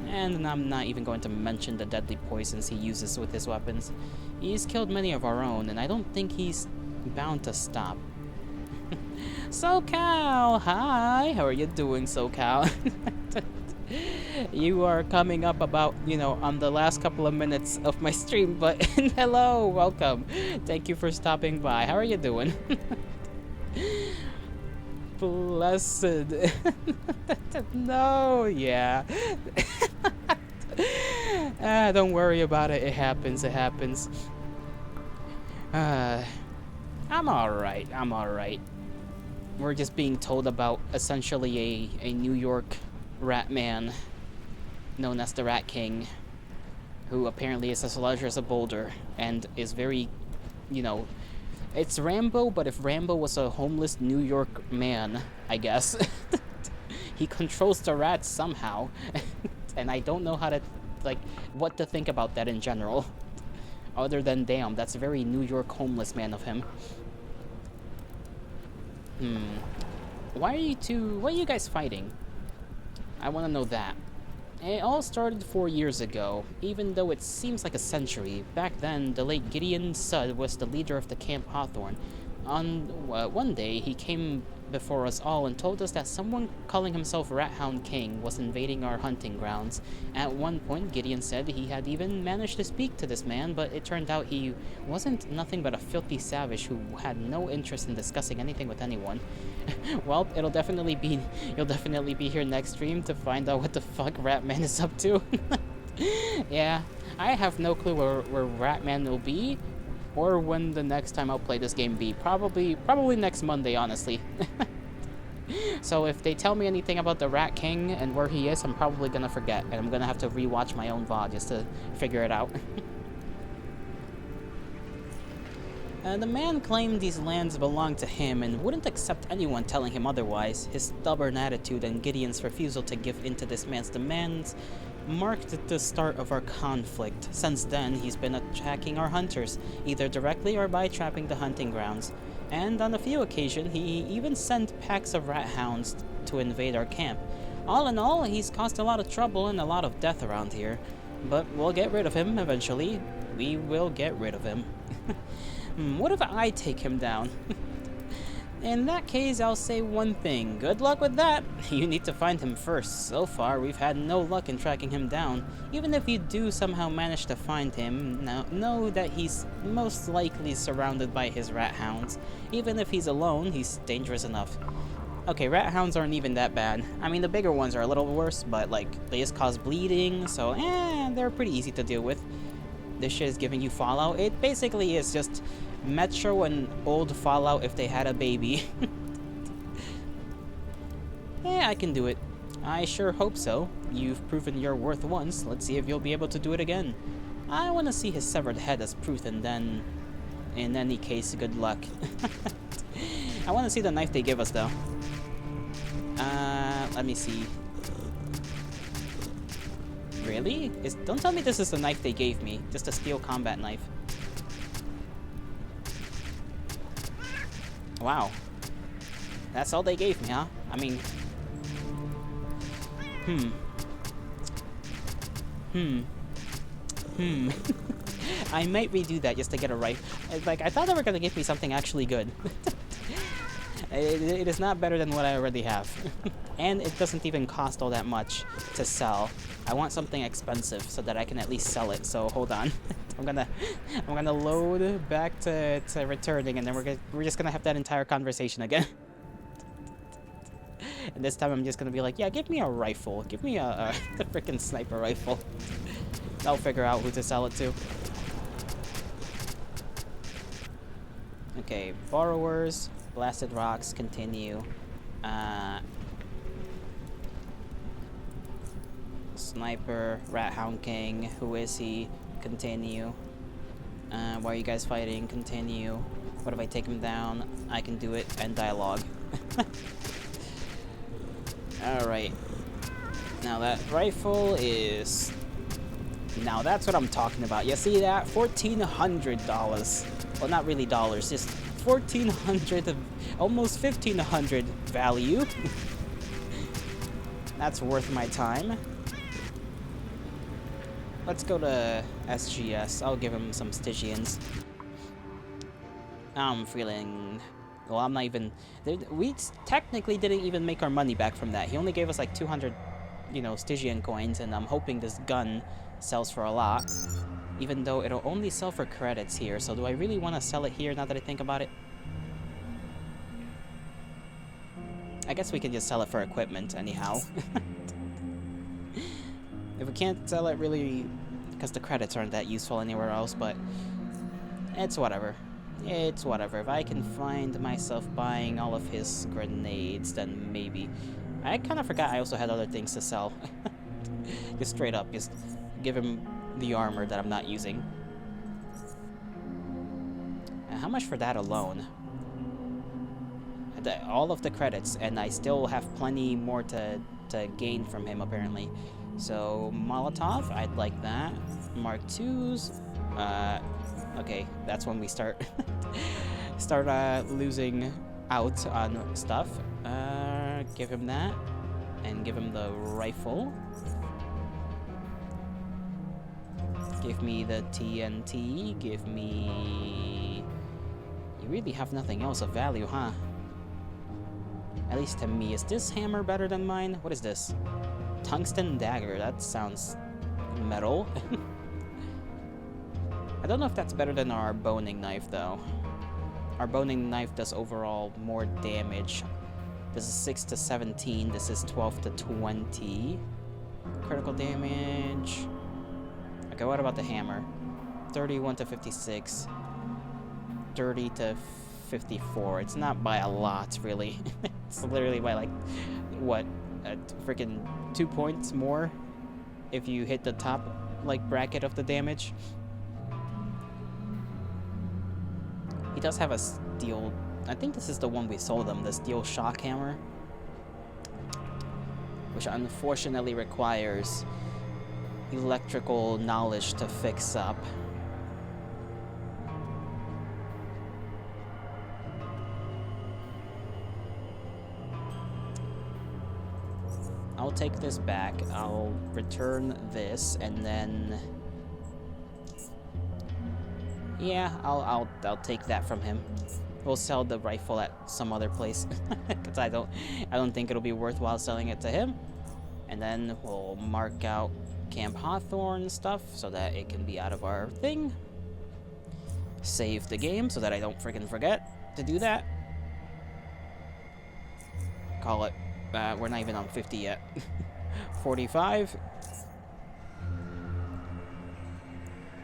And I'm not even going to mention the deadly poisons he uses with his weapons. He's killed many of our own, and I don't think he's bound to stop. SoCal! Hi! How are you doing, SoCal? You are coming up about, on the last couple of minutes of my stream, but hello, welcome. Thank you for stopping by. How are you doing? Blessed. No, yeah. Don't worry about it. It happens. It happens. Uh, I'm alright. I'm alright. We're just being told about essentially a New York rat man known as the Rat King, who apparently is as large as a boulder and is very, you know, it's Rambo, but if Rambo was a homeless New York man, I guess. He controls the rats somehow. And I don't know how to, like, what to think about that in general. Other than, damn, that's a very New York homeless man of him. Why are you guys fighting? I want to know that. It all started 4 years ago, even though it seems like a century. Back then, the late Gideon Sud was the leader of the Camp Hawthorne. On one day, he came before us all and told us that someone calling himself Rat Hound King was invading our hunting grounds. At one point, Gideon said he had even managed to speak to this man, but it turned out he wasn't nothing but a filthy savage who had no interest in discussing anything with anyone. Well, you'll definitely be here next stream to find out what the fuck Ratman is up to. Yeah, I have no clue where Ratman will be, or when the next time I'll play this game be. Probably next Monday, honestly. So if they tell me anything about the Rat King and where he is, I'm probably gonna forget, and I'm gonna have to rewatch my own VOD just to figure it out. The man claimed these lands belonged to him and wouldn't accept anyone telling him otherwise. His stubborn attitude and Gideon's refusal to give in to this man's demands marked the start of our conflict. Since then, he's been attacking our hunters, either directly or by trapping the hunting grounds. And on a few occasions, he even sent packs of rat hounds to invade our camp. All in all, he's caused a lot of trouble and a lot of death around here. But we'll get rid of him eventually. We will get rid of him. What if I take him down? In that case, I'll say one thing. Good luck with that. You need to find him first. So far, we've had no luck in tracking him down. Even if you do somehow manage to find him, now know that he's most likely surrounded by his rat hounds. Even if he's alone, he's dangerous enough. Okay, rat hounds aren't even that bad. I mean, the bigger ones are a little worse, but like, they just cause bleeding, so they're pretty easy to deal with. This shit is giving you Fallout. It basically is just Metro and old Fallout if they had a baby. Yeah, I can do it. I sure hope so. You've proven your worth once. Let's see if you'll be able to do it again. I want to see his severed head as proof, and then, in any case, good luck. I want to see the knife they give us, though. Let me see. Really? Don't tell me this is the knife they gave me. Just a steel combat knife. Wow. That's all they gave me, huh? I mean... I might redo that just to get a rifle. Like, I thought they were gonna give me something actually good. It is not better than what I already have. And it doesn't even cost all that much to sell. I want something expensive so that I can at least sell it. So hold on. I'm gonna load back to returning, and then we're just gonna have that entire conversation again. And this time I'm just gonna be like, yeah, give me a rifle. Give me a freaking sniper rifle. I'll figure out who to sell it to. Okay, borrowers, blasted rocks, continue. Sniper, Rat Hound King, who is he? Continue. Why are you guys fighting? Continue. What if I take him down? I can do it. End dialogue. Alright. Now that rifle is... Now that's what I'm talking about. You see that? $1,400. Well, not really dollars, just 1,400 of almost 1,500 value. That's worth my time. Let's go to SGS. I'll give him some Stygians. I'm feeling... Well, I'm not even... We technically didn't even make our money back from that. He only gave us like 200 you know, Stygian coins, and I'm hoping this gun sells for a lot. Even though it'll only sell for credits here, so do I really want to sell it here now that I think about it? I guess we can just sell it for equipment anyhow. If we can't sell it really, because the credits aren't that useful anywhere else, but it's whatever. It's whatever. If I can find myself buying all of his grenades, then maybe. I kind of forgot I also had other things to sell. Just straight up, just give him the armor that I'm not using. And how much for that alone? All of the credits, and I still have plenty more to gain from him, apparently. So, Molotov, I'd like that. Mark IIs, okay, that's when we start losing out on stuff. Give him that, and give him the rifle. Give me the TNT, give me... You really have nothing else of value, huh? At least to me. Is this hammer better than mine? What is this? Tungsten dagger, that sounds metal. I don't know if that's better than our boning knife, though. Our boning knife does overall more damage. This is 6 to 17, this is 12 to 20. Critical damage. Okay, what about the hammer? 31 to 56. 30 to 54. It's not by a lot, really. It's literally by, like, what? A freaking 2 points more if you hit the top, like, bracket of the damage. He does have a steel... I think this is the one we sold him, the steel shock hammer. Which unfortunately requires electrical knowledge to fix up. I'll take this back, I'll return this, and then... Yeah, I'll take that from him. We'll sell the rifle at some other place, because I don't think it'll be worthwhile selling it to him. And then we'll mark out Camp Hawthorne stuff so that it can be out of our thing. Save the game so that I don't freaking forget to do that. Call it. We're not even on 50 yet. 45.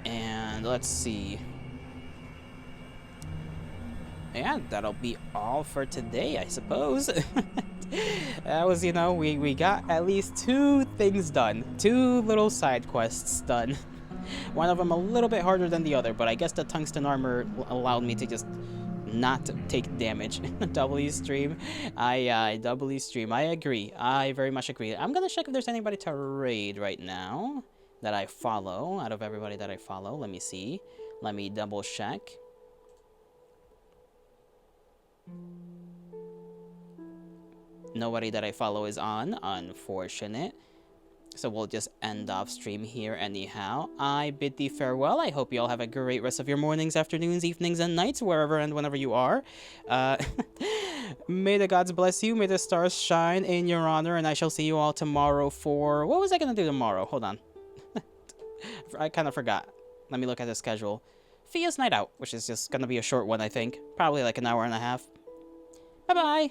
And let's see. Yeah, that'll be all for today, I suppose. That was, you know, we got at least 2 things done. 2 little side quests done. One of them a little bit harder than the other, but I guess the tungsten armor allowed me to just not take damage. Doubly stream. I doubly stream. I agree. I very much agree. I'm gonna check if there's anybody to raid right now that I follow. Out of everybody that I follow, let me see. Let me double check. Nobody that I follow is on. Unfortunate. So we'll just end off stream here anyhow. I bid thee farewell. I hope you all have a great rest of your mornings, afternoons, evenings, and nights, wherever and whenever you are. May the gods bless you. May the stars shine in your honor. And I shall see you all tomorrow for... What was I going to do tomorrow? Hold on. I kind of forgot. Let me look at the schedule. Fia's Night Out, which is just going to be a short one, I think. Probably like an hour and a half. Bye-bye.